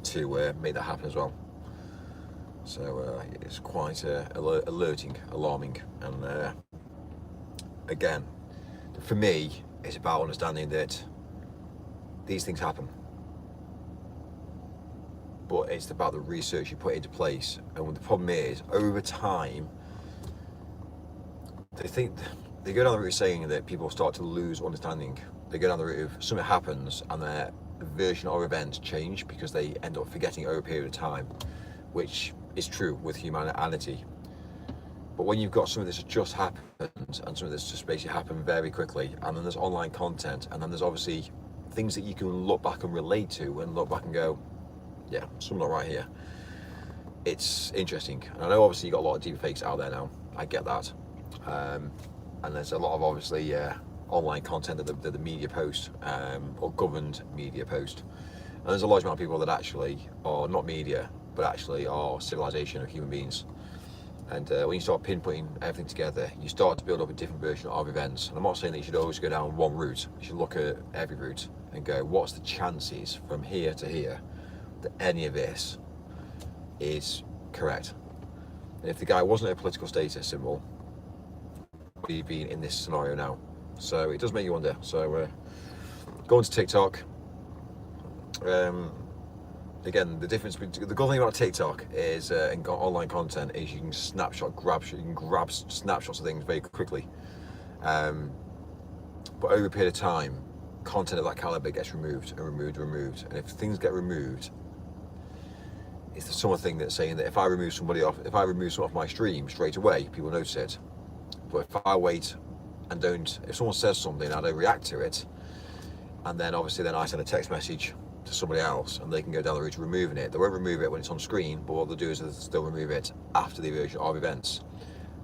to make that happen as well. So it's quite alerting, alarming, and again, for me, it's about understanding that these things happen, but it's about the research you put into place. And the problem is, over time, they go down the route saying that people start to lose understanding. they go down the route of something happens and their version or event change because they end up forgetting over a period of time, which is true with humanity. But when you've got something that's just happened and something that's just basically happened very quickly, and then there's online content, and then there's obviously things that you can look back and relate to and look back and go, yeah, something not right here. It's interesting. And I know obviously you've got a lot of deep fakes out there now. I get that. And there's a lot of obviously online content that the media post, or governed media post. And there's a large amount of people that actually are not media, but actually are civilization of human beings. And when you start pinpointing everything together, you start to build up a different version of events. And I'm not saying that you should always go down one route. You should look at every route and go, what's the chances from here to here that any of this is correct? And if the guy wasn't a political status symbol, would he be in this scenario now? So it does make you wonder. So going to TikTok, again, the difference between the good thing about TikTok is and online content is you can grab snapshots of things very quickly. But over a period of time, content of that caliber gets removed. And if things get removed, it's the sort of thing that's saying that if I remove someone off my stream straight away, people notice it. But if I wait and if someone says something and I don't react to it, and then obviously then I send a text message to somebody else and they can go down the route of removing it. They won't remove it when it's on screen, but what they'll do is they'll still remove it after the version of events,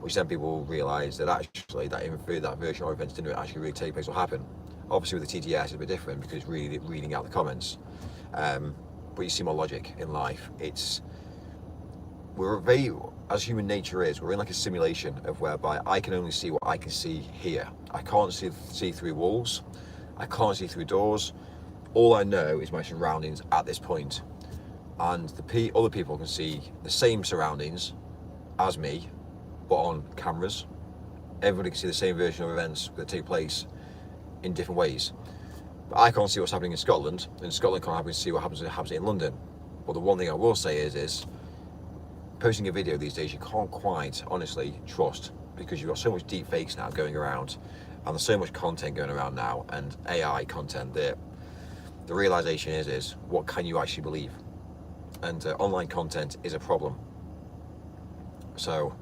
which then people will realise that actually that version of events didn't actually really take place or happen. Obviously with the TTS it's a bit different because it's really reading out the comments. But you see more logic in life. As human nature is, we're in like a simulation of whereby I can only see what I can see here. I can't see through walls. I can't see through doors. All I know is my surroundings at this point. And other people can see the same surroundings as me, but on cameras. Everybody can see the same version of events that take place in different ways. But I can't see what's happening in Scotland, and Scotland can't happen to see what happens in London. But the one thing I will say is posting a video these days you can't quite honestly trust, because you've got so much deep fakes now going around, and there's so much content going around now, and AI content that the realization is what can you actually believe? And online content is a problem. So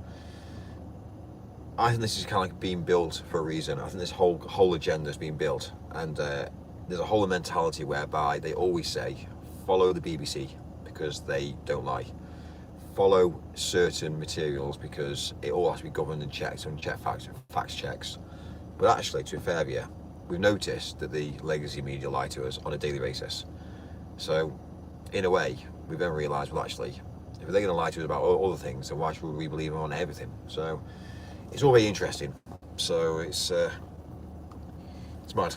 I think this is kind of like being built for a reason. I think this whole agenda is being built, and there's a whole mentality whereby they always say follow the BBC because they don't lie, follow certain materials because it all has to be governed and checked and facts checks. But actually, to be fair with you, we've noticed that the legacy media lie to us on a daily basis. So in a way, we've then realised, well actually, if they're going to lie to us about all the things, then why should we believe them on everything? So it's all very interesting. So it's mad.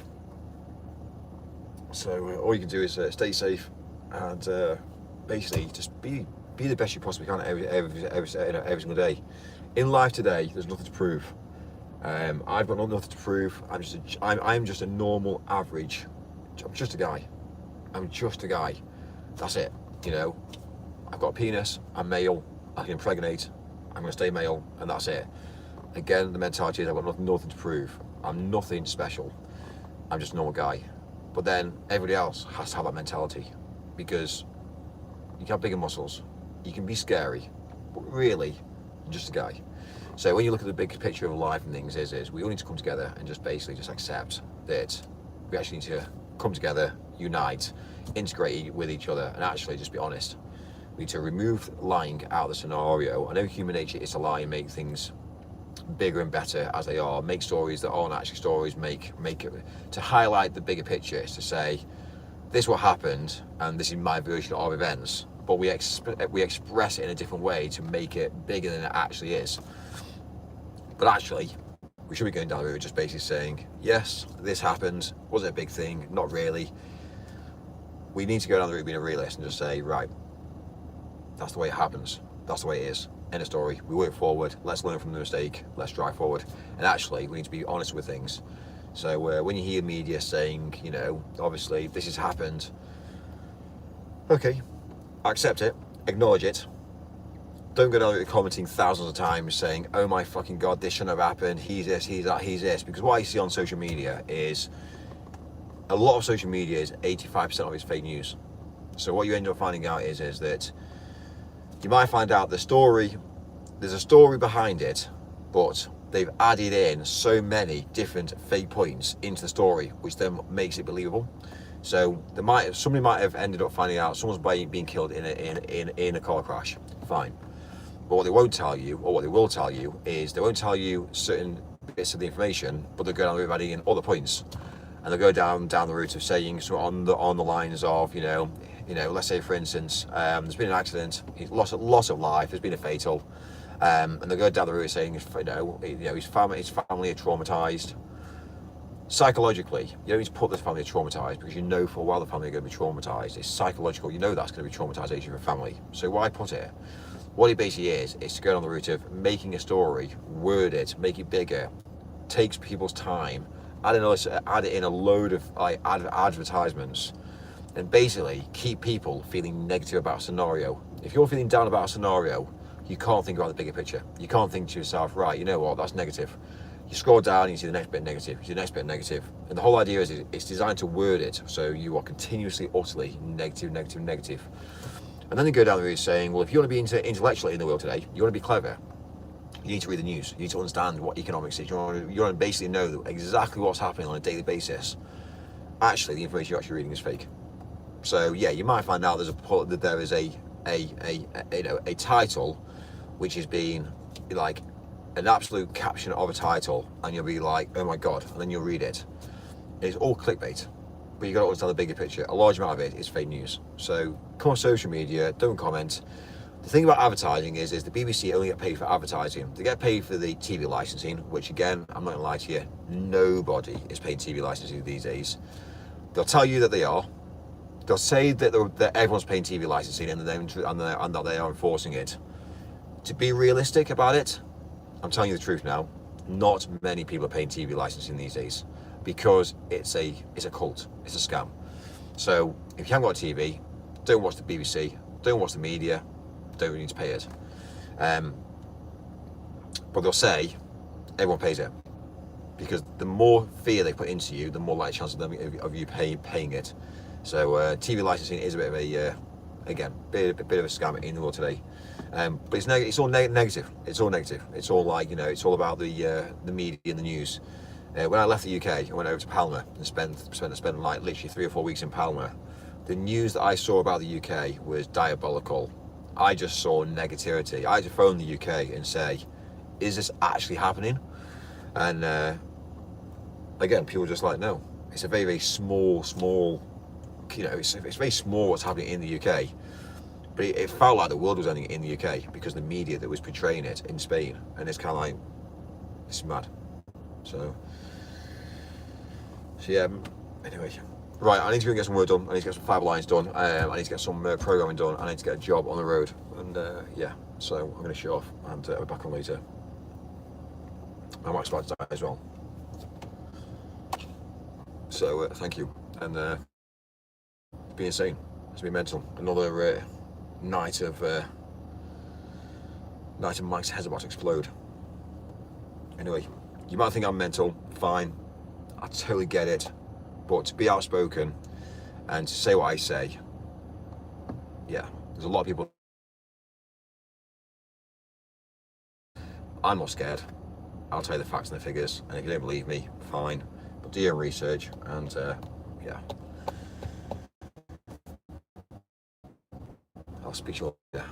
So all you can do is stay safe and basically just be the best you possibly can every single day. In life today, there's nothing to prove. I've got nothing to prove. I'm just a normal average. I'm just a guy. That's it. You know, I've got a penis. I'm male. I can impregnate. I'm going to stay male, and that's it. Again, the mentality is I've got nothing to prove. I'm nothing special. I'm just a normal guy. But then everybody else has to have that mentality, because you can have bigger muscles. You can be scary, but really, you're just a guy. So when you look at the big picture of life and things, we all need to come together and just basically just accept that we actually need to come together, unite, integrate with each other, and actually just be honest. We need to remove lying out of the scenario. I know human nature is to lie and make things bigger and better as they are, make stories that aren't actually stories, make it to highlight the bigger picture. Is to say this is what happened and this is my version of events, but we express it in a different way to make it bigger than it actually is. But actually, we should be going down the road just basically saying, yes, this happened. Was it a big thing? Not really. We need to go down the road being a realist and just say, right, that's the way it happens. That's the way it is. End of story. We work forward. Let's learn from the mistake. Let's drive forward. And actually, we need to be honest with things. So when you hear media saying, you know, obviously this has happened, okay, accept it, acknowledge it. Don't go down commenting thousands of times saying, oh my fucking God, this shouldn't have happened. He's this, he's that, he's this. Because what I see on social media is a lot of social media is 85% of it's fake news. So what you end up finding out is that you might find out there's a story behind it, but they've added in so many different fake points into the story, which then makes it believable. So somebody might have ended up finding out someone's being killed in a car crash. Fine. But what they won't tell you, or what they will tell you, is they won't tell you certain bits of the information, but they'll go down the route of adding in other points, and they'll go down the route of saying so on the lines of let's say for instance, there's been an accident, loss of life, there's been a fatal, and they'll go down the route of saying his family are traumatized. Psychologically, you don't need to put this family traumatized, because you know for a while the family are going to be traumatized. It's psychological, you know that's going to be traumatization for a family. So why put it? What it basically is to go down the route of making a story, word it, make it bigger, takes people's time, add in a load of advertisements, and basically keep people feeling negative about a scenario. If you're feeling down about a scenario, you can't think about the bigger picture. You can't think to yourself, right, you know what, that's negative. You scroll down and you see the next bit negative, you see the next bit negative. And the whole idea is it's designed to word it so you are continuously, utterly negative. And then they go down the route saying, well, if you want to be intellectual in the world today, you want to be clever, you need to read the news, you need to understand what economics is, you want to basically know exactly what's happening on a daily basis. Actually, the information you're actually reading is fake. So yeah, you might find out that there is a title which is being like an absolute caption of a title, and you'll be like, oh my god, and then you'll read it. It's all clickbait, but you got to understand the bigger picture. A large amount of it is fake news. So come on social media, don't comment. The thing about advertising is the BBC only get paid for advertising. They get paid for the TV licensing, which again, I'm not gonna lie to you, nobody is paying TV licensing these days. They'll tell you that they are. They'll say that everyone's paying TV licensing and that they are enforcing it. To be realistic about it, I'm telling you the truth now, not many people are paying TV licensing these days, because it's a cult, it's a scam. So if you haven't got a TV, don't watch the BBC, don't watch the media, don't need to pay it. But they'll say everyone pays it, because the more fear they put into you, the more likely chance of you paying it. So TV licensing is a bit of a bit of a scam in the world today. But it's all negative. It's all negative. It's all like, it's all about the media and the news. When I left the UK, I went over to Palma and spent like literally 3 or 4 weeks in Palma. The news that I saw about the UK was diabolical. I just saw negativity. I had to phone the UK and say, is this actually happening? And again, people were just like, no. It's a very, very small, it's very small what's happening in the UK. But it felt like the world was ending in the UK because the media that was portraying it in Spain. And it's kind of like, it's mad. So yeah, anyway. Right, I need to go and get some work done. I need to get some fibre lines done. I need to get some programming done. I need to get a job on the road. And yeah, so I'm going to shut off and I'll be back on later. I might start to die as well. So thank you. And it's been insane. It's been mental. Another night of Mike's head's about to explode. Anyway, you might think I'm mental. Fine, I totally get it. But to be outspoken and to say what I say, yeah, there's a lot of people. I'm not scared. I'll tell you the facts and the figures, and if you don't believe me, fine. But do your research, and yeah. I'll speak to you all. Yeah.